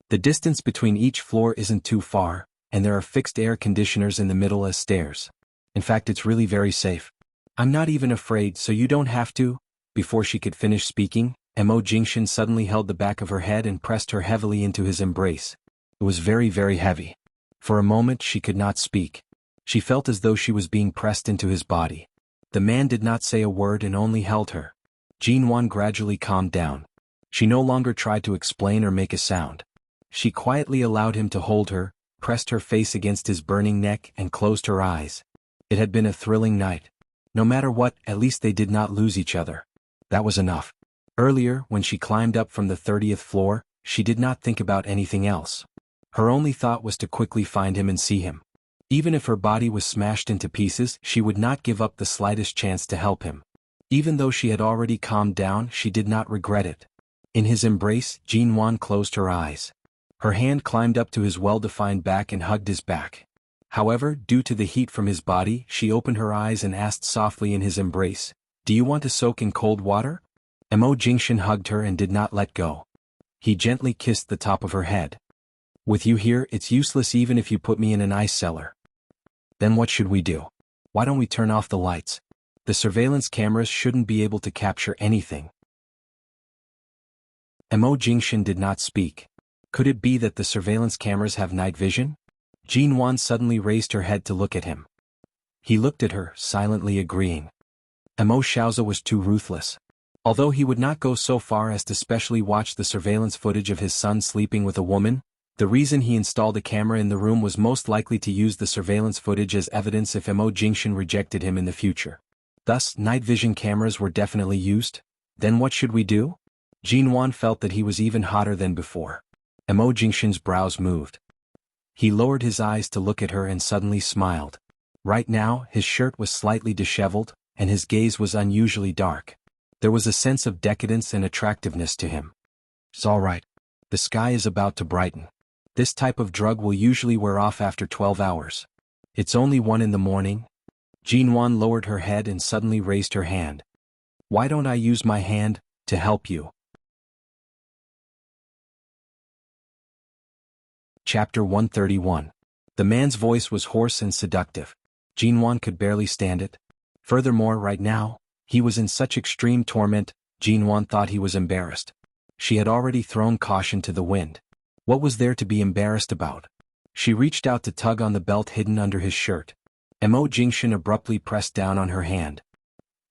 The distance between each floor isn't too far, and there are fixed air conditioners in the middle as stairs. In fact, it's really very safe. I'm not even afraid, so you don't have to." Before she could finish speaking, Mo Jingshin suddenly held the back of her head and pressed her heavily into his embrace. It was very, very heavy. For a moment she could not speak. She felt as though she was being pressed into his body. The man did not say a word and only held her. Jinwan gradually calmed down. She no longer tried to explain or make a sound. She quietly allowed him to hold her, pressed her face against his burning neck and closed her eyes. It had been a thrilling night. No matter what, at least they did not lose each other. That was enough. Earlier, when she climbed up from the 30th floor, she did not think about anything else. Her only thought was to quickly find him and see him. Even if her body was smashed into pieces, she would not give up the slightest chance to help him. Even though she had already calmed down, she did not regret it. In his embrace, Jinwan closed her eyes. Her hand climbed up to his well-defined back and hugged his back. However, due to the heat from his body, she opened her eyes and asked softly in his embrace, "Do you want to soak in cold water?" Mo Jingshin hugged her and did not let go. He gently kissed the top of her head. "With you here, it's useless even if you put me in an ice cellar." "Then what should we do? Why don't we turn off the lights? The surveillance cameras shouldn't be able to capture anything." Mo Jingshin did not speak. Could it be that the surveillance cameras have night vision? Jinwan suddenly raised her head to look at him. He looked at her, silently agreeing. Mo Xiaoza was too ruthless. Although he would not go so far as to specially watch the surveillance footage of his son sleeping with a woman, the reason he installed a camera in the room was most likely to use the surveillance footage as evidence if Mo Jingshin rejected him in the future. Thus, night vision cameras were definitely used. Then what should we do? Jinwan felt that he was even hotter than before. Mo Jingshin's brows moved. He lowered his eyes to look at her and suddenly smiled. Right now, his shirt was slightly disheveled, and his gaze was unusually dark. There was a sense of decadence and attractiveness to him. "It's all right. The sky is about to brighten. This type of drug will usually wear off after 12 hours. It's only 1 in the morning." Jinwan lowered her head and suddenly raised her hand. "Why don't I use my hand to help you?" Chapter 131. The man's voice was hoarse and seductive. Jinwan could barely stand it. Furthermore, right now, he was in such extreme torment, Jinwan thought he was embarrassed. She had already thrown caution to the wind. What was there to be embarrassed about? She reached out to tug on the belt hidden under his shirt. Mo Jingshin abruptly pressed down on her hand.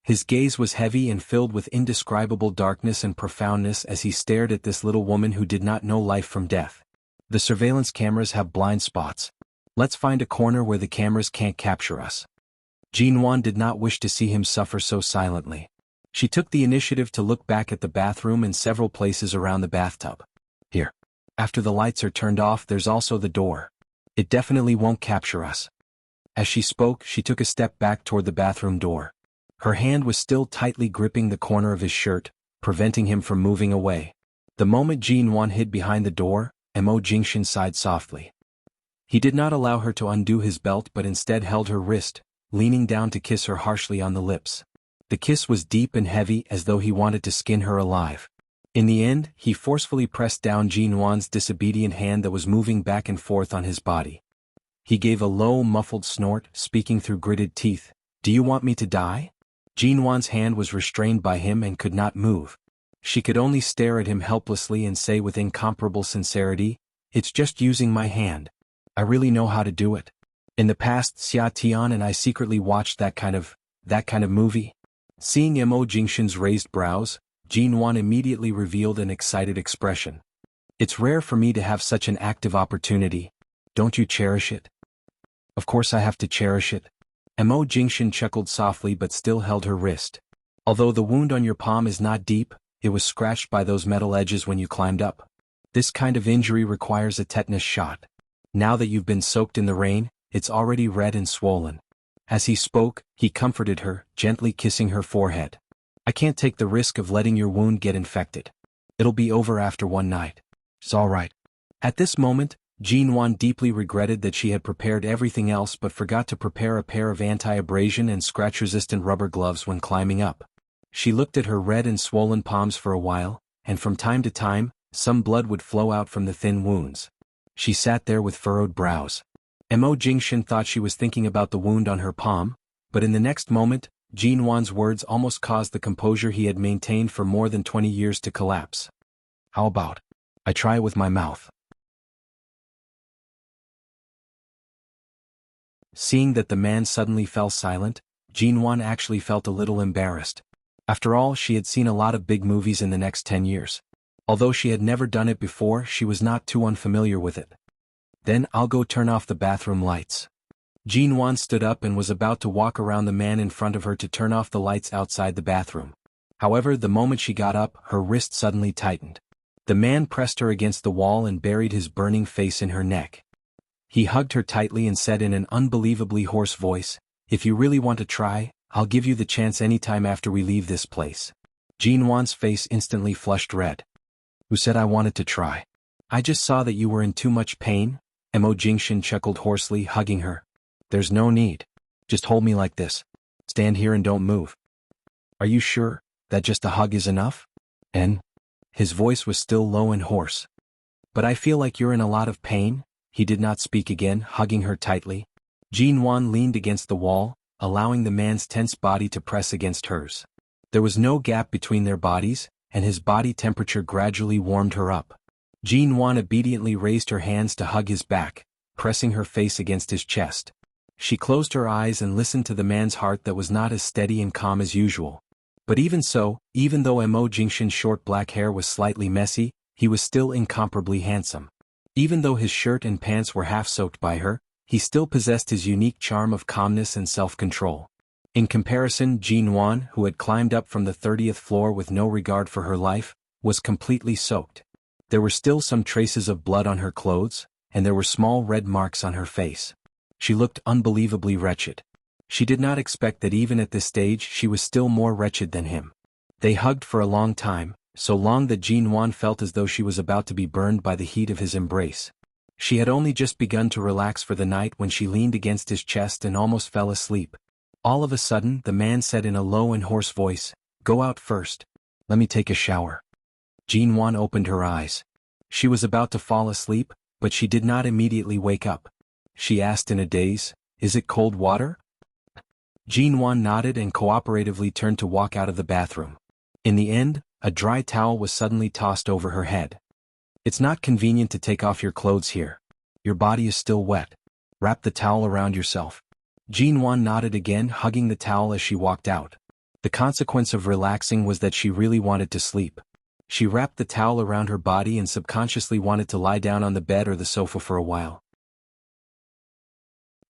His gaze was heavy and filled with indescribable darkness and profoundness as he stared at this little woman who did not know life from death. "The surveillance cameras have blind spots. Let's find a corner where the cameras can't capture us." Jinwan did not wish to see him suffer so silently. She took the initiative to look back at the bathroom and several places around the bathtub. "Here. After the lights are turned off, there's also the door. It definitely won't capture us." As she spoke, she took a step back toward the bathroom door. Her hand was still tightly gripping the corner of his shirt, preventing him from moving away. The moment Jinwan hid behind the door, Mo Jingshin sighed softly. He did not allow her to undo his belt but instead held her wrist, leaning down to kiss her harshly on the lips. The kiss was deep and heavy as though he wanted to skin her alive. In the end, he forcefully pressed down Jinwan's disobedient hand that was moving back and forth on his body. He gave a low, muffled snort, speaking through gritted teeth. "Do you want me to die?" Jinwan's hand was restrained by him and could not move. She could only stare at him helplessly and say with incomparable sincerity, "It's just using my hand. I really know how to do it. In the past, Xia Tian and I secretly watched that kind of movie." Seeing Mo Jingshin's raised brows, Jinwan immediately revealed an excited expression. It's rare for me to have such an active opportunity. Don't you cherish it? Of course I have to cherish it. Mo Jingshan chuckled softly but still held her wrist. Although the wound on your palm is not deep, it was scratched by those metal edges when you climbed up. This kind of injury requires a tetanus shot. Now that you've been soaked in the rain, it's already red and swollen. As he spoke, he comforted her, gently kissing her forehead. I can't take the risk of letting your wound get infected. It'll be over after one night. It's all right. At this moment, Jinwan deeply regretted that she had prepared everything else but forgot to prepare a pair of anti-abrasion and scratch-resistant rubber gloves when climbing up. She looked at her red and swollen palms for a while, and from time to time, some blood would flow out from the thin wounds. She sat there with furrowed brows. Mo Jingshan thought she was thinking about the wound on her palm, but in the next moment, Jinwan's words almost caused the composure he had maintained for more than 20 years to collapse. How about I try it with my mouth? Seeing that the man suddenly fell silent, Jinwan actually felt a little embarrassed. After all, she had seen a lot of big movies in the next 10 years. Although she had never done it before, she was not too unfamiliar with it. Then I'll go turn off the bathroom lights. Jinwan stood up and was about to walk around the man in front of her to turn off the lights outside the bathroom. However, the moment she got up, her wrist suddenly tightened. The man pressed her against the wall and buried his burning face in her neck. He hugged her tightly and said in an unbelievably hoarse voice, "If you really want to try, I'll give you the chance anytime after we leave this place." Jinwan's face instantly flushed red. Who said I wanted to try? I just saw that you were in too much pain. Mo Jingshan chuckled hoarsely, hugging her. There's no need. Just hold me like this. Stand here and don't move. Are you sure that just a hug is enough? And? His voice was still low and hoarse. But I feel like you're in a lot of pain. He did not speak again, hugging her tightly. Jinwan leaned against the wall, allowing the man's tense body to press against hers. There was no gap between their bodies, and his body temperature gradually warmed her up. Jinwan obediently raised her hands to hug his back, pressing her face against his chest. She closed her eyes and listened to the man's heart that was not as steady and calm as usual. But even so, even though Mo Jingshan's short black hair was slightly messy, he was still incomparably handsome. Even though his shirt and pants were half-soaked by her, he still possessed his unique charm of calmness and self-control. In comparison, Jinwan, who had climbed up from the 30th floor with no regard for her life, was completely soaked. There were still some traces of blood on her clothes, and there were small red marks on her face. She looked unbelievably wretched. She did not expect that even at this stage she was still more wretched than him. They hugged for a long time, so long that Jinwan felt as though she was about to be burned by the heat of his embrace. She had only just begun to relax for the night when she leaned against his chest and almost fell asleep. All of a sudden, the man said in a low and hoarse voice, "Go out first. Let me take a shower." Jinwan opened her eyes. She was about to fall asleep, but she did not immediately wake up. She asked in a daze, "Is it cold water?" Jinwan nodded and cooperatively turned to walk out of the bathroom. In the end, a dry towel was suddenly tossed over her head. "It's not convenient to take off your clothes here. Your body is still wet. Wrap the towel around yourself." Jinwan nodded again, hugging the towel as she walked out. The consequence of relaxing was that she really wanted to sleep. She wrapped the towel around her body and subconsciously wanted to lie down on the bed or the sofa for a while.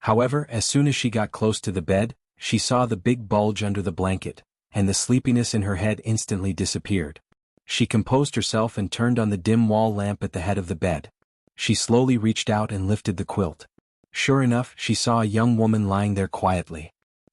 However, as soon as she got close to the bed, she saw the big bulge under the blanket, and the sleepiness in her head instantly disappeared. She composed herself and turned on the dim wall lamp at the head of the bed. She slowly reached out and lifted the quilt. Sure enough, she saw a young woman lying there quietly.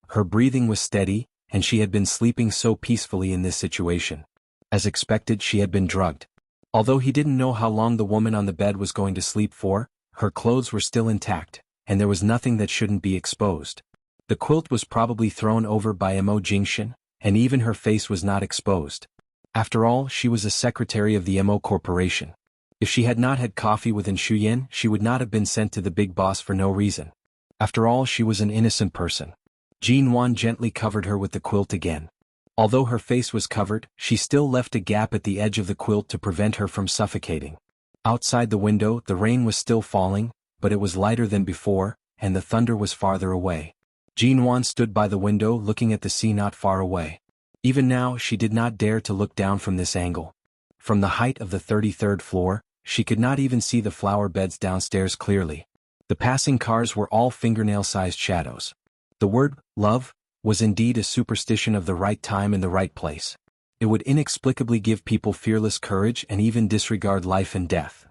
Her breathing was steady, and she had been sleeping so peacefully in this situation. As expected, she had been drugged. Although he didn't know how long the woman on the bed was going to sleep for, her clothes were still intact, and there was nothing that shouldn't be exposed. The quilt was probably thrown over by Mo Jingshan, and even her face was not exposed. After all, she was a secretary of the Mo Corporation. If she had not had coffee with Shuyen, she would not have been sent to the big boss for no reason. After all, she was an innocent person. Jinwan gently covered her with the quilt again. Although her face was covered, she still left a gap at the edge of the quilt to prevent her from suffocating. Outside the window, the rain was still falling, but it was lighter than before, and the thunder was farther away. Jinwan stood by the window looking at the sea not far away. Even now, she did not dare to look down from this angle. From the height of the 33rd floor, She could not even see the flower beds downstairs clearly. The passing cars were all fingernail-sized shadows. The word, love, was indeed a superstition of the right time and the right place. It would inexplicably give people fearless courage and even disregard life and death.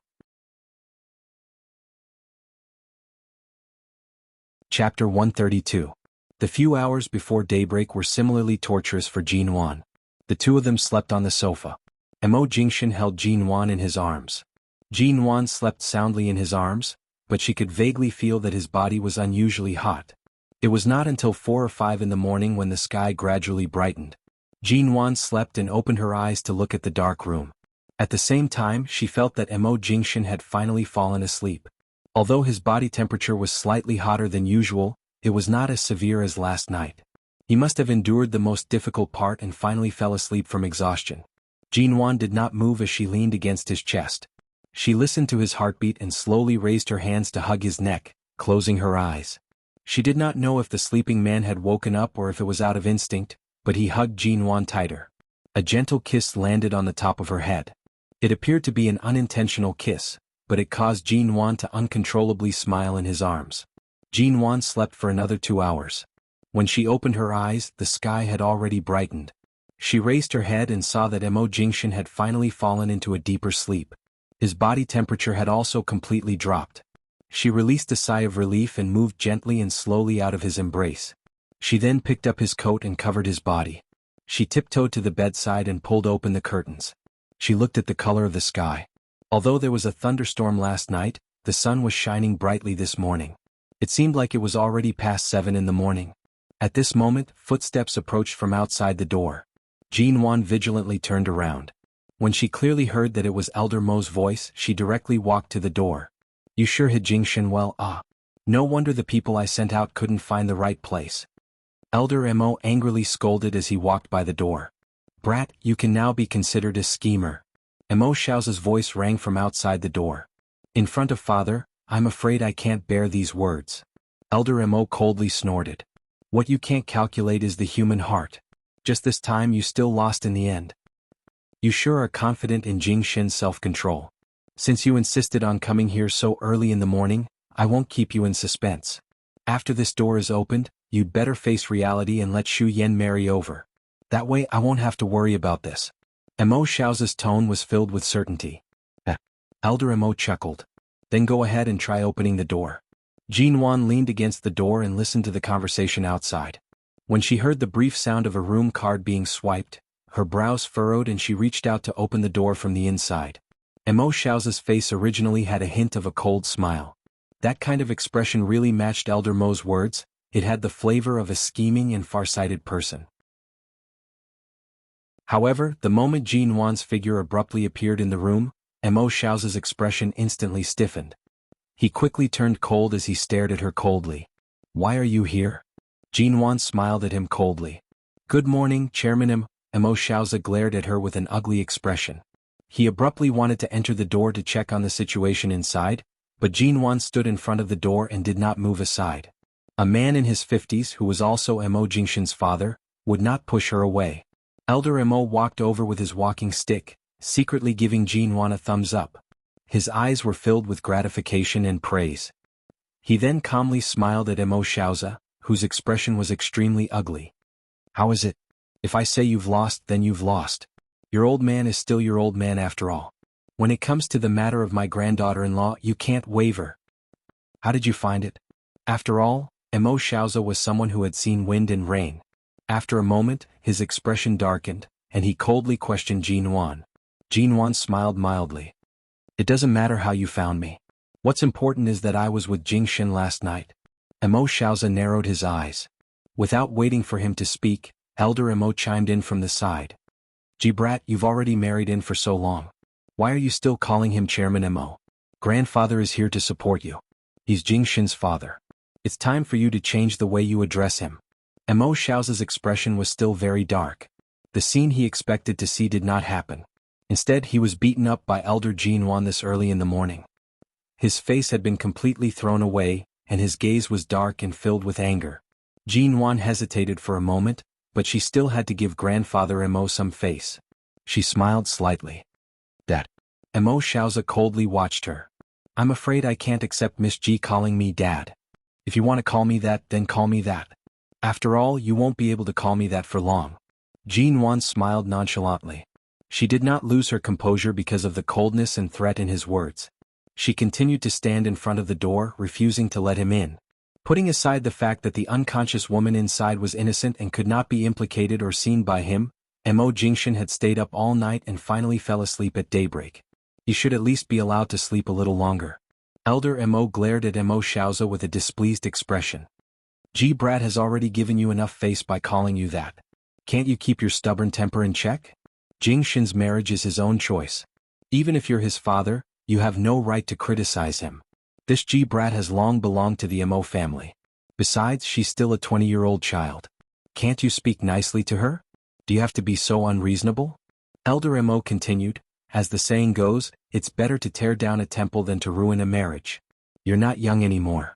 Chapter 132. The few hours before daybreak were similarly torturous for Jin Wan. The two of them slept on the sofa. Mo Jingshan held Jin Wan in his arms. Jin Wan slept soundly in his arms, but she could vaguely feel that his body was unusually hot. It was not until 4 or 5 in the morning when the sky gradually brightened. Jin Wan slept and opened her eyes to look at the dark room. At the same time, she felt that Mo Jingshan had finally fallen asleep. Although his body temperature was slightly hotter than usual, it was not as severe as last night. He must have endured the most difficult part and finally fell asleep from exhaustion. Jin Wan did not move as she leaned against his chest. She listened to his heartbeat and slowly raised her hands to hug his neck, closing her eyes. She did not know if the sleeping man had woken up or if it was out of instinct, but he hugged Jin Wan tighter. A gentle kiss landed on the top of her head. It appeared to be an unintentional kiss, but it caused Jin Wan to uncontrollably smile in his arms. Jin Wan slept for another 2 hours. When she opened her eyes, the sky had already brightened. She raised her head and saw that Mo Jingshan had finally fallen into a deeper sleep. His body temperature had also completely dropped. She released a sigh of relief and moved gently and slowly out of his embrace. She then picked up his coat and covered his body. She tiptoed to the bedside and pulled open the curtains. She looked at the color of the sky. Although there was a thunderstorm last night, the sun was shining brightly this morning. It seemed like it was already past 7 in the morning. At this moment, footsteps approached from outside the door. Jin Wan vigilantly turned around. When she clearly heard that it was Elder Mo's voice, she directly walked to the door. You sure hid Jingshan well? No wonder the people I sent out couldn't find the right place. Elder Mo angrily scolded as he walked by the door. Brat, you can now be considered a schemer. Mo Xiao's voice rang from outside the door. In front of father, I'm afraid I can't bear these words. Elder Mo coldly snorted. What you can't calculate is the human heart. Just this time you still lost in the end. You sure are confident in Jingshan's self-control. Since you insisted on coming here so early in the morning, I won't keep you in suspense. After this door is opened, you'd better face reality and let Xu Yan marry over. That way I won't have to worry about this. Mo Xiao's tone was filled with certainty. Elder Mo chuckled. Then go ahead and try opening the door. Jin Wan leaned against the door and listened to the conversation outside. When she heard the brief sound of a room card being swiped, her brows furrowed and she reached out to open the door from the inside. Mo Xiao's face originally had a hint of a cold smile. That kind of expression really matched Elder Mo's words. It had the flavor of a scheming and far-sighted person. However, the moment Jin Wan's figure abruptly appeared in the room, Mo Xiao's expression instantly stiffened. He quickly turned cold as he stared at her coldly. Why are you here? Jin Wan smiled at him coldly. Good morning, Chairman Mo Xiao's glared at her with an ugly expression. He abruptly wanted to enter the door to check on the situation inside, but Jin Wan stood in front of the door and did not move aside. A man in his 50s who was also Mo Jingshan's father, would not push her away. Elder Mo walked over with his walking stick, secretly giving Jin Wan a thumbs up. His eyes were filled with gratification and praise. He then calmly smiled at Mo Xiao's, whose expression was extremely ugly. How is it? If I say you've lost, then you've lost. Your old man is still your old man after all. When it comes to the matter of my granddaughter-in-law, you can't waver. How did you find it? After all, Mo Xiao's was someone who had seen wind and rain. After a moment, his expression darkened, and he coldly questioned Jin Wan. Jin Wan smiled mildly. It doesn't matter how you found me. What's important is that I was with Jingshan last night. Mo Xiao's narrowed his eyes. Without waiting for him to speak, Elder Mo chimed in from the side. Brat, you've already married in for so long. Why are you still calling him Chairman Mo? Grandfather is here to support you. He's Jingshan's father. It's time for you to change the way you address him. Mo Xiao's expression was still very dark. The scene he expected to see did not happen. Instead, he was beaten up by Elder Jin Wan this early in the morning. His face had been completely thrown away, and his gaze was dark and filled with anger. Jin Wan hesitated for a moment, but she still had to give Grandfather Mo some face. She smiled slightly. Mo Xiaoza coldly watched her. I'm afraid I can't accept Miss Ji calling me dad. If you want to call me that, then call me that. After all, you won't be able to call me that for long. Jin Wan smiled nonchalantly. She did not lose her composure because of the coldness and threat in his words. She continued to stand in front of the door, refusing to let him in. Putting aside the fact that the unconscious woman inside was innocent and could not be implicated or seen by him, Mo Jingshan had stayed up all night and finally fell asleep at daybreak. He should at least be allowed to sleep a little longer. Elder Mo glared at Mo Xiaoza with a displeased expression. Ji Brat has already given you enough face by calling you that. Can't you keep your stubborn temper in check? Jingshan's marriage is his own choice. Even if you're his father, you have no right to criticize him. This Ji Brat has long belonged to the Mo family. Besides, she's still a 20-year-old child. Can't you speak nicely to her? Do you have to be so unreasonable? Elder Mo continued, as the saying goes, it's better to tear down a temple than to ruin a marriage. You're not young anymore.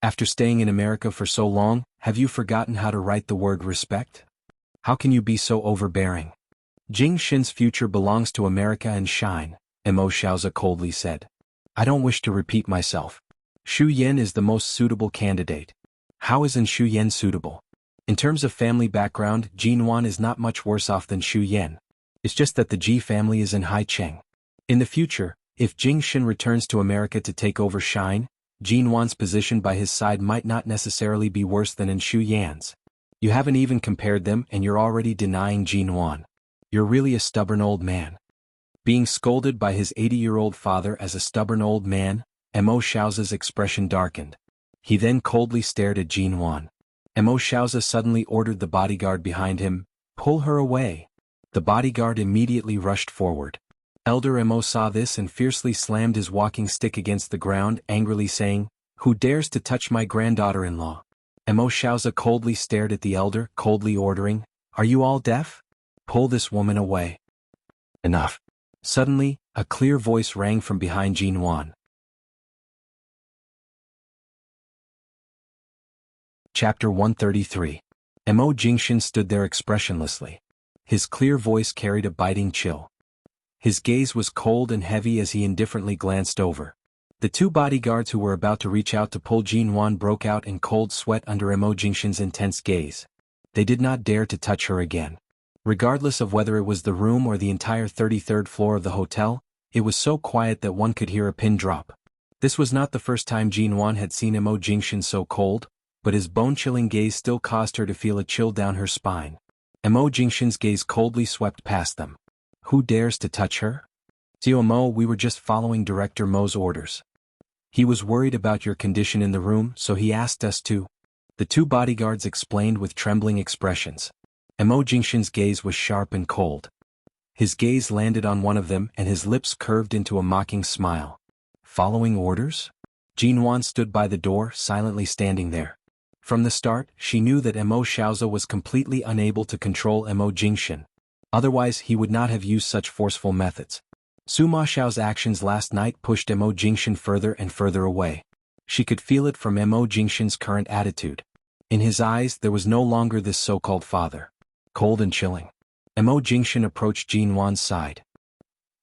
After staying in America for so long, have you forgotten how to write the word respect? How can you be so overbearing? Jing Shin's future belongs to America and Shine, Mo Xiaoza coldly said. I don't wish to repeat myself. Xu Yan is the most suitable candidate. How isn't Xu Yan suitable? In terms of family background, Jin Wan is not much worse off than Xu Yan. It's just that the Ji family is in Haicheng. In the future, if Jing Shin returns to America to take over Shine, Jin Wan's position by his side might not necessarily be worse than in Xu Yan's. You haven't even compared them and you're already denying Jin Wan. You're really a stubborn old man. Being scolded by his 80-year-old father as a stubborn old man, Mo Xiaoza's expression darkened. He then coldly stared at Jin Wan. Mo Xiaoza suddenly ordered the bodyguard behind him, pull her away. The bodyguard immediately rushed forward. Elder Mo saw this and fiercely slammed his walking stick against the ground, angrily saying, Who dares to touch my granddaughter-in-law? Mo Xiaoza coldly stared at the elder, coldly ordering, Are you all deaf? Pull this woman away. Enough. Suddenly, a clear voice rang from behind Jin Wan. Chapter 133. Mo Jingshan stood there expressionlessly. His clear voice carried a biting chill. His gaze was cold and heavy as he indifferently glanced over. The two bodyguards who were about to reach out to pull Jin Wan broke out in cold sweat under Mo Jingshan's intense gaze. They did not dare to touch her again. Regardless of whether it was the room or the entire 33rd floor of the hotel, it was so quiet that one could hear a pin drop. This was not the first time Jin Wan had seen Mo Jingshan so cold, but his bone-chilling gaze still caused her to feel a chill down her spine. Mo Jingshan's gaze coldly swept past them. Who dares to touch her? Tio Mo, we were just following Director Mo's orders. He was worried about your condition in the room, so he asked us to. The two bodyguards explained with trembling expressions. Mo Jingshan's gaze was sharp and cold. His gaze landed on one of them and his lips curved into a mocking smile. Following orders? Jin Wan stood by the door, silently standing there. From the start, she knew that Mo Xiaoza was completely unable to control Mo Jingshan. Otherwise, he would not have used such forceful methods. Sima Xiao's actions last night pushed Mo Jingshan further and further away. She could feel it from Mo Jingshan's current attitude. In his eyes, there was no longer this so-called father. Cold and chilling. Mo Jingshan approached Jin Wan's side.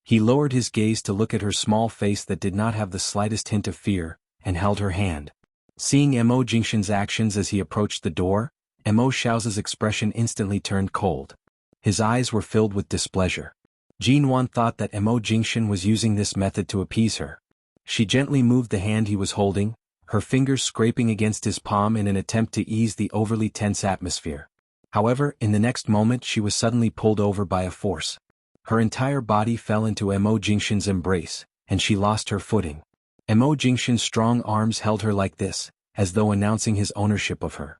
He lowered his gaze to look at her small face that did not have the slightest hint of fear, and held her hand. Seeing Mo Jingshan's actions as he approached the door, Mo Xiaoza's expression instantly turned cold. His eyes were filled with displeasure. Jin Wan thought that Mo Jingshan was using this method to appease her. She gently moved the hand he was holding, her fingers scraping against his palm in an attempt to ease the overly tense atmosphere. However, in the next moment she was suddenly pulled over by a force. Her entire body fell into Mo Jingshan's embrace, and she lost her footing. Mo Jingshan's strong arms held her like this, as though announcing his ownership of her.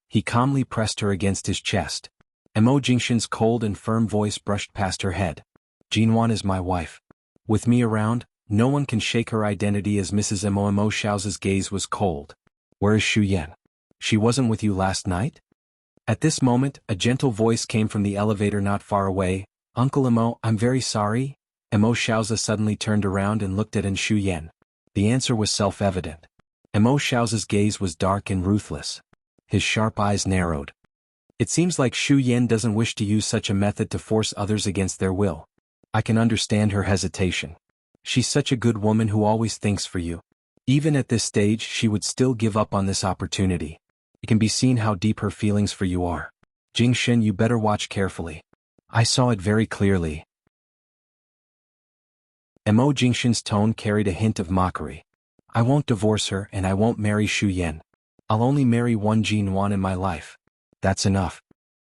He calmly pressed her against his chest. Mo Jingshan's cold and firm voice brushed past her head. Jin Wan is my wife. With me around, no one can shake her identity as Mrs. Mo. Mo Xiaoza's gaze was cold. Where is Xu Yan? She wasn't with you last night? At this moment, a gentle voice came from the elevator not far away. Uncle Mo, I'm very sorry. Mo Xiaoza suddenly turned around and looked at Xu Yan. The answer was self-evident. Mo Xiaoza's gaze was dark and ruthless. His sharp eyes narrowed. It seems like Xu Yan doesn't wish to use such a method to force others against their will. I can understand her hesitation. She's such a good woman who always thinks for you. Even at this stage she would still give up on this opportunity. It can be seen how deep her feelings for you are. Jingshin, you better watch carefully. I saw it very clearly. Mo Jingshin's tone carried a hint of mockery. I won't divorce her and I won't marry Shu Yan. I'll only marry one Jinwan in my life. That's enough.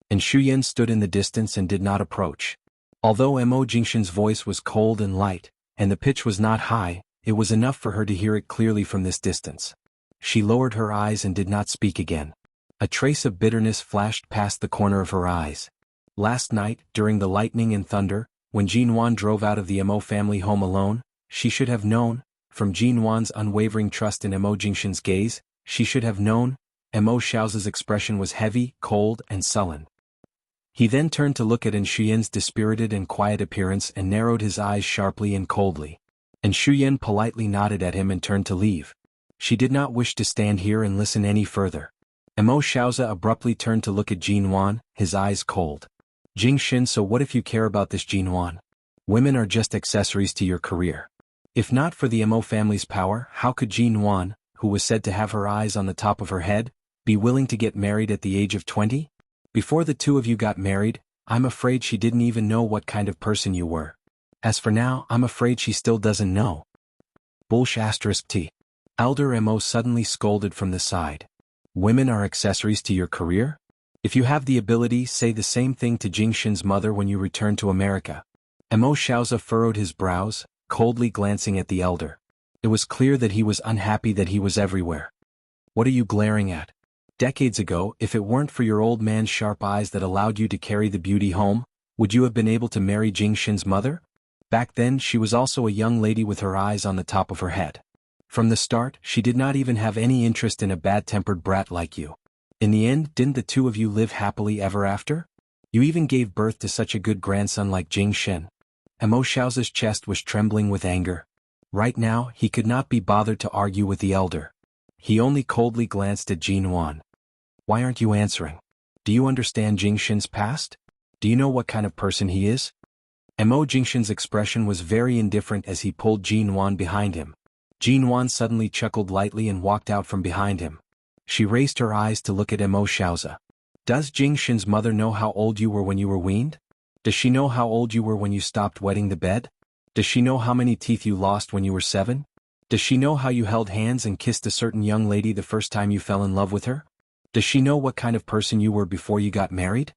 And Shu Yan stood in the distance and did not approach. Although Mo Jingshin's voice was cold and light, and the pitch was not high, it was enough for her to hear it clearly from this distance. She lowered her eyes and did not speak again. A trace of bitterness flashed past the corner of her eyes. Last night, during the lightning and thunder, when Jinwan drove out of the Mo family home alone, she should have known, from Jinwan's unwavering trust in Mo Jingshin's gaze, she should have known, Mo Xiao's expression was heavy, cold, and sullen. He then turned to look at Shu Yan's dispirited and quiet appearance and narrowed his eyes sharply and coldly. And Shu Yan politely nodded at him and turned to leave. She did not wish to stand here and listen any further. Mo Xiaoza abruptly turned to look at Jinwan, his eyes cold. Jingshin, so what if you care about this Jinwan? Women are just accessories to your career. If not for the Mo family's power, how could Jinwan, who was said to have her eyes on the top of her head, be willing to get married at the age of 20? Before the two of you got married, I'm afraid she didn't even know what kind of person you were. As for now, I'm afraid she still doesn't know. T. Elder Mo suddenly scolded from the side. Women are accessories to your career? If you have the ability, say the same thing to Jingshin's mother when you return to America. Mo Xiaoza furrowed his brows, coldly glancing at the elder. It was clear that he was unhappy that he was everywhere. What are you glaring at? Decades ago, if it weren't for your old man's sharp eyes that allowed you to carry the beauty home, would you have been able to marry Jingshin's mother? Back then she was also a young lady with her eyes on the top of her head. From the start, she did not even have any interest in a bad-tempered brat like you. In the end, didn't the two of you live happily ever after? You even gave birth to such a good grandson like Jingshin. Mo Xiaoza's chest was trembling with anger. Right now, he could not be bothered to argue with the elder. He only coldly glanced at Jinwan. Why aren't you answering? Do you understand Jingshin's past? Do you know what kind of person he is? Mo Jingshin's expression was very indifferent as he pulled Jinwan behind him. Jinwan suddenly chuckled lightly and walked out from behind him. She raised her eyes to look at Mo Xiaoza. Does Jingshin's mother know how old you were when you were weaned? Does she know how old you were when you stopped wetting the bed? Does she know how many teeth you lost when you were 7? Does she know how you held hands and kissed a certain young lady the first time you fell in love with her? Does she know what kind of person you were before you got married?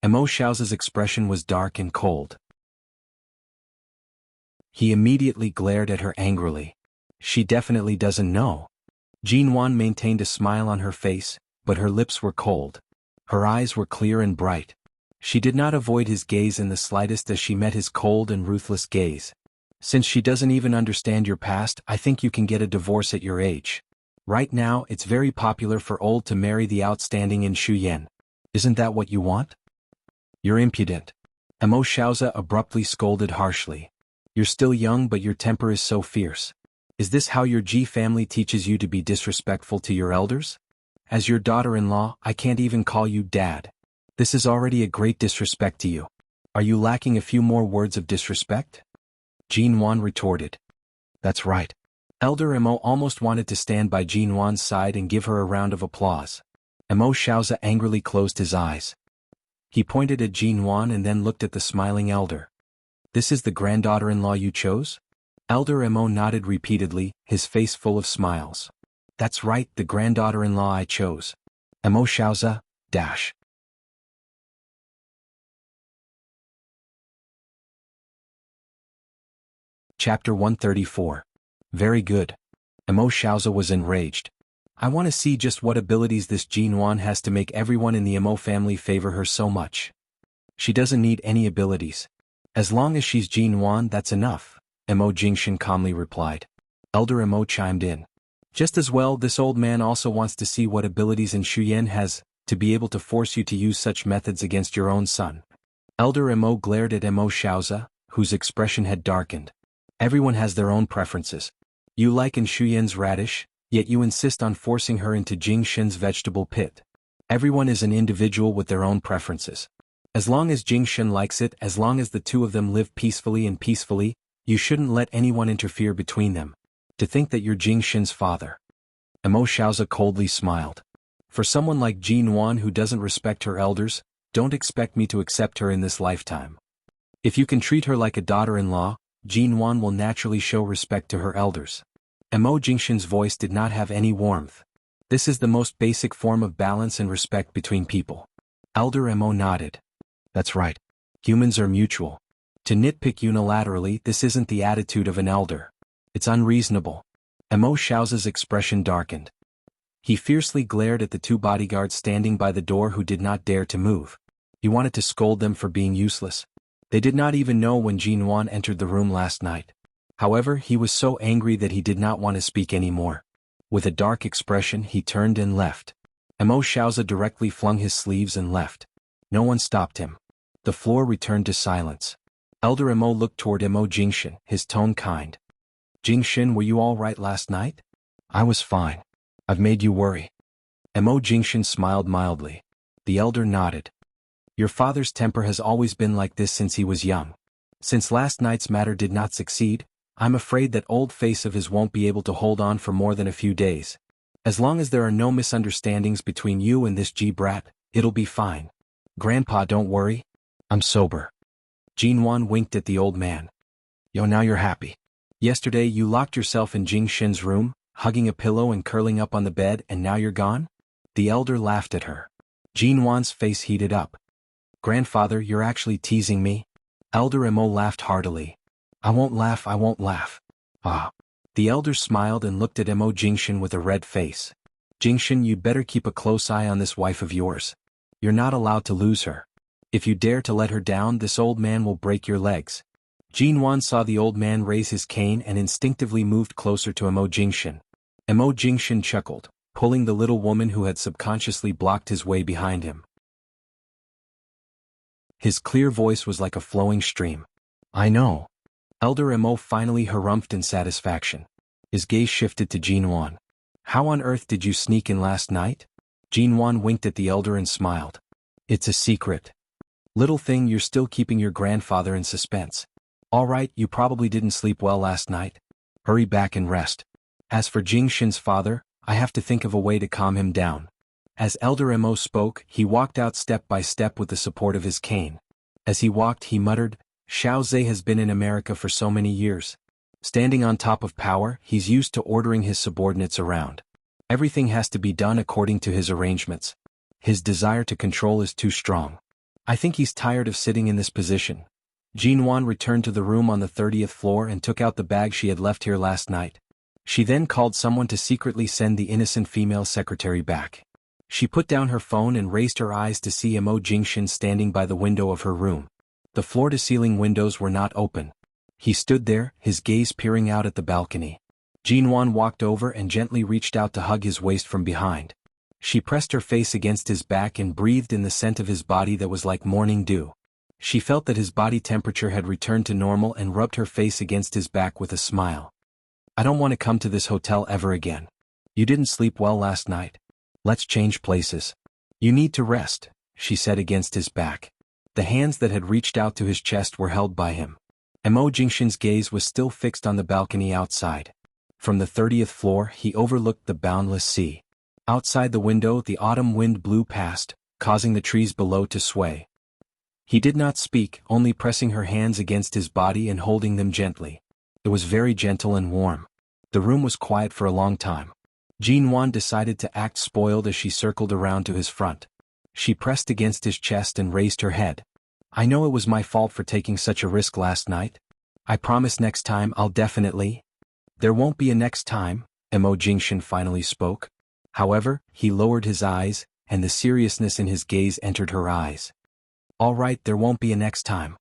Mo Xiaoza's expression was dark and cold. He immediately glared at her angrily. She definitely doesn't know. Jinwan maintained a smile on her face, but her lips were cold. Her eyes were clear and bright. She did not avoid his gaze in the slightest as she met his cold and ruthless gaze. Since she doesn't even understand your past, I think you can get a divorce at your age. Right now, it's very popular for old to marry the outstanding Shu Yan. Isn't that what you want? You're impudent. Mo Xiaoza abruptly scolded harshly. You're still young but your temper is so fierce. Is this how your Ji family teaches you to be disrespectful to your elders? As your daughter-in-law, I can't even call you dad. This is already a great disrespect to you. Are you lacking a few more words of disrespect? Jinwan retorted. That's right. Elder Mo almost wanted to stand by Jinwan's side and give her a round of applause. Mo Xiaoza angrily closed his eyes. He pointed at Jinwan and then looked at the smiling elder. This is the granddaughter-in-law you chose? Elder Mo nodded repeatedly, his face full of smiles. That's right, the granddaughter-in-law I chose. Mo Xiaoza, dash. Chapter 134. Very good. Mo Xiaoza was enraged. I want to see just what abilities this Jinwan has to make everyone in the Mo family favor her so much. She doesn't need any abilities. As long as she's Jinwan, that's enough, Mo Jingshin calmly replied. Elder Mo chimed in. Just as well, this old man also wants to see what abilities Shu Yan has, to be able to force you to use such methods against your own son. Elder Mo glared at Mo Xiaoza, whose expression had darkened. Everyone has their own preferences. You like Shu Yan's radish, yet you insist on forcing her into Jingshin's vegetable pit. Everyone is an individual with their own preferences. As long as Jingshan likes it, as long as the two of them live peacefully, you shouldn't let anyone interfere between them. To think that you're Jingshan's father. Mo Xiaozi coldly smiled. For someone like Jin Wan who doesn't respect her elders, don't expect me to accept her in this lifetime. If you can treat her like a daughter-in-law, Jin Wan will naturally show respect to her elders. Mo Jingshan's voice did not have any warmth. This is the most basic form of balance and respect between people. Elder Mo nodded. That's right. Humans are mutual. To nitpick unilaterally, this isn't the attitude of an elder. It's unreasonable. Mo Xiaozi's expression darkened. He fiercely glared at the two bodyguards standing by the door who did not dare to move. He wanted to scold them for being useless. They did not even know when Jin Wan entered the room last night. However, he was so angry that he did not want to speak anymore. With a dark expression, he turned and left. Mo Xiaozi directly flung his sleeves and left. No one stopped him. The floor returned to silence. Elder Mo looked toward Mo Jingshan, his tone kind. Jingshan, were you all right last night? I was fine. I've made you worry. Mo Jingshan smiled mildly. The elder nodded. Your father's temper has always been like this since he was young. Since last night's matter did not succeed, I'm afraid that old face of his won't be able to hold on for more than a few days. As long as there are no misunderstandings between you and this G-brat, it'll be fine. Grandpa, don't worry. I'm sober. Jin Wan winked at the old man. Yo, now you're happy. Yesterday you locked yourself in Jingshan's room, hugging a pillow and curling up on the bed, and now you're gone? The elder laughed at her. Jin Wan's face heated up. Grandfather, you're actually teasing me? Elder Mo laughed heartily. I won't laugh. Ah. The elder smiled and looked at Mo Jingshan with a red face. Jingshan, you'd better keep a close eye on this wife of yours. You're not allowed to lose her. If you dare to let her down, this old man will break your legs. Jin Wan saw the old man raise his cane and instinctively moved closer to Mo Jingshan. Mo Jingshan chuckled, pulling the little woman who had subconsciously blocked his way behind him. His clear voice was like a flowing stream. I know. Elder Mo finally harumphed in satisfaction. His gaze shifted to Jin Wan. How on earth did you sneak in last night? Jin Wan winked at the elder and smiled. It's a secret. Little thing, you're still keeping your grandfather in suspense. All right, you probably didn't sleep well last night. Hurry back and rest. As for Jingshan's father, I have to think of a way to calm him down. As Elder Mo spoke, he walked out step by step with the support of his cane. As he walked, he muttered, Xiaozi has been in America for so many years. Standing on top of power, he's used to ordering his subordinates around. Everything has to be done according to his arrangements. His desire to control is too strong. I think he's tired of sitting in this position. Jin Wan returned to the room on the 30th floor and took out the bag she had left here last night. She then called someone to secretly send the innocent female secretary back. She put down her phone and raised her eyes to see Mo Jingshan standing by the window of her room. The floor-to-ceiling windows were not open. He stood there, his gaze peering out at the balcony. Jin Wan walked over and gently reached out to hug his waist from behind. She pressed her face against his back and breathed in the scent of his body that was like morning dew. She felt that his body temperature had returned to normal and rubbed her face against his back with a smile. I don't want to come to this hotel ever again. You didn't sleep well last night. Let's change places. You need to rest, she said against his back. The hands that had reached out to his chest were held by him. Mo Jingshan's gaze was still fixed on the balcony outside. From the 30th floor, he overlooked the boundless sea. Outside the window, the autumn wind blew past, causing the trees below to sway. He did not speak, only pressing her hands against his body and holding them gently. It was very gentle and warm. The room was quiet for a long time. Jin Wan decided to act spoiled as she circled around to his front. She pressed against his chest and raised her head. I know it was my fault for taking such a risk last night. I promise next time I'll definitely. There won't be a next time, Mo Jingshan finally spoke. However, he lowered his eyes, and the seriousness in his gaze entered her eyes. All right, there won't be a next time.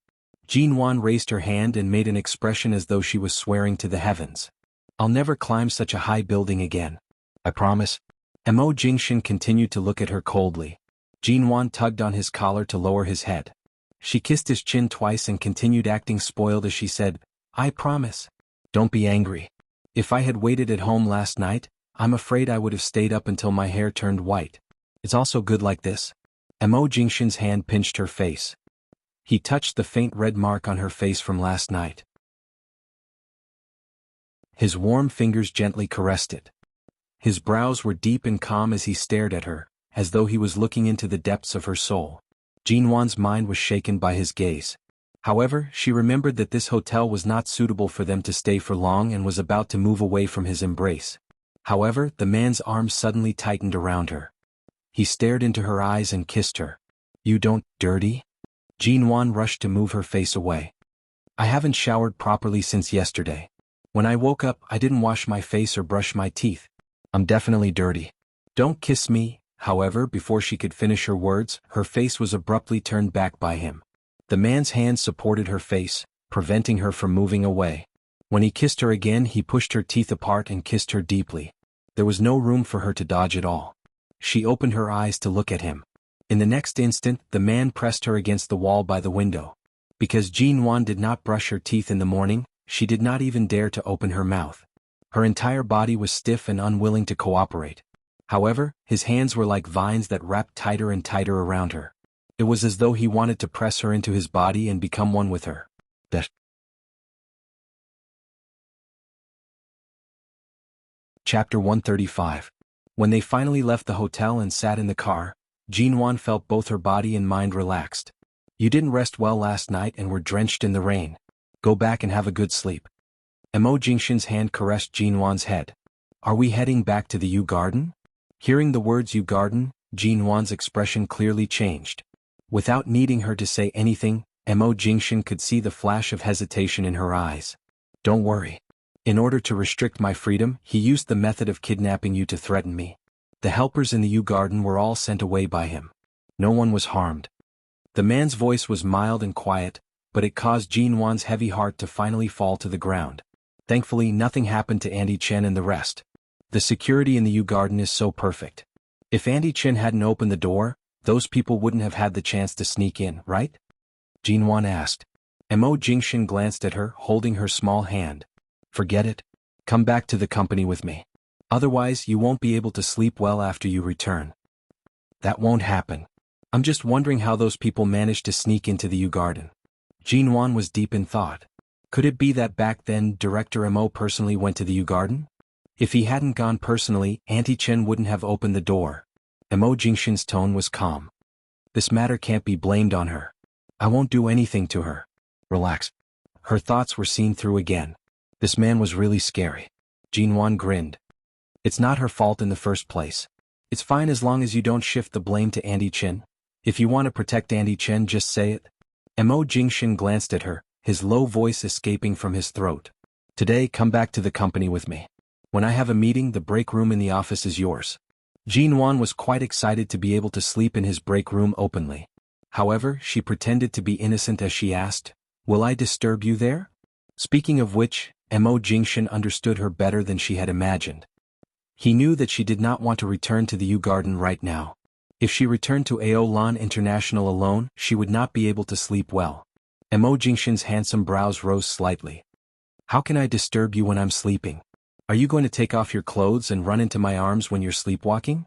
Jin Wan raised her hand and made an expression as though she was swearing to the heavens. I'll never climb such a high building again. I promise. Mo Jingshan continued to look at her coldly. Jin Wan tugged on his collar to lower his head. She kissed his chin twice and continued acting spoiled as she said, I promise. Don't be angry. If I had waited at home last night, I'm afraid I would have stayed up until my hair turned white. It's also good like this. Mo Jingshan's hand pinched her face. He touched the faint red mark on her face from last night. His warm fingers gently caressed it. His brows were deep and calm as he stared at her, as though he was looking into the depths of her soul. Jinwan's mind was shaken by his gaze. However, she remembered that this hotel was not suitable for them to stay for long and was about to move away from his embrace. However, the man's arms suddenly tightened around her. He stared into her eyes and kissed her. "You don't, dirty?" Jinwan rushed to move her face away. "I haven't showered properly since yesterday. When I woke up, I didn't wash my face or brush my teeth. I'm definitely dirty. Don't kiss me." However, before she could finish her words, her face was abruptly turned back by him. The man's hand supported her face, preventing her from moving away. When he kissed her again, he pushed her teeth apart and kissed her deeply. There was no room for her to dodge at all. She opened her eyes to look at him. In the next instant, the man pressed her against the wall by the window. Because Jinwan did not brush her teeth in the morning, she did not even dare to open her mouth. Her entire body was stiff and unwilling to cooperate. However, his hands were like vines that wrapped tighter and tighter around her. It was as though he wanted to press her into his body and become one with her. Chapter 135. When they finally left the hotel and sat in the car, Jinwan felt both her body and mind relaxed. "You didn't rest well last night and were drenched in the rain. Go back and have a good sleep." Mo Jingshin's hand caressed Jinwan's head. "Are we heading back to the Yu Garden?" Hearing the words Yu Garden, Jinwan's expression clearly changed. Without needing her to say anything, Mo Jingshin could see the flash of hesitation in her eyes. "Don't worry. In order to restrict my freedom, he used the method of kidnapping you to threaten me. The helpers in the Yu Garden were all sent away by him. No one was harmed." The man's voice was mild and quiet, but it caused Jinwan's heavy heart to finally fall to the ground. Thankfully, nothing happened to Andy Chen and the rest. The security in the Yu Garden is so perfect. If Andy Chen hadn't opened the door, those people wouldn't have had the chance to sneak in, right? Jinwan asked. Mo Jingshin glanced at her, holding her small hand. "Forget it. Come back to the company with me. Otherwise, you won't be able to sleep well after you return." "That won't happen. I'm just wondering how those people managed to sneak into the Yu Garden." Jinwan was deep in thought. Could it be that back then Director Mo personally went to the Yu Garden? If he hadn't gone personally, Auntie Chen wouldn't have opened the door. Mo Jingshin's tone was calm. "This matter can't be blamed on her. I won't do anything to her. Relax." Her thoughts were seen through again. This man was really scary. Jinwan grinned. "It's not her fault in the first place. It's fine as long as you don't shift the blame to Andy Chen. If you want to protect Andy Chen, just say it." Mo Jingshin glanced at her, his low voice escaping from his throat. "Today, come back to the company with me. When I have a meeting, the break room in the office is yours." Jinwan was quite excited to be able to sleep in his break room openly. However, she pretended to be innocent as she asked, "Will I disturb you there?" Speaking of which, Mo Jingshin understood her better than she had imagined. He knew that she did not want to return to the Yu Garden right now. If she returned to Aolan International alone, she would not be able to sleep well. Mo Jingshin's handsome brows rose slightly. "How can I disturb you when I'm sleeping? Are you going to take off your clothes and run into my arms when you're sleepwalking?"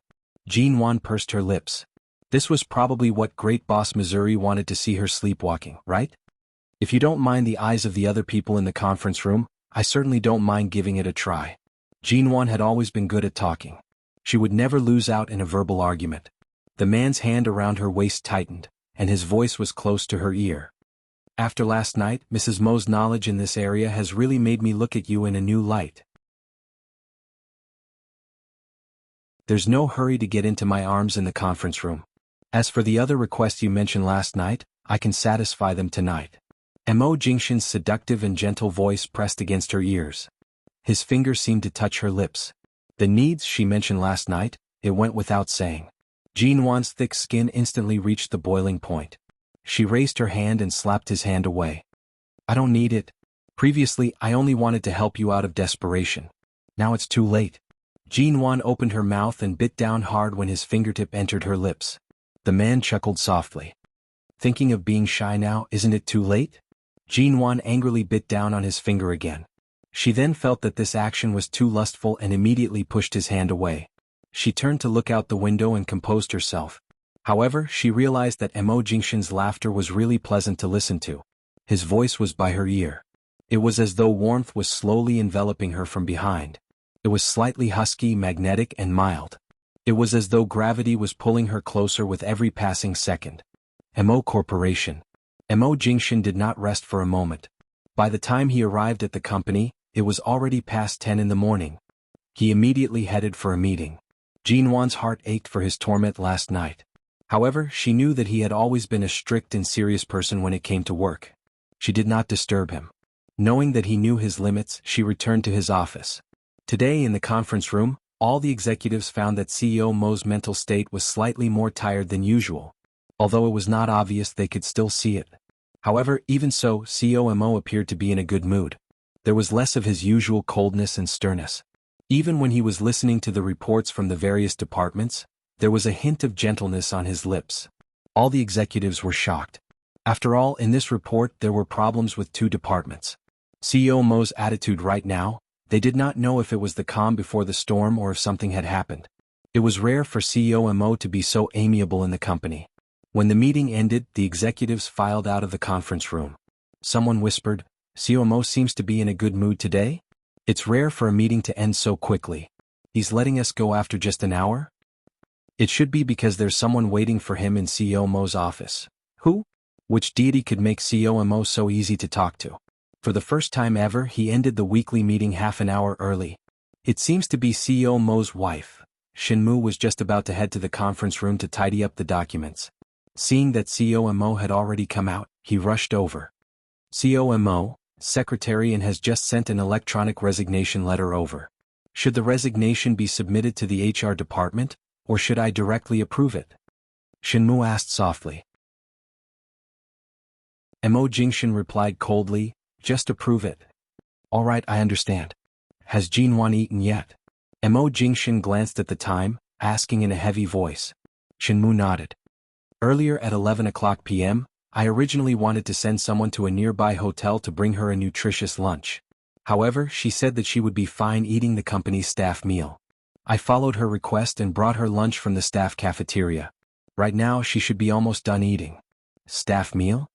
Jinwan pursed her lips. This was probably what Great Boss Missouri wanted to see her sleepwalking, right? "If you don't mind the eyes of the other people in the conference room, I certainly don't mind giving it a try." Jinwan had always been good at talking. She would never lose out in a verbal argument. The man's hand around her waist tightened, and his voice was close to her ear. "After last night, Mrs. Mo's knowledge in this area has really made me look at you in a new light. There's no hurry to get into my arms in the conference room. As for the other requests you mentioned last night, I can satisfy them tonight." Mo Jingshin's seductive and gentle voice pressed against her ears. His fingers seemed to touch her lips. The needs she mentioned last night, it went without saying. Jinwan's thick skin instantly reached the boiling point. She raised her hand and slapped his hand away. "I don't need it. Previously, I only wanted to help you out of desperation. Now it's too late." Jinwan opened her mouth and bit down hard when his fingertip entered her lips. The man chuckled softly. "Thinking of being shy now, isn't it too late?" Jinwan angrily bit down on his finger again. She then felt that this action was too lustful and immediately pushed his hand away. She turned to look out the window and composed herself. However, she realized that Mo Jingshan's laughter was really pleasant to listen to. His voice was by her ear. It was as though warmth was slowly enveloping her from behind. It was slightly husky, magnetic, and mild. It was as though gravity was pulling her closer with every passing second. Mo Corporation. Mo Jingshan did not rest for a moment. By the time he arrived at the company, it was already past 10 in the morning. He immediately headed for a meeting. Jinwan's heart ached for his torment last night. However, she knew that he had always been a strict and serious person when it came to work. She did not disturb him. Knowing that he knew his limits, she returned to his office. Today in the conference room, all the executives found that CEO Mo's mental state was slightly more tired than usual. Although it was not obvious, they could still see it. However, even so, CEO Mo appeared to be in a good mood. There was less of his usual coldness and sternness. Even when he was listening to the reports from the various departments, there was a hint of gentleness on his lips. All the executives were shocked. After all, in this report there were problems with 2 departments. CEO Mo's attitude right now, they did not know if it was the calm before the storm or if something had happened. It was rare for CEO Mo to be so amiable in the company. When the meeting ended, the executives filed out of the conference room. Someone whispered, "CEO Mo seems to be in a good mood today? It's rare for a meeting to end so quickly. He's letting us go after just an hour? It should be because there's someone waiting for him in CEO Mo's office." Who? Which deity could make CEO Mo so easy to talk to? For the first time ever, he ended the weekly meeting half an hour early. It seems to be CEO Mo's wife. Shinmu was just about to head to the conference room to tidy up the documents. Seeing that CEO Mo had already come out, he rushed over. "CEO Mo, secretary, and has just sent an electronic resignation letter over. Should the resignation be submitted to the HR department, or should I directly approve it?" Shinmu asked softly. Mo Jingshan replied coldly, "Just approve it." "All right, I understand. Has Jinwan eaten yet?" Mo Jingshan glanced at the time, asking in a heavy voice. Shinmu nodded. "Earlier at 11 o'clock p.m., I originally wanted to send someone to a nearby hotel to bring her a nutritious lunch. However, she said that she would be fine eating the company's staff meal. I followed her request and brought her lunch from the staff cafeteria. Right now she should be almost done eating." "Staff meal?"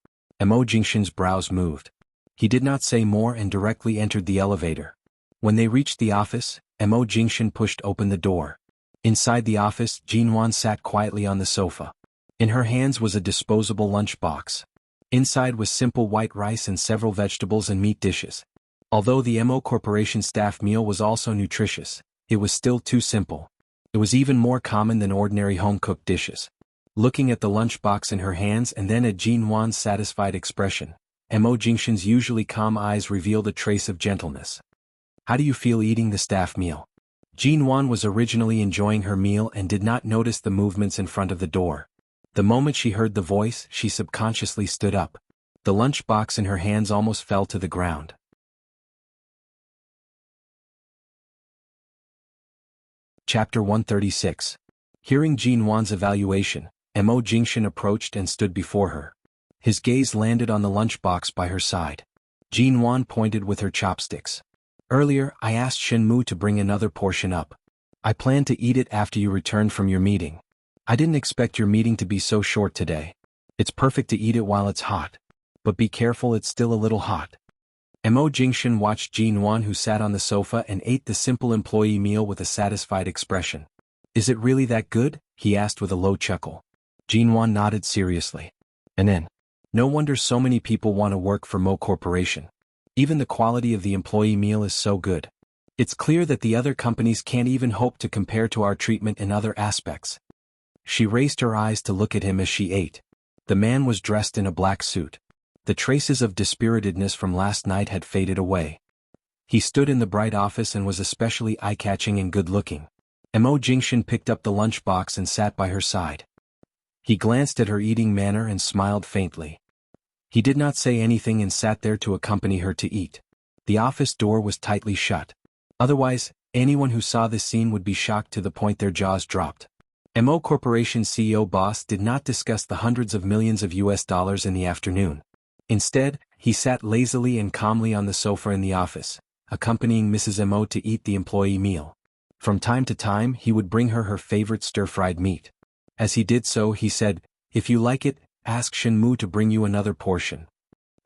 Mo Jingshan's brows moved. He did not say more and directly entered the elevator. When they reached the office, Mo Jingshan pushed open the door. Inside the office, Jinwan sat quietly on the sofa. In her hands was a disposable lunchbox. Inside was simple white rice and several vegetables and meat dishes. Although the Mo Corporation staff meal was also nutritious, it was still too simple. It was even more common than ordinary home-cooked dishes. Looking at the lunchbox in her hands and then at Jinwan's satisfied expression, Mo Jingshan's usually calm eyes revealed a trace of gentleness. "How do you feel eating the staff meal?" Jinwan was originally enjoying her meal and did not notice the movements in front of the door. The moment she heard the voice, she subconsciously stood up. The lunchbox in her hands almost fell to the ground. Chapter 136. Hearing Jinwan's evaluation, Mo Jingshan approached and stood before her. His gaze landed on the lunchbox by her side. Jinwan pointed with her chopsticks. "Earlier, I asked Shinmu to bring another portion up. I planned to eat it after you returned from your meeting. I didn't expect your meeting to be so short today. It's perfect to eat it while it's hot. But be careful, it's still a little hot." Mo Jingshan watched Jinwan, who sat on the sofa and ate the simple employee meal with a satisfied expression. "Is it really that good?" he asked with a low chuckle. Jinwan nodded seriously. And then, "No wonder so many people want to work for Mo Corporation. Even the quality of the employee meal is so good. It's clear that the other companies can't even hope to compare to our treatment in other aspects." She raised her eyes to look at him as she ate. The man was dressed in a black suit. The traces of dispiritedness from last night had faded away. He stood in the bright office and was especially eye-catching and good-looking. Mo Jingshan picked up the lunchbox and sat by her side. He glanced at her eating manner and smiled faintly. He did not say anything and sat there to accompany her to eat. The office door was tightly shut. Otherwise, anyone who saw this scene would be shocked to the point their jaws dropped. Mo Corporation CEO boss did not discuss the hundreds of millions of US dollars in the afternoon. Instead, he sat lazily and calmly on the sofa in the office, accompanying Mrs. Mo to eat the employee meal. From time to time he would bring her her favorite stir-fried meat. As he did so, he said, "If you like it, ask Shenmu to bring you another portion."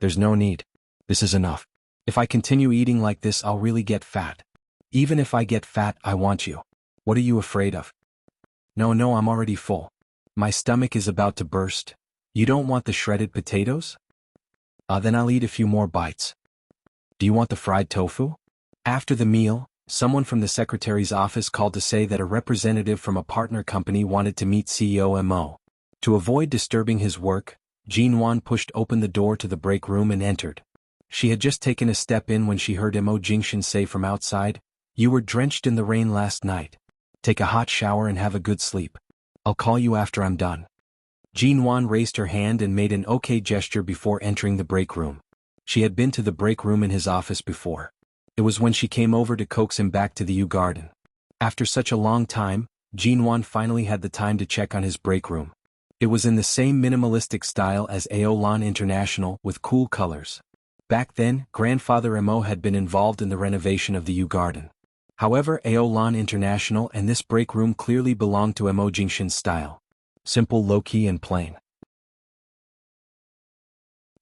"There's no need. This is enough. If I continue eating like this, I'll really get fat." "Even if I get fat, I want you. What are you afraid of?" No, I'm already full. My stomach is about to burst." "You don't want the shredded potatoes?" Then I'll eat a few more bites." "Do you want the fried tofu?" After the meal, someone from the secretary's office called to say that a representative from a partner company wanted to meet CEO Mo. To avoid disturbing his work, Jinwan pushed open the door to the break room and entered. She had just taken a step in when she heard Mo Jingshan say from outside, "You were drenched in the rain last night. Take a hot shower and have a good sleep. I'll call you after I'm done." Jinwan raised her hand and made an okay gesture before entering the break room. She had been to the break room in his office before. It was when she came over to coax him back to the U Garden. After such a long time, Jinwan finally had the time to check on his break room. It was in the same minimalistic style as Aolan International with cool colors. Back then, Grandfather Mo had been involved in the renovation of the U Garden. However, Aolan International and this break room clearly belonged to Mo Jingshan's style. Simple, low-key and plain.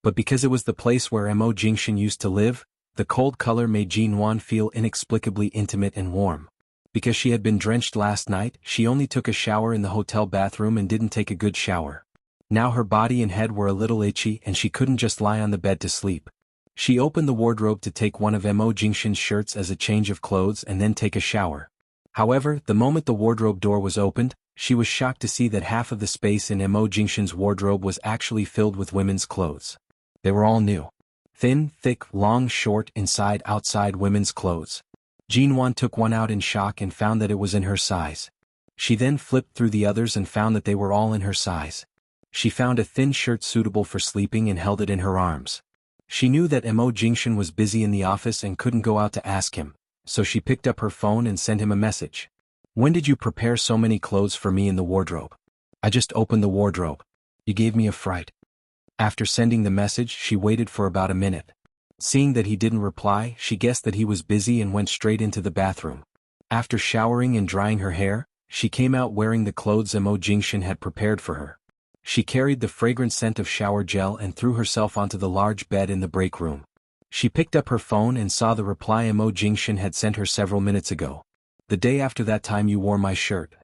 But because it was the place where Mo Jingshan used to live, the cold color made Jinwan feel inexplicably intimate and warm. Because she had been drenched last night, she only took a shower in the hotel bathroom and didn't take a good shower. Now her body and head were a little itchy and she couldn't just lie on the bed to sleep. She opened the wardrobe to take one of Mo Jingshan's shirts as a change of clothes and then take a shower. However, the moment the wardrobe door was opened, she was shocked to see that half of the space in Mo Jingshan's wardrobe was actually filled with women's clothes. They were all new. Thin, thick, long, short, inside, outside women's clothes. Jinwan took one out in shock and found that it was in her size. She then flipped through the others and found that they were all in her size. She found a thin shirt suitable for sleeping and held it in her arms. She knew that Mo Jingshan was busy in the office and couldn't go out to ask him, so she picked up her phone and sent him a message. "When did you prepare so many clothes for me in the wardrobe?" "I just opened the wardrobe. You gave me a fright." After sending the message, she waited for about a minute. Seeing that he didn't reply, she guessed that he was busy and went straight into the bathroom. After showering and drying her hair, she came out wearing the clothes Mo Jingshan had prepared for her. She carried the fragrant scent of shower gel and threw herself onto the large bed in the break room. She picked up her phone and saw the reply Mo Jingshan had sent her several minutes ago. "The day after that time you wore my shirt."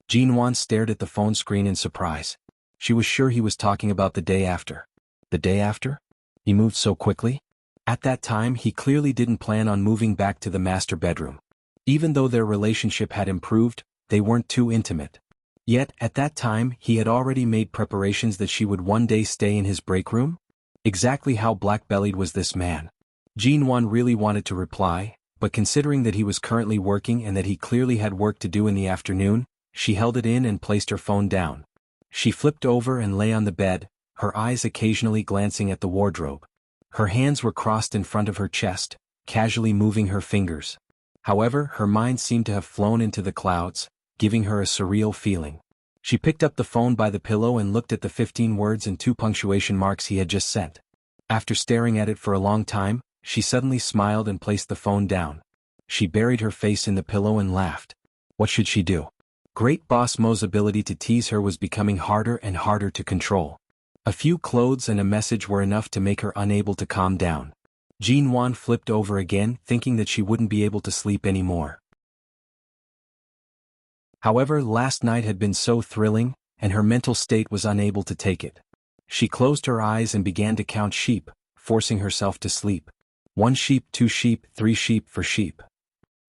Jinwan stared at the phone screen in surprise. She was sure he was talking about the day after. The day after? He moved so quickly? At that time he clearly didn't plan on moving back to the master bedroom. Even though their relationship had improved, they weren't too intimate. Yet, at that time he had already made preparations that she would one day stay in his break room? Exactly how black-bellied was this man? Jinwan really wanted to reply, but considering that he was currently working and that he clearly had work to do in the afternoon, she held it in and placed her phone down. She flipped over and lay on the bed, her eyes occasionally glancing at the wardrobe. Her hands were crossed in front of her chest, casually moving her fingers. However, her mind seemed to have flown into the clouds, giving her a surreal feeling. She picked up the phone by the pillow and looked at the 15 words and 2 punctuation marks he had just sent. After staring at it for a long time, she suddenly smiled and placed the phone down. She buried her face in the pillow and laughed. What should she do? Great Boss Mo's ability to tease her was becoming harder and harder to control. A few clothes and a message were enough to make her unable to calm down. Jinwan flipped over again, thinking that she wouldn't be able to sleep anymore. However, last night had been so thrilling, and her mental state was unable to take it. She closed her eyes and began to count sheep, forcing herself to sleep. 1 sheep, 2 sheep, 3 sheep for sheep.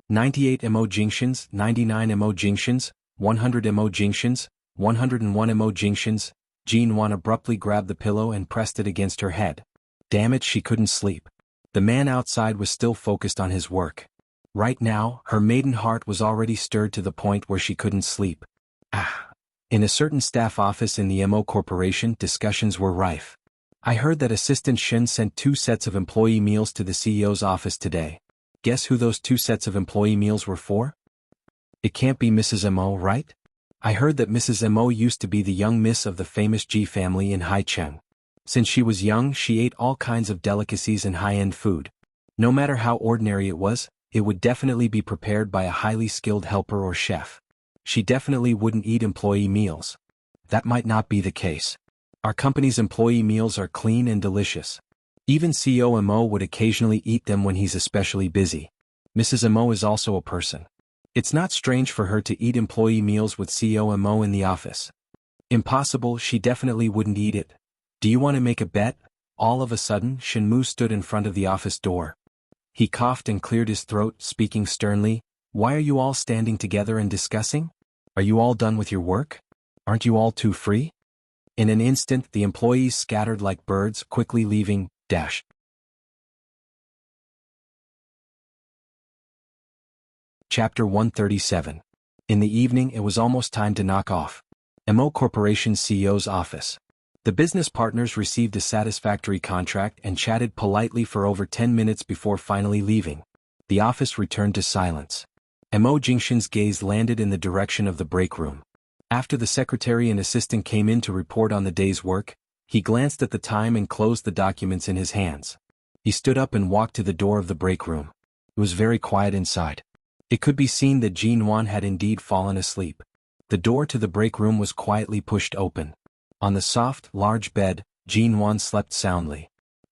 98 Mo Jingshans, 99 Mo Jingshans, 100 Mo Jingshans, 101 Mo Jingshans. Jinwan abruptly grabbed the pillow and pressed it against her head. Damn it, she couldn't sleep. The man outside was still focused on his work. Right now, her maiden heart was already stirred to the point where she couldn't sleep. In a certain staff office in the Mo Corporation, discussions were rife. I heard that Assistant Shin sent 2 sets of employee meals to the CEO's office today. Guess who those 2 sets of employee meals were for? It can't be Mrs. Mo, right? I heard that Mrs. Mo used to be the young miss of the famous Ji family in Haicheng. Since she was young, she ate all kinds of delicacies and high-end food. No matter how ordinary it was, it would definitely be prepared by a highly skilled helper or chef. She definitely wouldn't eat employee meals. That might not be the case. Our company's employee meals are clean and delicious. Even CEO Mo would occasionally eat them when he's especially busy. Mrs. Mo is also a person. It's not strange for her to eat employee meals with CEO Mo in the office. Impossible, she definitely wouldn't eat it. Do you want to make a bet? All of a sudden, Shenmue stood in front of the office door. He coughed and cleared his throat, speaking sternly. Why are you all standing together and discussing? Are you all done with your work? Aren't you all too free? In an instant, the employees scattered like birds, quickly leaving. Chapter 137. In the evening, it was almost time to knock off. Mo Corporation's CEO's office. The business partners received a satisfactory contract and chatted politely for over 10 minutes before finally leaving. The office returned to silence. Mo Jingshin's gaze landed in the direction of the break room. After the secretary and assistant came in to report on the day's work, he glanced at the time and closed the documents in his hands. He stood up and walked to the door of the break room. It was very quiet inside. It could be seen that Jin Wan had indeed fallen asleep. The door to the break room was quietly pushed open. On the soft, large bed, Jin Wan slept soundly.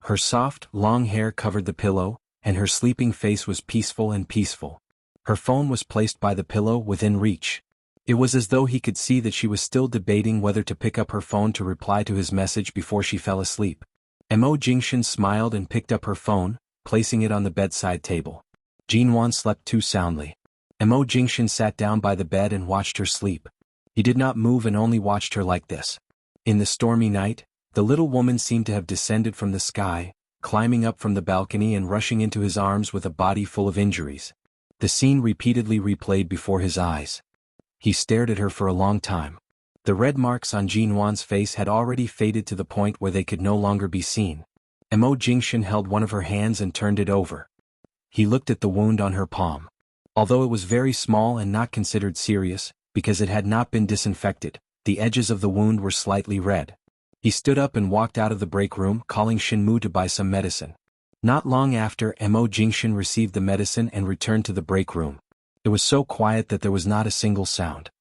Her soft, long hair covered the pillow, and her sleeping face was peaceful and peaceful. Her phone was placed by the pillow within reach. It was as though he could see that she was still debating whether to pick up her phone to reply to his message before she fell asleep. Mo Jingshin smiled and picked up her phone, placing it on the bedside table. Jin Wan slept too soundly. Mo Jingshin sat down by the bed and watched her sleep. He did not move and only watched her like this. In the stormy night, the little woman seemed to have descended from the sky, climbing up from the balcony and rushing into his arms with a body full of injuries. The scene repeatedly replayed before his eyes. He stared at her for a long time. The red marks on Jin Wan's face had already faded to the point where they could no longer be seen. Mo Jingshin held one of her hands and turned it over. He looked at the wound on her palm. Although it was very small and not considered serious, because it had not been disinfected, the edges of the wound were slightly red. He stood up and walked out of the break room, calling Shenmue to buy some medicine. Not long after, Mo Jingshin received the medicine and returned to the break room. It was so quiet that there was not a single sound.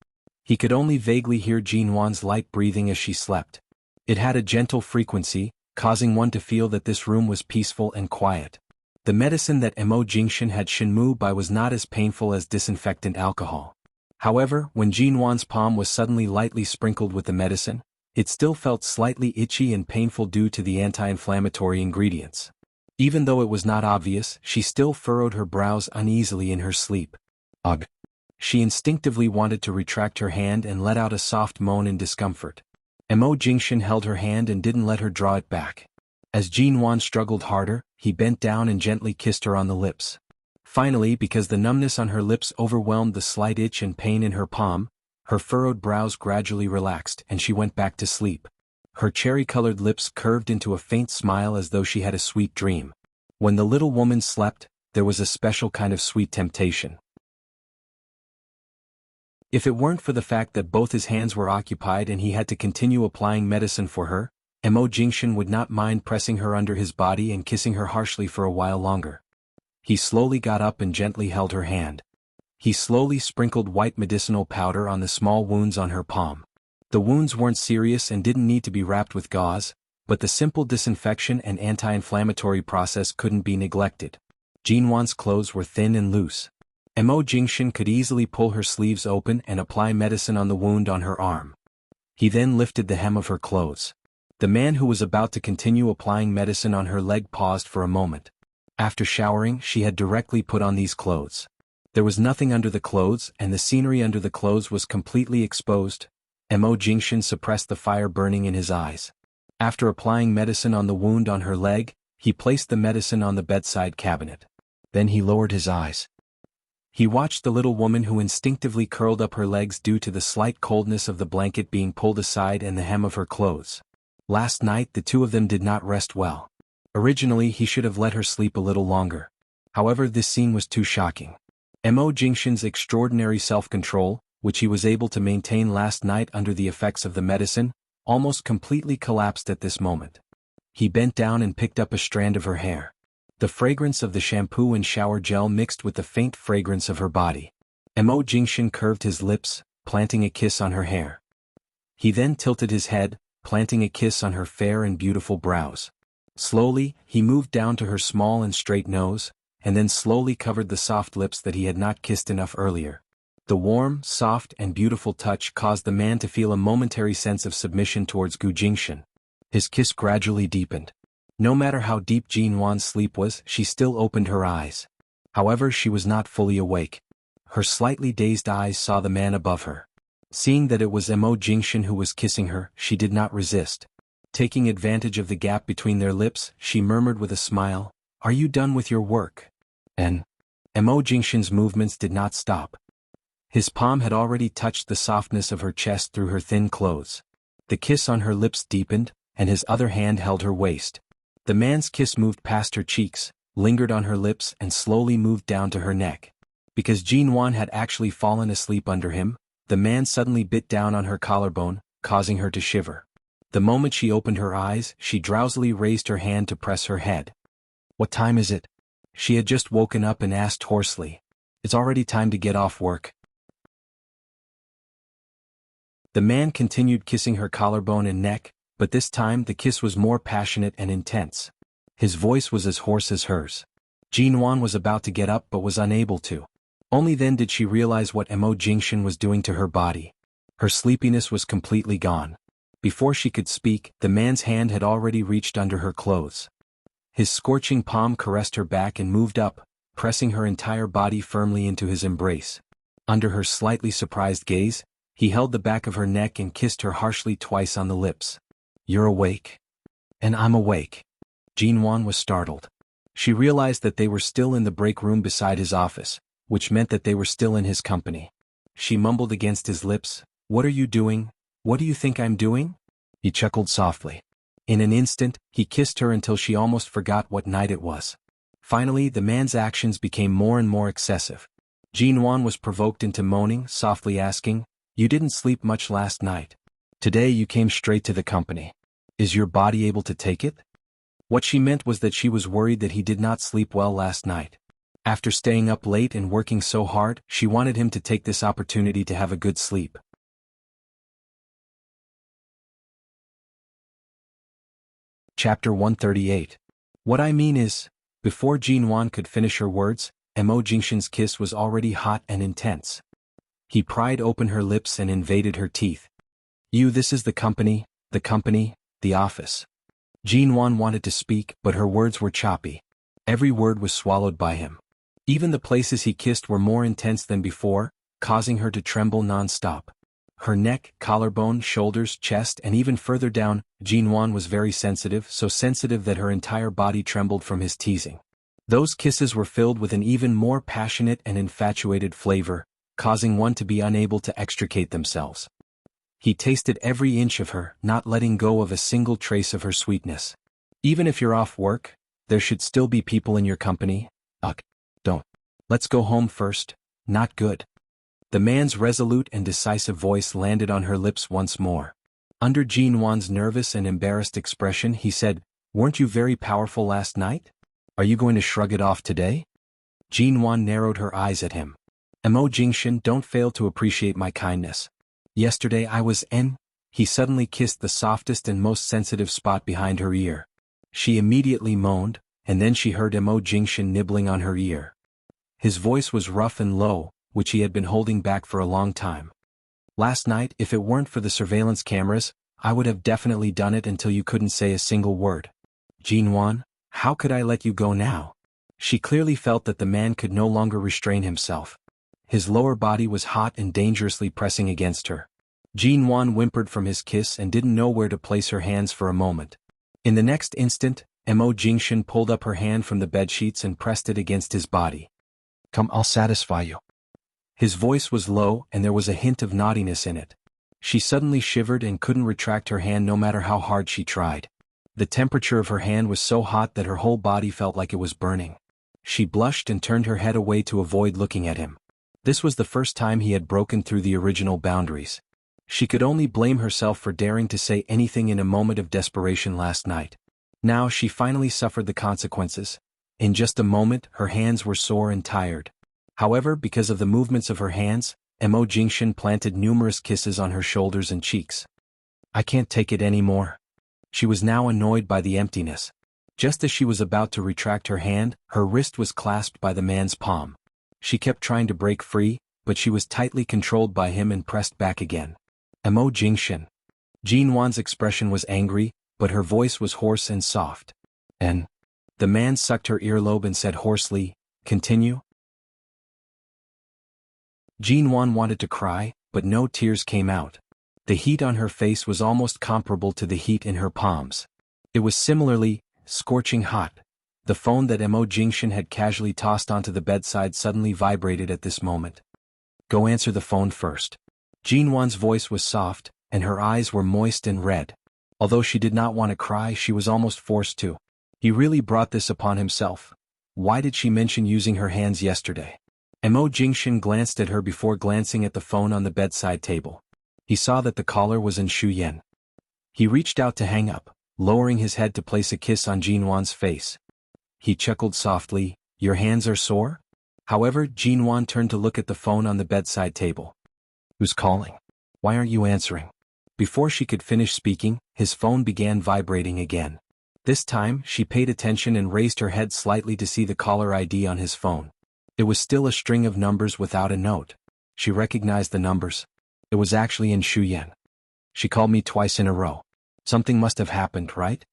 He could only vaguely hear Jin Wan's light breathing as she slept. It had a gentle frequency, causing one to feel that this room was peaceful and quiet. The medicine that Mo Jingshin had Shenmue buy was not as painful as disinfectant alcohol. However, when Jin Wan's palm was suddenly lightly sprinkled with the medicine, it still felt slightly itchy and painful due to the anti-inflammatory ingredients. Even though it was not obvious, she still furrowed her brows uneasily in her sleep. Ugh. She instinctively wanted to retract her hand and let out a soft moan in discomfort. Mo Jingshin held her hand and didn't let her draw it back. As Jin Wan struggled harder, he bent down and gently kissed her on the lips. Finally, because the numbness on her lips overwhelmed the slight itch and pain in her palm, her furrowed brows gradually relaxed and she went back to sleep. Her cherry-colored lips curved into a faint smile as though she had a sweet dream. When the little woman slept, there was a special kind of sweet temptation. If it weren't for the fact that both his hands were occupied and he had to continue applying medicine for her, Mo Jingshin would not mind pressing her under his body and kissing her harshly for a while longer. He slowly got up and gently held her hand. He slowly sprinkled white medicinal powder on the small wounds on her palm. The wounds weren't serious and didn't need to be wrapped with gauze, but the simple disinfection and anti-inflammatory process couldn't be neglected. Jin Wan's clothes were thin and loose. Mo Jingshin could easily pull her sleeves open and apply medicine on the wound on her arm. He then lifted the hem of her clothes. The man who was about to continue applying medicine on her leg paused for a moment. After showering, she had directly put on these clothes. There was nothing under the clothes and the scenery under the clothes was completely exposed. Mo Jingshin suppressed the fire burning in his eyes. After applying medicine on the wound on her leg, he placed the medicine on the bedside cabinet. Then he lowered his eyes. He watched the little woman who instinctively curled up her legs due to the slight coldness of the blanket being pulled aside and the hem of her clothes. Last night the two of them did not rest well. Originally he should have let her sleep a little longer. However, this scene was too shocking. Mo Jingshin's extraordinary self-control, which he was able to maintain last night under the effects of the medicine, almost completely collapsed at this moment. He bent down and picked up a strand of her hair. The fragrance of the shampoo and shower gel mixed with the faint fragrance of her body. Mo Jingshin curved his lips, planting a kiss on her hair. He then tilted his head, planting a kiss on her fair and beautiful brows. Slowly, he moved down to her small and straight nose, and then slowly covered the soft lips that he had not kissed enough earlier. The warm, soft, and beautiful touch caused the man to feel a momentary sense of submission towards Gu Jingshan. His kiss gradually deepened. No matter how deep Jin Wan's sleep was, she still opened her eyes. However, she was not fully awake. Her slightly dazed eyes saw the man above her. Seeing that it was Mo Jingshan who was kissing her, she did not resist. Taking advantage of the gap between their lips, she murmured with a smile, "Are you done with your work?" And Mo Jingshan's movements did not stop. His palm had already touched the softness of her chest through her thin clothes. The kiss on her lips deepened, and his other hand held her waist. The man's kiss moved past her cheeks, lingered on her lips and slowly moved down to her neck. Because Jin Wan had actually fallen asleep under him, the man suddenly bit down on her collarbone, causing her to shiver. The moment she opened her eyes, she drowsily raised her hand to press her head. "What time is it?" She had just woken up and asked hoarsely. "It's already time to get off work." The man continued kissing her collarbone and neck, but this time the kiss was more passionate and intense. His voice was as hoarse as hers. Jin Wan was about to get up but was unable to. Only then did she realize what Mo Jingshan was doing to her body. Her sleepiness was completely gone. Before she could speak, the man's hand had already reached under her clothes. His scorching palm caressed her back and moved up, pressing her entire body firmly into his embrace. Under her slightly surprised gaze, he held the back of her neck and kissed her harshly twice on the lips. "You're awake?" "And I'm awake." Jin Wan was startled. She realized that they were still in the break room beside his office, which meant that they were still in his company. She mumbled against his lips, "What are you doing? What do you think I'm doing?" He chuckled softly. In an instant, he kissed her until she almost forgot what night it was. Finally, the man's actions became more and more excessive. Jin Wan was provoked into moaning, softly asking, "You didn't sleep much last night. Today you came straight to the company. Is your body able to take it?" What she meant was that she was worried that he did not sleep well last night. After staying up late and working so hard, she wanted him to take this opportunity to have a good sleep. Chapter 138. What I mean is, before Jin Wan could finish her words, Mo Jingshan's kiss was already hot and intense. He pried open her lips and invaded her teeth. This is the company, the office." Jin Wan wanted to speak, but her words were choppy. Every word was swallowed by him. Even the places he kissed were more intense than before, causing her to tremble non-stop. Her neck, collarbone, shoulders, chest, and even further down, Jin Wan was very sensitive, so sensitive that her entire body trembled from his teasing. Those kisses were filled with an even more passionate and infatuated flavor, causing one to be unable to extricate themselves. He tasted every inch of her, not letting go of a single trace of her sweetness. "Even if you're off work, there should still be people in your company." "Ugh, don't. Let's go home first." "Not good." The man's resolute and decisive voice landed on her lips once more. Under Jin Wan's nervous and embarrassed expression, he said, "Weren't you very powerful last night? Are you going to shrug it off today?" Jin Wan narrowed her eyes at him. "Mo Jingshan, don't fail to appreciate my kindness. Yesterday I was in." He suddenly kissed the softest and most sensitive spot behind her ear. She immediately moaned, and then she heard Mo Jingshan nibbling on her ear. His voice was rough and low, which he had been holding back for a long time. "Last night, if it weren't for the surveillance cameras, I would have definitely done it until you couldn't say a single word. Jin Wan, how could I let you go now?" She clearly felt that the man could no longer restrain himself. His lower body was hot and dangerously pressing against her. Jin Wan whimpered from his kiss and didn't know where to place her hands for a moment. In the next instant, Mo Jingshan pulled up her hand from the bedsheets and pressed it against his body. "Come, I'll satisfy you." His voice was low and there was a hint of naughtiness in it. She suddenly shivered and couldn't retract her hand no matter how hard she tried. The temperature of her hand was so hot that her whole body felt like it was burning. She blushed and turned her head away to avoid looking at him. This was the first time he had broken through the original boundaries. She could only blame herself for daring to say anything in a moment of desperation last night. Now she finally suffered the consequences. In just a moment, her hands were sore and tired. However, because of the movements of her hands, Mo Jingshan planted numerous kisses on her shoulders and cheeks. I can't take it anymore. She was now annoyed by the emptiness. Just as she was about to retract her hand, her wrist was clasped by the man's palm. She kept trying to break free, but she was tightly controlled by him and pressed back again. Mo Jingshin. Jin Wan's expression was angry, but her voice was hoarse and soft. And the man sucked her earlobe and said hoarsely, "Continue?" Jin Wan wanted to cry, but no tears came out. The heat on her face was almost comparable to the heat in her palms. It was similarly scorching hot. The phone that Mo Jingshin had casually tossed onto the bedside suddenly vibrated at this moment. "Go answer the phone first." Jin Wan's voice was soft, and her eyes were moist and red. Although she did not want to cry, she was almost forced to. He really brought this upon himself. Why did she mention using her hands yesterday? Mo Jingshin glanced at her before glancing at the phone on the bedside table. He saw that the caller was in Shu Yan. He reached out to hang up, lowering his head to place a kiss on Jin Wan's face. He chuckled softly, "Your hands are sore?" However, Jin Wan turned to look at the phone on the bedside table. "Who's calling? Why aren't you answering?" Before she could finish speaking, his phone began vibrating again. This time, she paid attention and raised her head slightly to see the caller ID on his phone. It was still a string of numbers without a note. She recognized the numbers. It was actually in Shu Yan. "She called me twice in a row. Something must have happened, right?"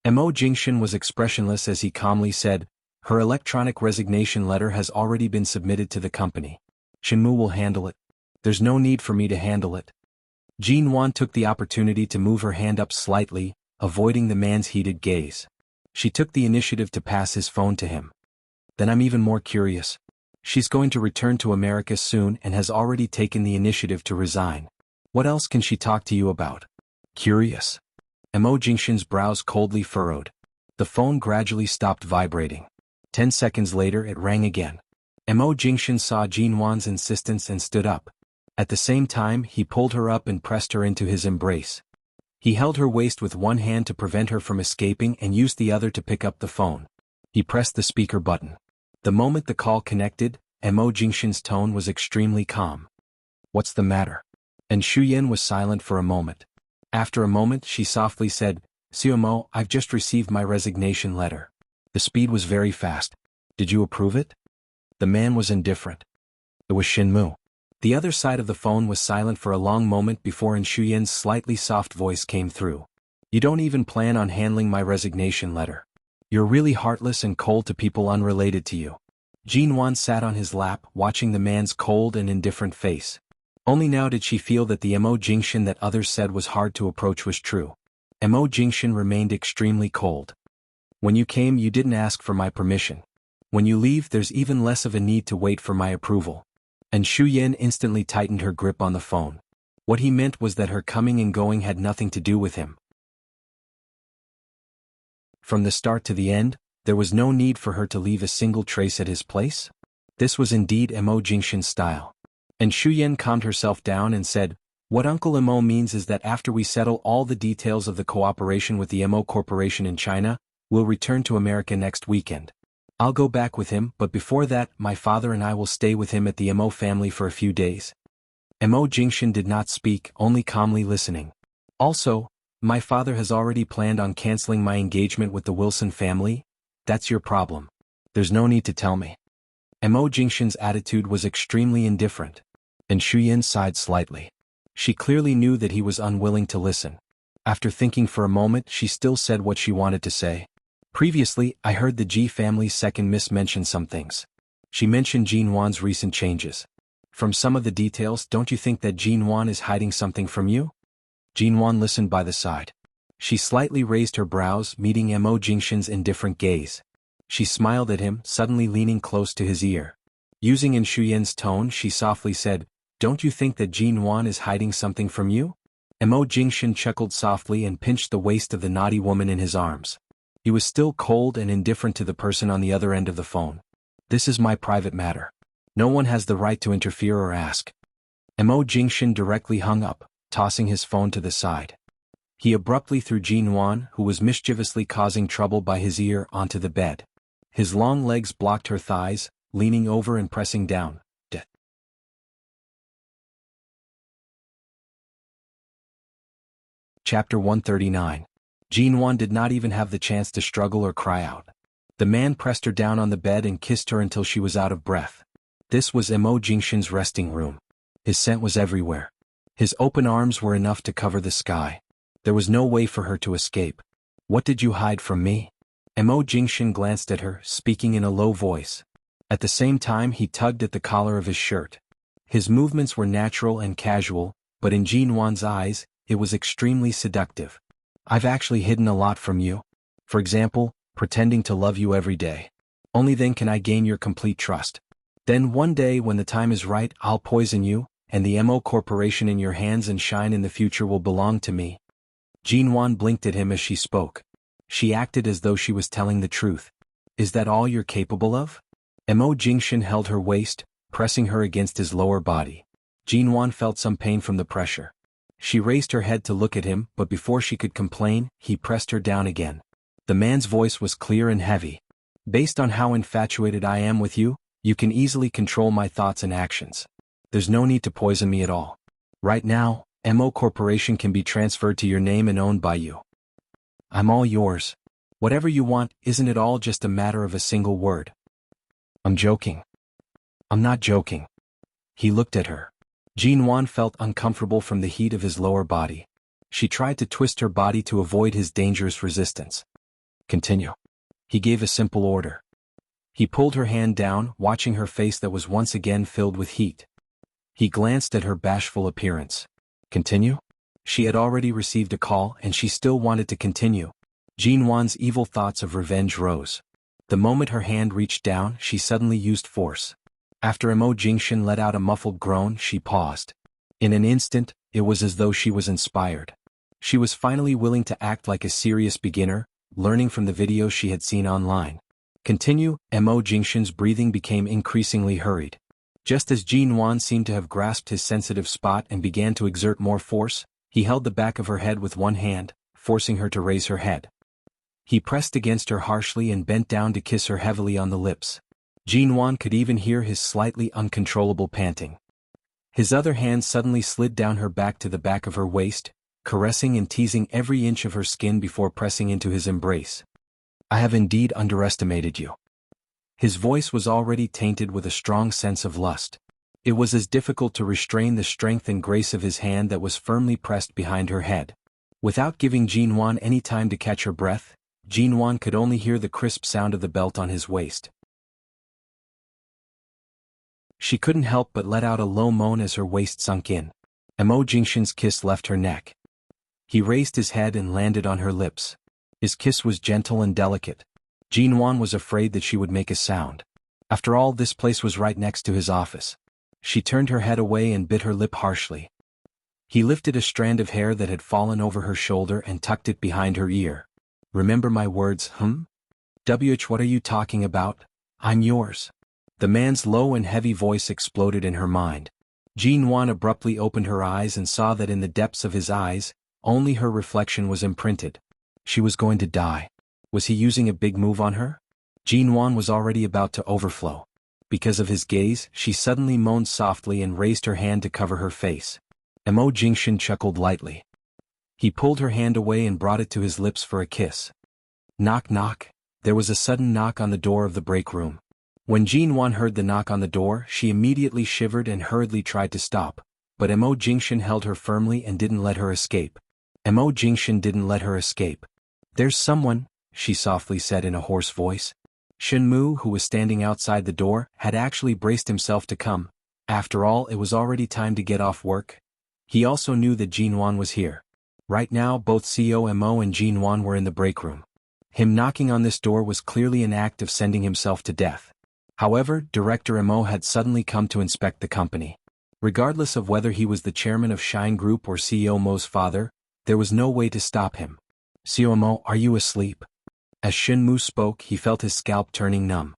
Mo Jingshin was expressionless as he calmly said, "Her electronic resignation letter has already been submitted to the company. Shinmu will handle it. There's no need for me to handle it." Jin Wan took the opportunity to move her hand up slightly, avoiding the man's heated gaze. She took the initiative to pass his phone to him. "Then I'm even more curious. She's going to return to America soon and has already taken the initiative to resign. What else can she talk to you about?" "Curious?" Mo Jingshin's brows coldly furrowed. The phone gradually stopped vibrating. 10 seconds later it rang again. Mo Jingshin saw Jin Wan's insistence and stood up. At the same time, he pulled her up and pressed her into his embrace. He held her waist with one hand to prevent her from escaping and used the other to pick up the phone. He pressed the speaker button. The moment the call connected, Mo Jingshin's tone was extremely calm. "What's the matter?" And Shu Yan was silent for a moment. After a moment, she softly said, "Mo, I've just received my resignation letter." The speed was very fast. "Did you approve it?" The man was indifferent. It was Shinmu. The other side of the phone was silent for a long moment before Shu Yan's slightly soft voice came through. "You don't even plan on handling my resignation letter. You're really heartless and cold to people unrelated to you." Jin Wan sat on his lap, watching the man's cold and indifferent face. Only now did she feel that the Mo Jingshin that others said was hard to approach was true. Mo Jingshin remained extremely cold. "When you came, you didn't ask for my permission. When you leave, there's even less of a need to wait for my approval." And Shu Yan instantly tightened her grip on the phone. What he meant was that her coming and going had nothing to do with him. From the start to the end, there was no need for her to leave a single trace at his place. This was indeed Mo Jingshin's style. And Shu Yan calmed herself down and said, "What Uncle Mo means is that after we settle all the details of the cooperation with the Mo Corporation in China, we'll return to America next weekend. I'll go back with him, but before that, my father and I will stay with him at the Mo family for a few days." Mo Jingshin did not speak, only calmly listening. "Also, my father has already planned on canceling my engagement with the Wilson family. That's your problem. There's no need to tell me." Mo Jingshin's attitude was extremely indifferent. And Shu Yan sighed slightly. She clearly knew that he was unwilling to listen. After thinking for a moment, she still said what she wanted to say. "Previously, I heard the Ji family's second miss mention some things. She mentioned Jin Wan's recent changes. From some of the details, don't you think that Jin Wan is hiding something from you?" Jin Wan listened by the side. She slightly raised her brows, meeting Mo Jingshin's indifferent gaze. She smiled at him, suddenly leaning close to his ear. Using Shu Yan's tone, she softly said, "Don't you think that Jin Wan is hiding something from you?" Mo Jingshin chuckled softly and pinched the waist of the naughty woman in his arms. He was still cold and indifferent to the person on the other end of the phone. "This is my private matter. No one has the right to interfere or ask." Mo Jingshin directly hung up, tossing his phone to the side. He abruptly threw Jin Wan, who was mischievously causing trouble by his ear, onto the bed. His long legs blocked her thighs, leaning over and pressing down. Chapter 139. Jinwan did not even have the chance to struggle or cry out. The man pressed her down on the bed and kissed her until she was out of breath. This was Mo Jingshan's resting room. His scent was everywhere. His open arms were enough to cover the sky. There was no way for her to escape. "What did you hide from me?" Mo Jingshan glanced at her, speaking in a low voice. At the same time he tugged at the collar of his shirt. His movements were natural and casual, but in Jinwan's eyes, it was extremely seductive. "I've actually hidden a lot from you. For example, pretending to love you every day. Only then can I gain your complete trust. Then one day when the time is right, I'll poison you, and the Mo Corporation in your hands and Shine in the future will belong to me." Jinwan blinked at him as she spoke. She acted as though she was telling the truth. "Is that all you're capable of?" Mo Jingshan held her waist, pressing her against his lower body. Jinwan felt some pain from the pressure. She raised her head to look at him, but before she could complain, he pressed her down again. The man's voice was clear and heavy. "Based on how infatuated I am with you, you can easily control my thoughts and actions. There's no need to poison me at all. Right now, Mo Corporation can be transferred to your name and owned by you. I'm all yours. Whatever you want, isn't it all just a matter of a single word?" "I'm joking." "I'm not joking." He looked at her. Jinwan felt uncomfortable from the heat of his lower body. She tried to twist her body to avoid his dangerous resistance. "Continue." He gave a simple order. He pulled her hand down, watching her face that was once again filled with heat. He glanced at her bashful appearance. "Continue?" She had already received a call and she still wanted to continue. Jinwan's evil thoughts of revenge rose. The moment her hand reached down, she suddenly used force. After Mo Jingshan let out a muffled groan, she paused. In an instant, it was as though she was inspired. She was finally willing to act like a serious beginner, learning from the videos she had seen online. "Continue." Mo Jingshan's breathing became increasingly hurried. Just as Jinwan seemed to have grasped his sensitive spot and began to exert more force, he held the back of her head with one hand, forcing her to raise her head. He pressed against her harshly and bent down to kiss her heavily on the lips. Jinwan could even hear his slightly uncontrollable panting. His other hand suddenly slid down her back to the back of her waist, caressing and teasing every inch of her skin before pressing into his embrace. "I have indeed underestimated you." His voice was already tainted with a strong sense of lust. It was as difficult to restrain the strength and grace of his hand that was firmly pressed behind her head. Without giving Jinwan any time to catch her breath, Jinwan could only hear the crisp sound of the belt on his waist. She couldn't help but let out a low moan as her waist sunk in. Mo Jingshan's kiss left her neck. He raised his head and landed on her lips. His kiss was gentle and delicate. Jinwan was afraid that she would make a sound. After all, this place was right next to his office. She turned her head away and bit her lip harshly. He lifted a strand of hair that had fallen over her shoulder and tucked it behind her ear. "Remember my words, What are you talking about? I'm yours." The man's low and heavy voice exploded in her mind. Jinwan abruptly opened her eyes and saw that in the depths of his eyes, only her reflection was imprinted. She was going to die. Was he using a big move on her? Jinwan was already about to overflow. Because of his gaze, she suddenly moaned softly and raised her hand to cover her face. Mo Jingshan chuckled lightly. He pulled her hand away and brought it to his lips for a kiss. Knock knock. There was a sudden knock on the door of the break room. When Jinwan heard the knock on the door, she immediately shivered and hurriedly tried to stop, but Mo Jingshan held her firmly and didn't let her escape. Mo Jingshan didn't let her escape. "There's someone," she softly said in a hoarse voice. Shenmu, who was standing outside the door, had actually braced himself to come. After all, it was already time to get off work. He also knew that Jinwan was here. Right now, both CEO Mo and Jinwan were in the break room. Him knocking on this door was clearly an act of sending himself to death. However, Director Mo had suddenly come to inspect the company. Regardless of whether he was the chairman of Shine Group or CEO Mo's father, there was no way to stop him. "CEO Mo, are you asleep?" As Shenmu spoke, he felt his scalp turning numb.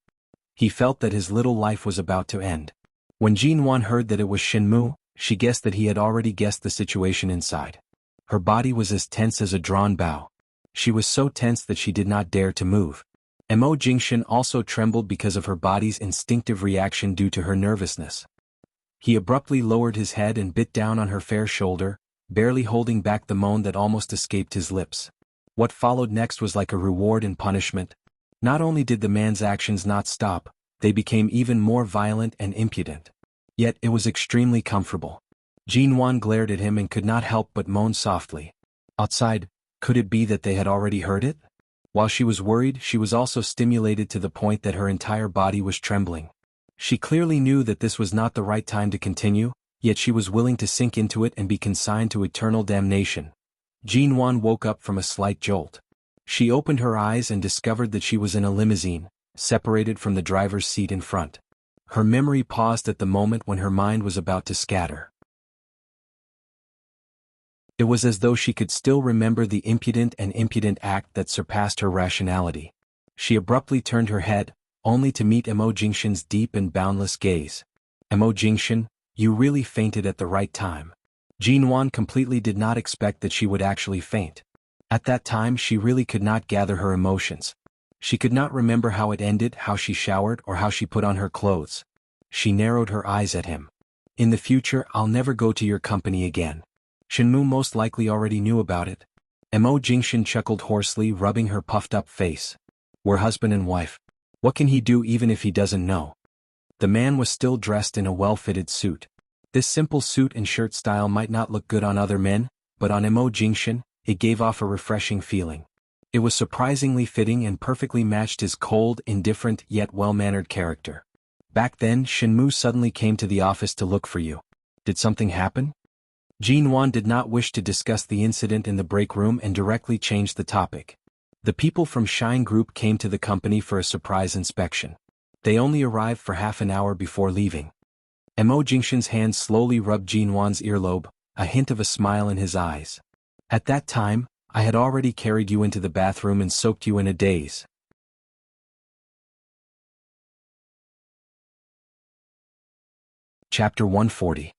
He felt that his little life was about to end. When Jinwan heard that it was Shenmu, she guessed that he had already guessed the situation inside. Her body was as tense as a drawn bow. She was so tense that she did not dare to move. Mo Jingshan also trembled because of her body's instinctive reaction due to her nervousness. He abruptly lowered his head and bit down on her fair shoulder, barely holding back the moan that almost escaped his lips. What followed next was like a reward and punishment. Not only did the man's actions not stop, they became even more violent and impudent. Yet it was extremely comfortable. Jinwan glared at him and could not help but moan softly. Outside, could it be that they had already heard it? While she was worried, she was also stimulated to the point that her entire body was trembling. She clearly knew that this was not the right time to continue, yet she was willing to sink into it and be consigned to eternal damnation. Jinwan woke up from a slight jolt. She opened her eyes and discovered that she was in a limousine, separated from the driver's seat in front. Her memory paused at the moment when her mind was about to scatter. It was as though she could still remember the impudent act that surpassed her rationality. She abruptly turned her head, only to meet Mo Jingshan's deep and boundless gaze. Mo Jingshan, you really fainted at the right time. Jinwan completely did not expect that she would actually faint. At that time she really could not gather her emotions. She could not remember how it ended, how she showered, or how she put on her clothes. She narrowed her eyes at him. In the future I'll never go to your company again. Shenmu most likely already knew about it. Mo Jingshan chuckled hoarsely, rubbing her puffed-up face. We're husband and wife. What can he do even if he doesn't know? The man was still dressed in a well-fitted suit. This simple suit and shirt style might not look good on other men, but on Mo Jingshan, it gave off a refreshing feeling. It was surprisingly fitting and perfectly matched his cold, indifferent, yet well-mannered character. Back then, Shenmu suddenly came to the office to look for you. Did something happen? Jinwan did not wish to discuss the incident in the break room and directly changed the topic. The people from Shine Group came to the company for a surprise inspection. They only arrived for half an hour before leaving. Mo Jingshan's hand slowly rubbed Jinwan's earlobe, a hint of a smile in his eyes. At that time, I had already carried you into the bathroom and soaked you in a daze. Chapter 140.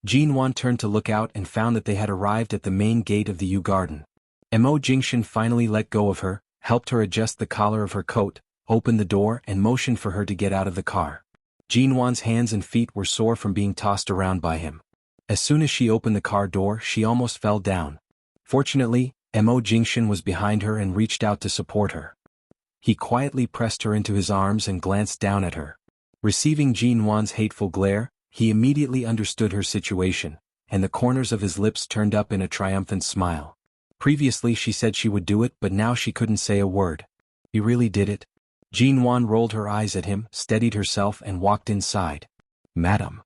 Jinwan turned to look out and found that they had arrived at the main gate of the Yu Garden. Mo Jingshan finally let go of her, helped her adjust the collar of her coat, opened the door and motioned for her to get out of the car. Jinwan's hands and feet were sore from being tossed around by him. As soon as she opened the car door, she almost fell down. Fortunately, Mo Jingshan was behind her and reached out to support her. He quietly pressed her into his arms and glanced down at her. Receiving Jinwan's hateful glare, he immediately understood her situation, and the corners of his lips turned up in a triumphant smile. Previously she said she would do it, but now she couldn't say a word. He really did it? Jinwan rolled her eyes at him, steadied herself and walked inside. Madam.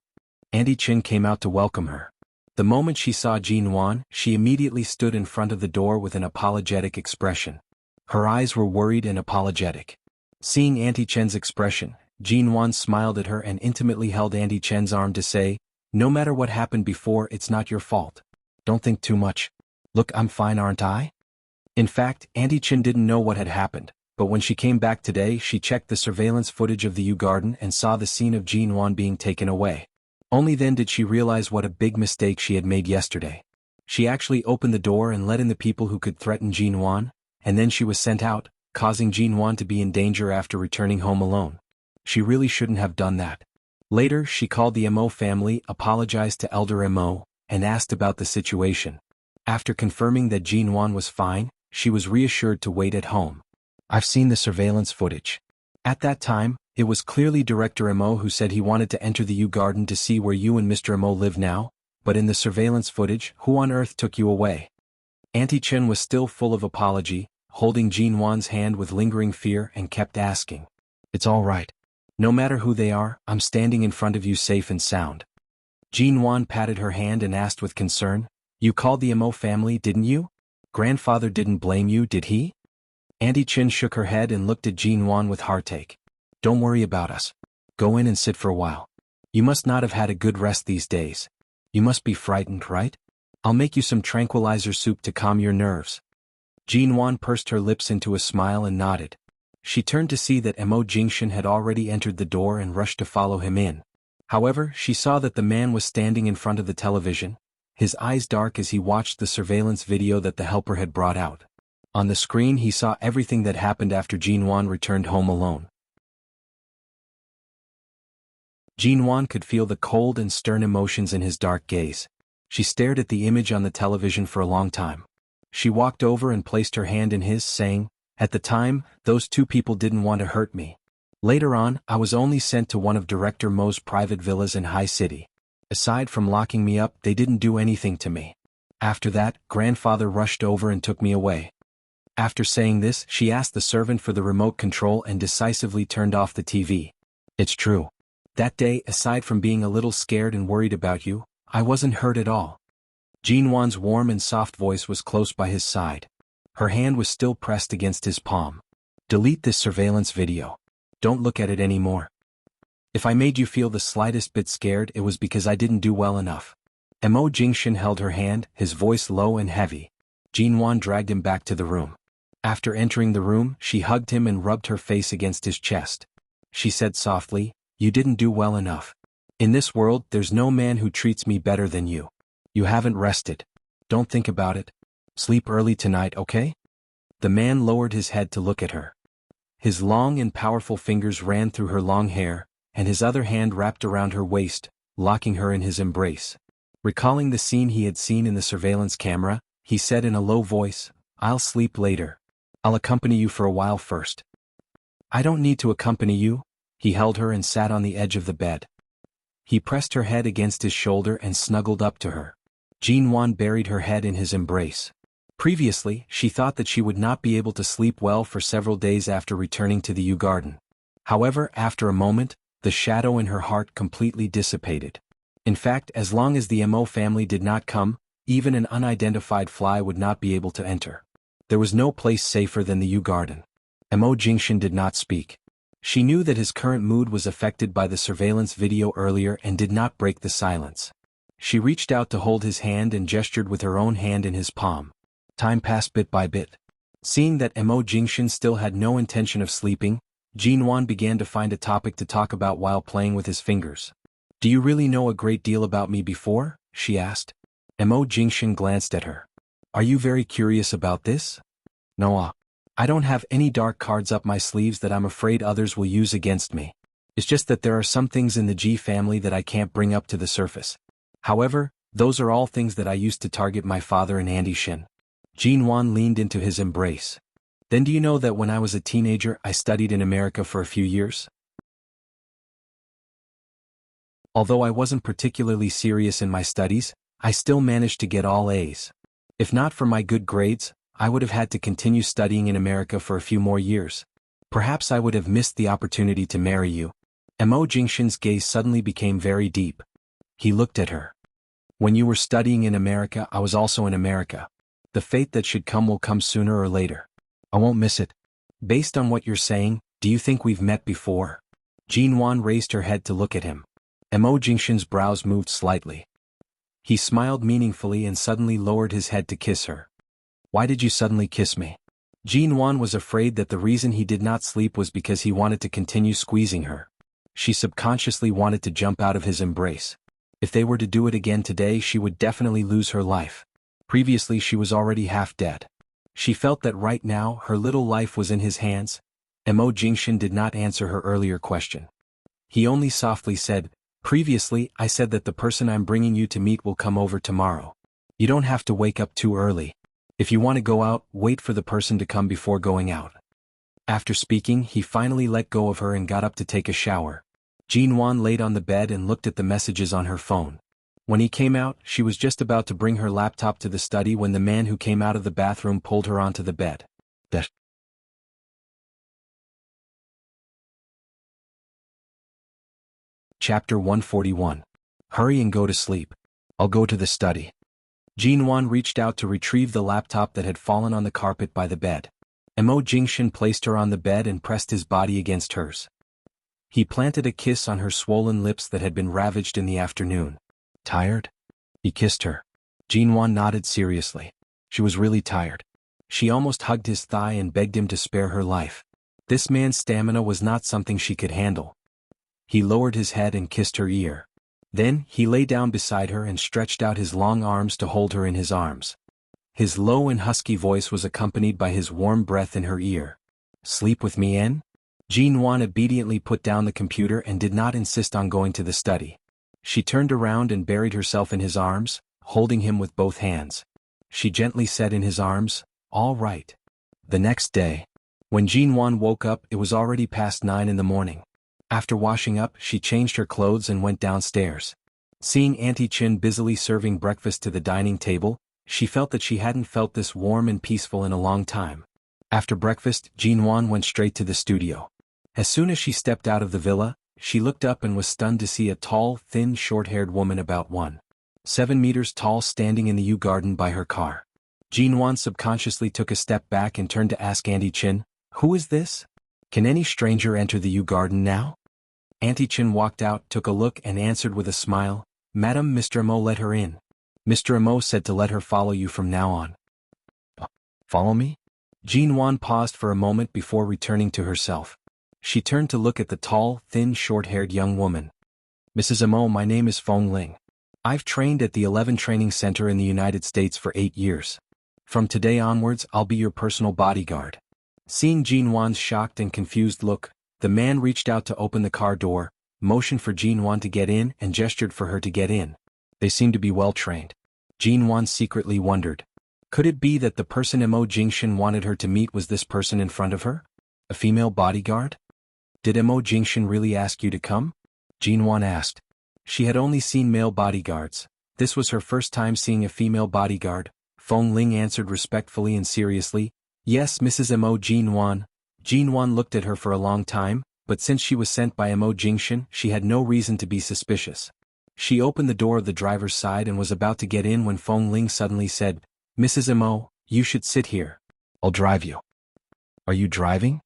Auntie Chin came out to welcome her. The moment she saw Jinwan, she immediately stood in front of the door with an apologetic expression. Her eyes were worried and apologetic. Seeing Auntie Chen's expression, Jinwan smiled at her and intimately held Auntie Chen's arm to say, no matter what happened before, it's not your fault. Don't think too much. Look, I'm fine, aren't I? In fact, Auntie Chen didn't know what had happened, but when she came back today she checked the surveillance footage of the Yu Garden and saw the scene of Jinwan being taken away. Only then did she realize what a big mistake she had made yesterday. She actually opened the door and let in the people who could threaten Jinwan, and then she was sent out, causing Jinwan to be in danger after returning home alone. She really shouldn't have done that. Later she called the Mo family, apologized to Elder Mo, and asked about the situation. After confirming that Jinwan was fine, she was reassured to wait at home. I've seen the surveillance footage. At that time, it was clearly Director Mo who said he wanted to enter the Yu Garden to see where you and Mr. Mo live now, but in the surveillance footage, who on earth took you away? Auntie Chen was still full of apology, holding Jinwan's hand with lingering fear and kept asking. It's all right. No matter who they are, I'm standing in front of you safe and sound. Jinwan patted her hand and asked with concern, you called the Mo family, didn't you? Grandfather didn't blame you, did he? Auntie Chen shook her head and looked at Jinwan with heartache. Don't worry about us. Go in and sit for a while. You must not have had a good rest these days. You must be frightened, right? I'll make you some tranquilizer soup to calm your nerves. Jinwan pursed her lips into a smile and nodded. She turned to see that Mo Jingshan had already entered the door and rushed to follow him in. However, she saw that the man was standing in front of the television, his eyes dark as he watched the surveillance video that the helper had brought out. On the screen he saw everything that happened after Jinwan returned home alone. Jinwan could feel the cold and stern emotions in his dark gaze. She stared at the image on the television for a long time. She walked over and placed her hand in his, saying, "At the time, those two people didn't want to hurt me. Later on, I was only sent to one of Director Mo's private villas in High City. Aside from locking me up, they didn't do anything to me. After that, grandfather rushed over and took me away." After saying this, she asked the servant for the remote control and decisively turned off the TV. "It's true. That day, aside from being a little scared and worried about you, I wasn't hurt at all." Jinwan's warm and soft voice was close by his side. Her hand was still pressed against his palm. "Delete this surveillance video. Don't look at it anymore. If I made you feel the slightest bit scared, it was because I didn't do well enough." Mo Jingshin held her hand, his voice low and heavy. Jinwan dragged him back to the room. After entering the room, she hugged him and rubbed her face against his chest. She said softly, "You didn't do well enough. In this world, there's no man who treats me better than you. You haven't rested. Don't think about it. Sleep early tonight, okay?" The man lowered his head to look at her. His long and powerful fingers ran through her long hair, and his other hand wrapped around her waist, locking her in his embrace. Recalling the scene he had seen in the surveillance camera, he said in a low voice, "I'll sleep later. I'll accompany you for a while first." "I don't need to accompany you." He held her and sat on the edge of the bed. He pressed her head against his shoulder and snuggled up to her. Jinwan buried her head in his embrace. Previously, she thought that she would not be able to sleep well for several days after returning to the Yew Garden. However, after a moment, the shadow in her heart completely dissipated. In fact, as long as the Mo family did not come, even an unidentified fly would not be able to enter. There was no place safer than the Yew Garden. Mo Jingshin did not speak. She knew that his current mood was affected by the surveillance video earlier and did not break the silence. She reached out to hold his hand and gestured with her own hand in his palm. Time passed bit by bit. Seeing that Mo Jingshin still had no intention of sleeping, Jinwan began to find a topic to talk about while playing with his fingers. "Do you really know a great deal about me before?" she asked. Mo Jingshin glanced at her. "Are you very curious about this?" "No, I don't have any dark cards up my sleeves that I'm afraid others will use against me. It's just that there are some things in the Ji family that I can't bring up to the surface. However, those are all things that I used to target my father and Andy Shin." Jinwan leaned into his embrace. "Then do you know that when I was a teenager I studied in America for a few years? Although I wasn't particularly serious in my studies, I still managed to get all A's. If not for my good grades, I would have had to continue studying in America for a few more years. Perhaps I would have missed the opportunity to marry you." Mo Jingshin's gaze suddenly became very deep. He looked at her. "When you were studying in America, I was also in America. The fate that should come will come sooner or later. I won't miss it. Based on what you're saying, do you think we've met before?" Jinwan raised her head to look at him. Mo Jingshin's brows moved slightly. He smiled meaningfully and suddenly lowered his head to kiss her. "Why did you suddenly kiss me?" Jinwan was afraid that the reason he did not sleep was because he wanted to continue squeezing her. She subconsciously wanted to jump out of his embrace. If they were to do it again today, she would definitely lose her life. Previously she was already half dead. She felt that right now her little life was in his hands. Mo Jingshin did not answer her earlier question. He only softly said, "Previously I said that the person I'm bringing you to meet will come over tomorrow. You don't have to wake up too early. If you want to go out, wait for the person to come before going out." After speaking, he finally let go of her and got up to take a shower. Jinwan laid on the bed and looked at the messages on her phone. When he came out, she was just about to bring her laptop to the study when the man who came out of the bathroom pulled her onto the bed. Chapter 141. Hurry and go to sleep. I'll go to the study. Jinwan reached out to retrieve the laptop that had fallen on the carpet by the bed. Mo Jingshin placed her on the bed and pressed his body against hers. He planted a kiss on her swollen lips that had been ravaged in the afternoon. "Tired?" He kissed her. Jinwan nodded seriously. She was really tired. She almost hugged his thigh and begged him to spare her life. This man's stamina was not something she could handle. He lowered his head and kissed her ear. Then, he lay down beside her and stretched out his long arms to hold her in his arms. His low and husky voice was accompanied by his warm breath in her ear. "Sleep with me, En?" Jinwan obediently put down the computer and did not insist on going to the study. She turned around and buried herself in his arms, holding him with both hands. She gently said in his arms, "All right." The next day, when Jinwan woke up, it was already past 9 in the morning. After washing up, she changed her clothes and went downstairs. Seeing Auntie Chin busily serving breakfast to the dining table, she felt that she hadn't felt this warm and peaceful in a long time. After breakfast, Jinwan went straight to the studio. As soon as she stepped out of the villa, she looked up and was stunned to see a tall, thin, short-haired woman about 1.7 meters tall standing in the yew garden by her car. Jinwan subconsciously took a step back and turned to ask Auntie Chin, "Who is this? Can any stranger enter the yew garden now?" Auntie Chin walked out, took a look and answered with a smile, "Madam, Mr. Mo let her in. Mr. Mo said to let her follow you from now on." "Follow me?" Jinwan paused for a moment before returning to herself. She turned to look at the tall, thin, short-haired young woman. "Mrs. Mo, my name is Feng Ling. I've trained at the 11 Training Center in the United States for 8 years. From today onwards, I'll be your personal bodyguard." Seeing Jinwan's shocked and confused look, the man reached out to open the car door, motioned for Jinwan to get in and gestured for her to get in. They seemed to be well trained. Jinwan secretly wondered. Could it be that the person Mo Jingshan wanted her to meet was this person in front of her? A female bodyguard? "Did Mo Jingshan really ask you to come?" Jinwan asked. She had only seen male bodyguards. This was her first time seeing a female bodyguard. Feng Ling answered respectfully and seriously, "Yes, Mrs. Mo Jinwan." Jinwan looked at her for a long time, but since she was sent by Mo Jingshan, she had no reason to be suspicious. She opened the door of the driver's side and was about to get in when Feng Ling suddenly said, "Mrs. Mo, you should sit here. I'll drive you." "Are you driving?"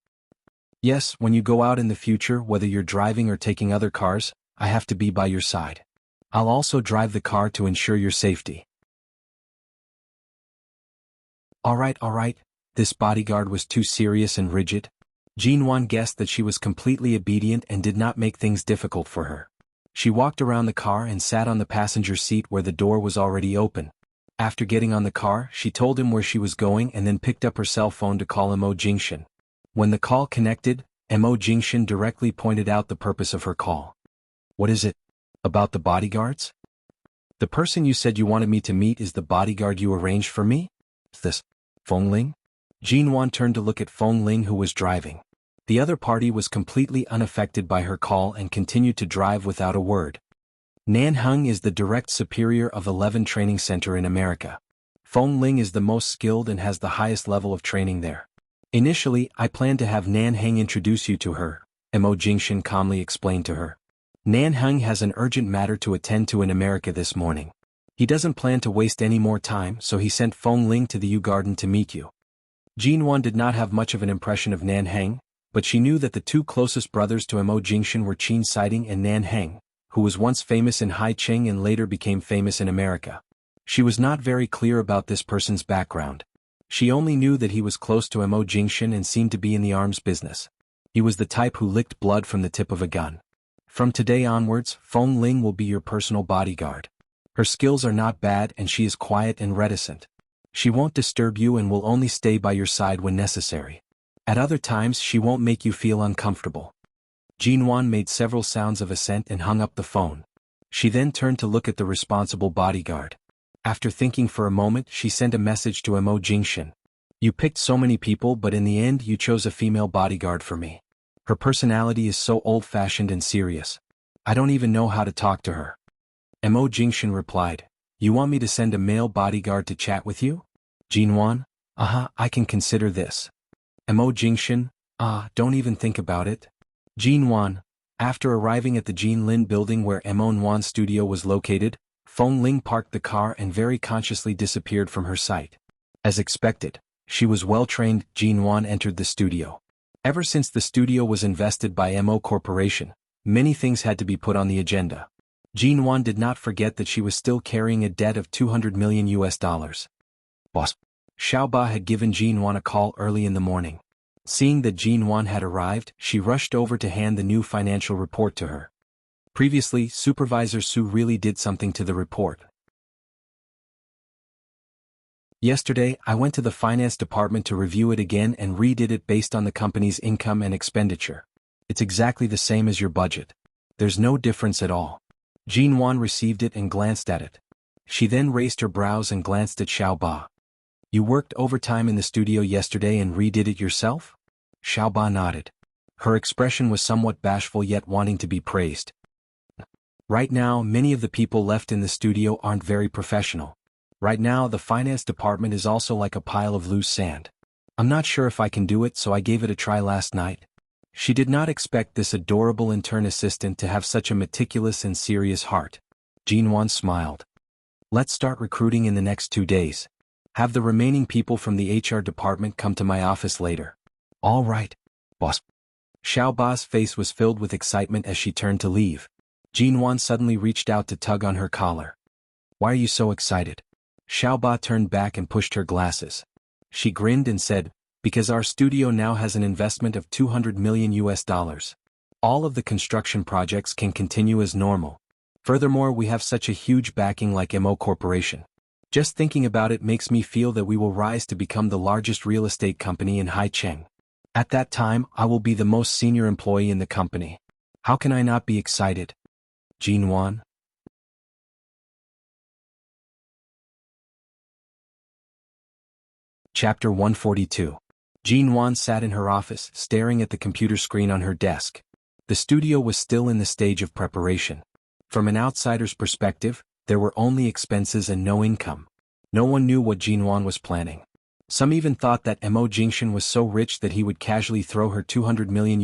"Yes, when you go out in the future, whether you're driving or taking other cars, I have to be by your side. I'll also drive the car to ensure your safety." All right. This bodyguard was too serious and rigid. Jinwan guessed that she was completely obedient and did not make things difficult for her. She walked around the car and sat on the passenger seat where the door was already open. After getting on the car, she told him where she was going and then picked up her cell phone to call Mo Jingshan. When the call connected, Mo Jingshan directly pointed out the purpose of her call. "What is it? About the bodyguards?" "The person you said you wanted me to meet is the bodyguard you arranged for me?" "This Feng Ling?" Jinwan turned to look at Feng Ling, who was driving. The other party was completely unaffected by her call and continued to drive without a word. Nanheng is the direct superior of 11 Training Center in America. Feng Ling is the most skilled and has the highest level of training there. "Initially, I planned to have Nanheng introduce you to her," Mo Jingshan calmly explained to her. "Nanheng has an urgent matter to attend to in America this morning. He doesn't plan to waste any more time, so he sent Feng Ling to the yew garden to meet you." Jinwan did not have much of an impression of Nanheng, but she knew that the two closest brothers to Mo Jingshan were Qin Siding and Nanheng, who was once famous in Haicheng and later became famous in America. She was not very clear about this person's background. She only knew that he was close to Mo Jingshan and seemed to be in the arms business. He was the type who licked blood from the tip of a gun. "From today onwards, Feng Ling will be your personal bodyguard. Her skills are not bad and she is quiet and reticent. She won't disturb you and will only stay by your side when necessary. At other times she won't make you feel uncomfortable." Jinwan made several sounds of assent and hung up the phone. She then turned to look at the responsible bodyguard. After thinking for a moment, she sent a message to Mo Jingshan. "You picked so many people, but in the end you chose a female bodyguard for me. Her personality is so old-fashioned and serious. I don't even know how to talk to her." Mo Jingshan replied, "You want me to send a male bodyguard to chat with you?" Jinwan, I can consider this." Mo Jingshan, don't even think about it." Jinwan, after arriving at the Jin Lin building where Mo Nwan's studio was located, Feng Ling parked the car and very consciously disappeared from her sight. As expected, she was well-trained. Jinwan entered the studio. Ever since the studio was invested by Mo Corporation, many things had to be put on the agenda. Jinwan did not forget that she was still carrying a debt of $200 million. Boss Xiaoba had given Jinwan a call early in the morning. Seeing that Jinwan had arrived, she rushed over to hand the new financial report to her. Previously, Supervisor Su really did something to the report. "Yesterday, I went to the finance department to review it again and redid it based on the company's income and expenditure. It's exactly the same as your budget. There's no difference at all." Jinwan received it and glanced at it. She then raised her brows and glanced at Xiaoba. You worked overtime in the studio yesterday and redid it yourself? Xiaoba nodded. Her expression was somewhat bashful yet wanting to be praised. Right now, many of the people left in the studio aren't very professional. Right now, the finance department is also like a pile of loose sand. I'm not sure if I can do it, so I gave it a try last night. She did not expect this adorable intern assistant to have such a meticulous and serious heart. Jinwan smiled. Let's start recruiting in the next 2 days. Have the remaining people from the HR department come to my office later. All right, boss. Xiaoba's face was filled with excitement as she turned to leave. Jinwan suddenly reached out to tug on her collar. Why are you so excited? Xiaoba turned back and pushed her glasses. She grinned and said, because our studio now has an investment of $200 million. All of the construction projects can continue as normal. Furthermore, we have such a huge backing like MO Corporation. Just thinking about it makes me feel that we will rise to become the largest real estate company in Haicheng. At that time, I will be the most senior employee in the company. How can I not be excited? Jinwan? Chapter 142. Jinwan sat in her office, staring at the computer screen on her desk. The studio was still in the stage of preparation. From an outsider's perspective, there were only expenses and no income. No one knew what Jinwan was planning. Some even thought that Mo Jingshan was so rich that he would casually throw her $200 million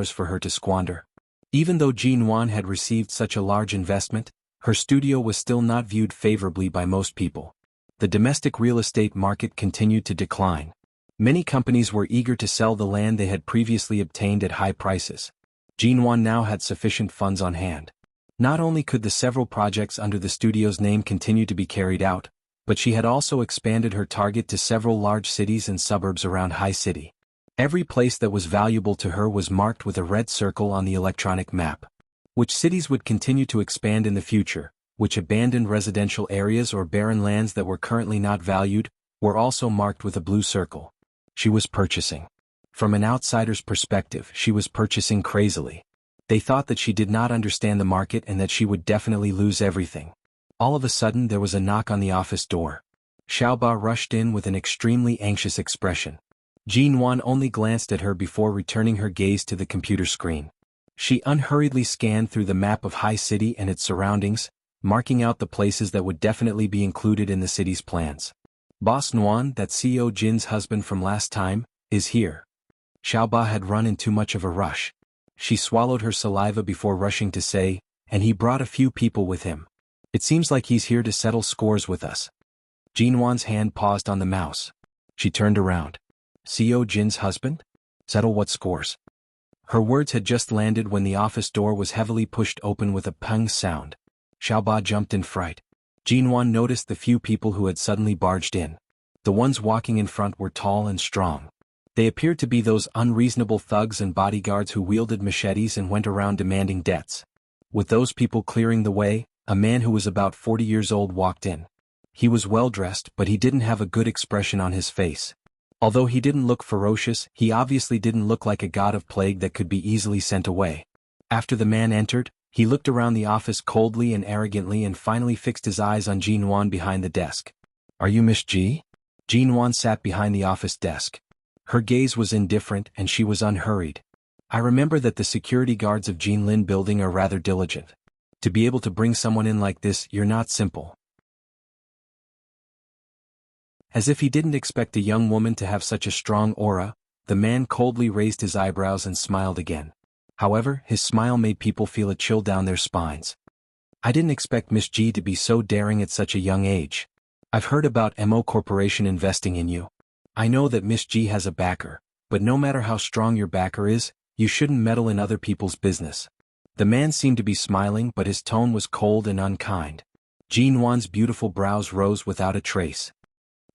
for her to squander. Even though Jinwan had received such a large investment, her studio was still not viewed favorably by most people. The domestic real estate market continued to decline. Many companies were eager to sell the land they had previously obtained at high prices. Jinwan now had sufficient funds on hand. Not only could the several projects under the studio's name continue to be carried out, but she had also expanded her target to several large cities and suburbs around High City. Every place that was valuable to her was marked with a red circle on the electronic map. Which cities would continue to expand in the future, which abandoned residential areas or barren lands that were currently not valued, were also marked with a blue circle. She was purchasing. From an outsider's perspective, she was purchasing crazily. They thought that she did not understand the market and that she would definitely lose everything. All of a sudden there was a knock on the office door. Xiaoba rushed in with an extremely anxious expression. Jinwan only glanced at her before returning her gaze to the computer screen. She unhurriedly scanned through the map of High City and its surroundings, marking out the places that would definitely be included in the city's plans. Boss Nguyen, that CEO Jin's husband from last time, is here. Xiaoba had run in too much of a rush. She swallowed her saliva before rushing to say, and he brought a few people with him. It seems like he's here to settle scores with us. Jinwan's hand paused on the mouse. She turned around. CEO Jin's husband? Settle what scores? Her words had just landed when the office door was heavily pushed open with a pung sound. Xiaoba jumped in fright. Jinwan noticed the few people who had suddenly barged in. The ones walking in front were tall and strong. They appeared to be those unreasonable thugs and bodyguards who wielded machetes and went around demanding debts. With those people clearing the way, a man who was about 40 years old walked in. He was well-dressed, but he didn't have a good expression on his face. Although he didn't look ferocious, he obviously didn't look like a god of plague that could be easily sent away. After the man entered, he looked around the office coldly and arrogantly and finally fixed his eyes on Jinwan behind the desk. Are you Miss Ji? Jinwan sat behind the office desk. Her gaze was indifferent and she was unhurried. I remember that the security guards of Jinlin building are rather diligent. To be able to bring someone in like this, you're not simple. As if he didn't expect a young woman to have such a strong aura, the man coldly raised his eyebrows and smiled again. However, his smile made people feel a chill down their spines. I didn't expect Miss Ji to be so daring at such a young age. I've heard about Mo Corporation investing in you. I know that Miss Ji has a backer, but no matter how strong your backer is, you shouldn't meddle in other people's business. The man seemed to be smiling, but his tone was cold and unkind. Jinwan's beautiful brows rose without a trace.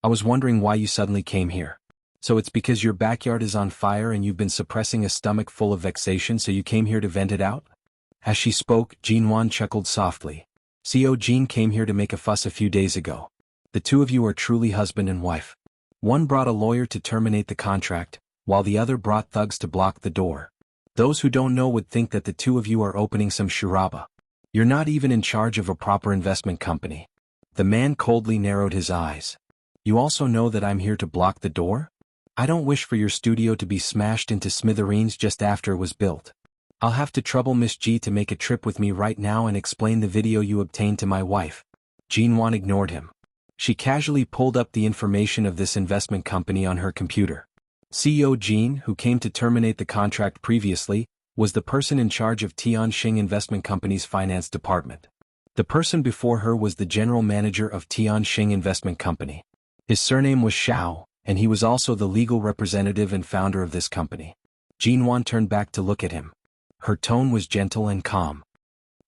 I was wondering why you suddenly came here. So it's because your backyard is on fire and you've been suppressing a stomach full of vexation, so you came here to vent it out? As she spoke, Jinwan chuckled softly. CEO Jin came here to make a fuss a few days ago. The two of you are truly husband and wife. One brought a lawyer to terminate the contract, while the other brought thugs to block the door. Those who don't know would think that the two of you are opening some charaba. You're not even in charge of a proper investment company. The man coldly narrowed his eyes. You also know that I'm here to block the door? I don't wish for your studio to be smashed into smithereens just after it was built. I'll have to trouble Miss G to make a trip with me right now and explain the video you obtained to my wife. Jinwan ignored him. She casually pulled up the information of this investment company on her computer. CEO Jin, who came to terminate the contract previously, was the person in charge of Tianxing Investment Company's finance department. The person before her was the general manager of Tianxing Investment Company. His surname was Xiao, and he was also the legal representative and founder of this company. Jinwan turned back to look at him. Her tone was gentle and calm.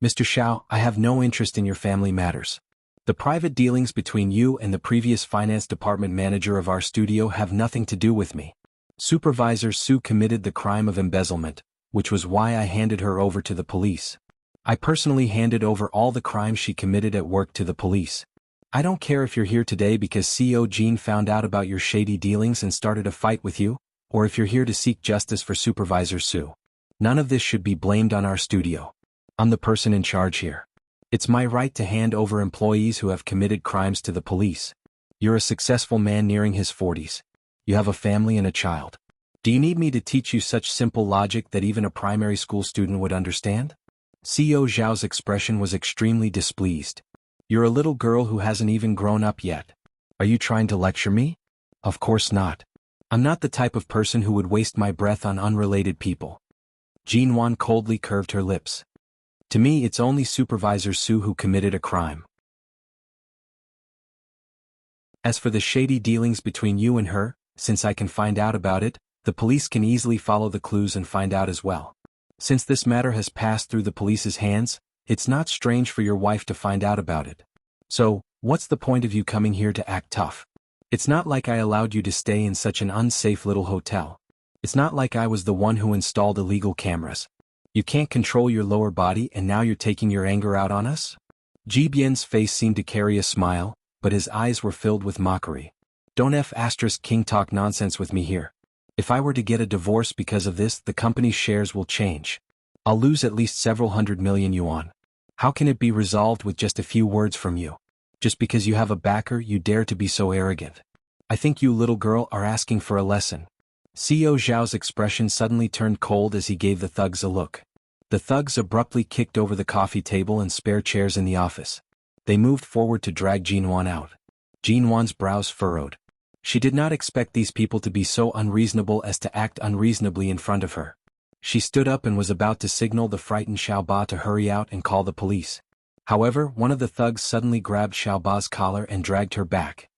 Mr. Xiao, I have no interest in your family matters. The private dealings between you and the previous finance department manager of our studio have nothing to do with me. Supervisor Su committed the crime of embezzlement, which was why I handed her over to the police. I personally handed over all the crimes she committed at work to the police. I don't care if you're here today because CEO Jin found out about your shady dealings and started a fight with you, or if you're here to seek justice for Supervisor Su. None of this should be blamed on our studio. I'm the person in charge here. It's my right to hand over employees who have committed crimes to the police. You're a successful man nearing his 40s. You have a family and a child. Do you need me to teach you such simple logic that even a primary school student would understand? CEO Zhao's expression was extremely displeased. You're a little girl who hasn't even grown up yet. Are you trying to lecture me? Of course not. I'm not the type of person who would waste my breath on unrelated people. Jinwan coldly curved her lips. To me, it's only Supervisor Su who committed a crime. As for the shady dealings between you and her, since I can find out about it, the police can easily follow the clues and find out as well. Since this matter has passed through the police's hands, it's not strange for your wife to find out about it. So, what's the point of you coming here to act tough? It's not like I allowed you to stay in such an unsafe little hotel. It's not like I was the one who installed illegal cameras. You can't control your lower body and now you're taking your anger out on us? Ji Bian's face seemed to carry a smile, but his eyes were filled with mockery. Don't King talk nonsense with me here. If I were to get a divorce because of this, the company's shares will change. I'll lose at least several 100 million yuan. How can it be resolved with just a few words from you? Just because you have a backer, you dare to be so arrogant. I think you little girl are asking for a lesson. CEO Zhao's expression suddenly turned cold as he gave the thugs a look. The thugs abruptly kicked over the coffee table and spare chairs in the office. They moved forward to drag Jinwan out. Jinwan's brows furrowed. She did not expect these people to be so unreasonable as to act unreasonably in front of her. She stood up and was about to signal the frightened Xiaoba to hurry out and call the police. However, one of the thugs suddenly grabbed Xiaoba's collar and dragged her back.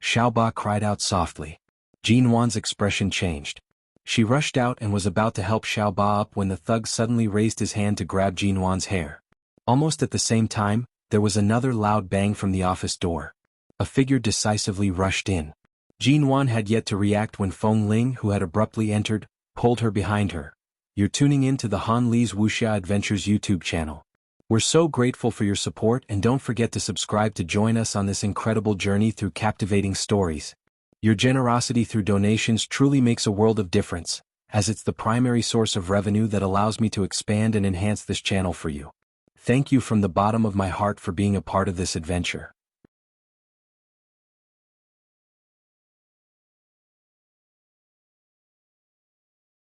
Xiaoba cried out softly. Jinwan's expression changed. She rushed out and was about to help Xiaoba up when the thug suddenly raised his hand to grab Jinwan's hair. Almost at the same time, there was another loud bang from the office door. A figure decisively rushed in. Jinwan had yet to react when Feng Ling, who had abruptly entered, pulled her behind her. You're tuning in to the Han Li's Wuxia Adventures YouTube channel. We're so grateful for your support and don't forget to subscribe to join us on this incredible journey through captivating stories. Your generosity through donations truly makes a world of difference, as it's the primary source of revenue that allows me to expand and enhance this channel for you. Thank you from the bottom of my heart for being a part of this adventure.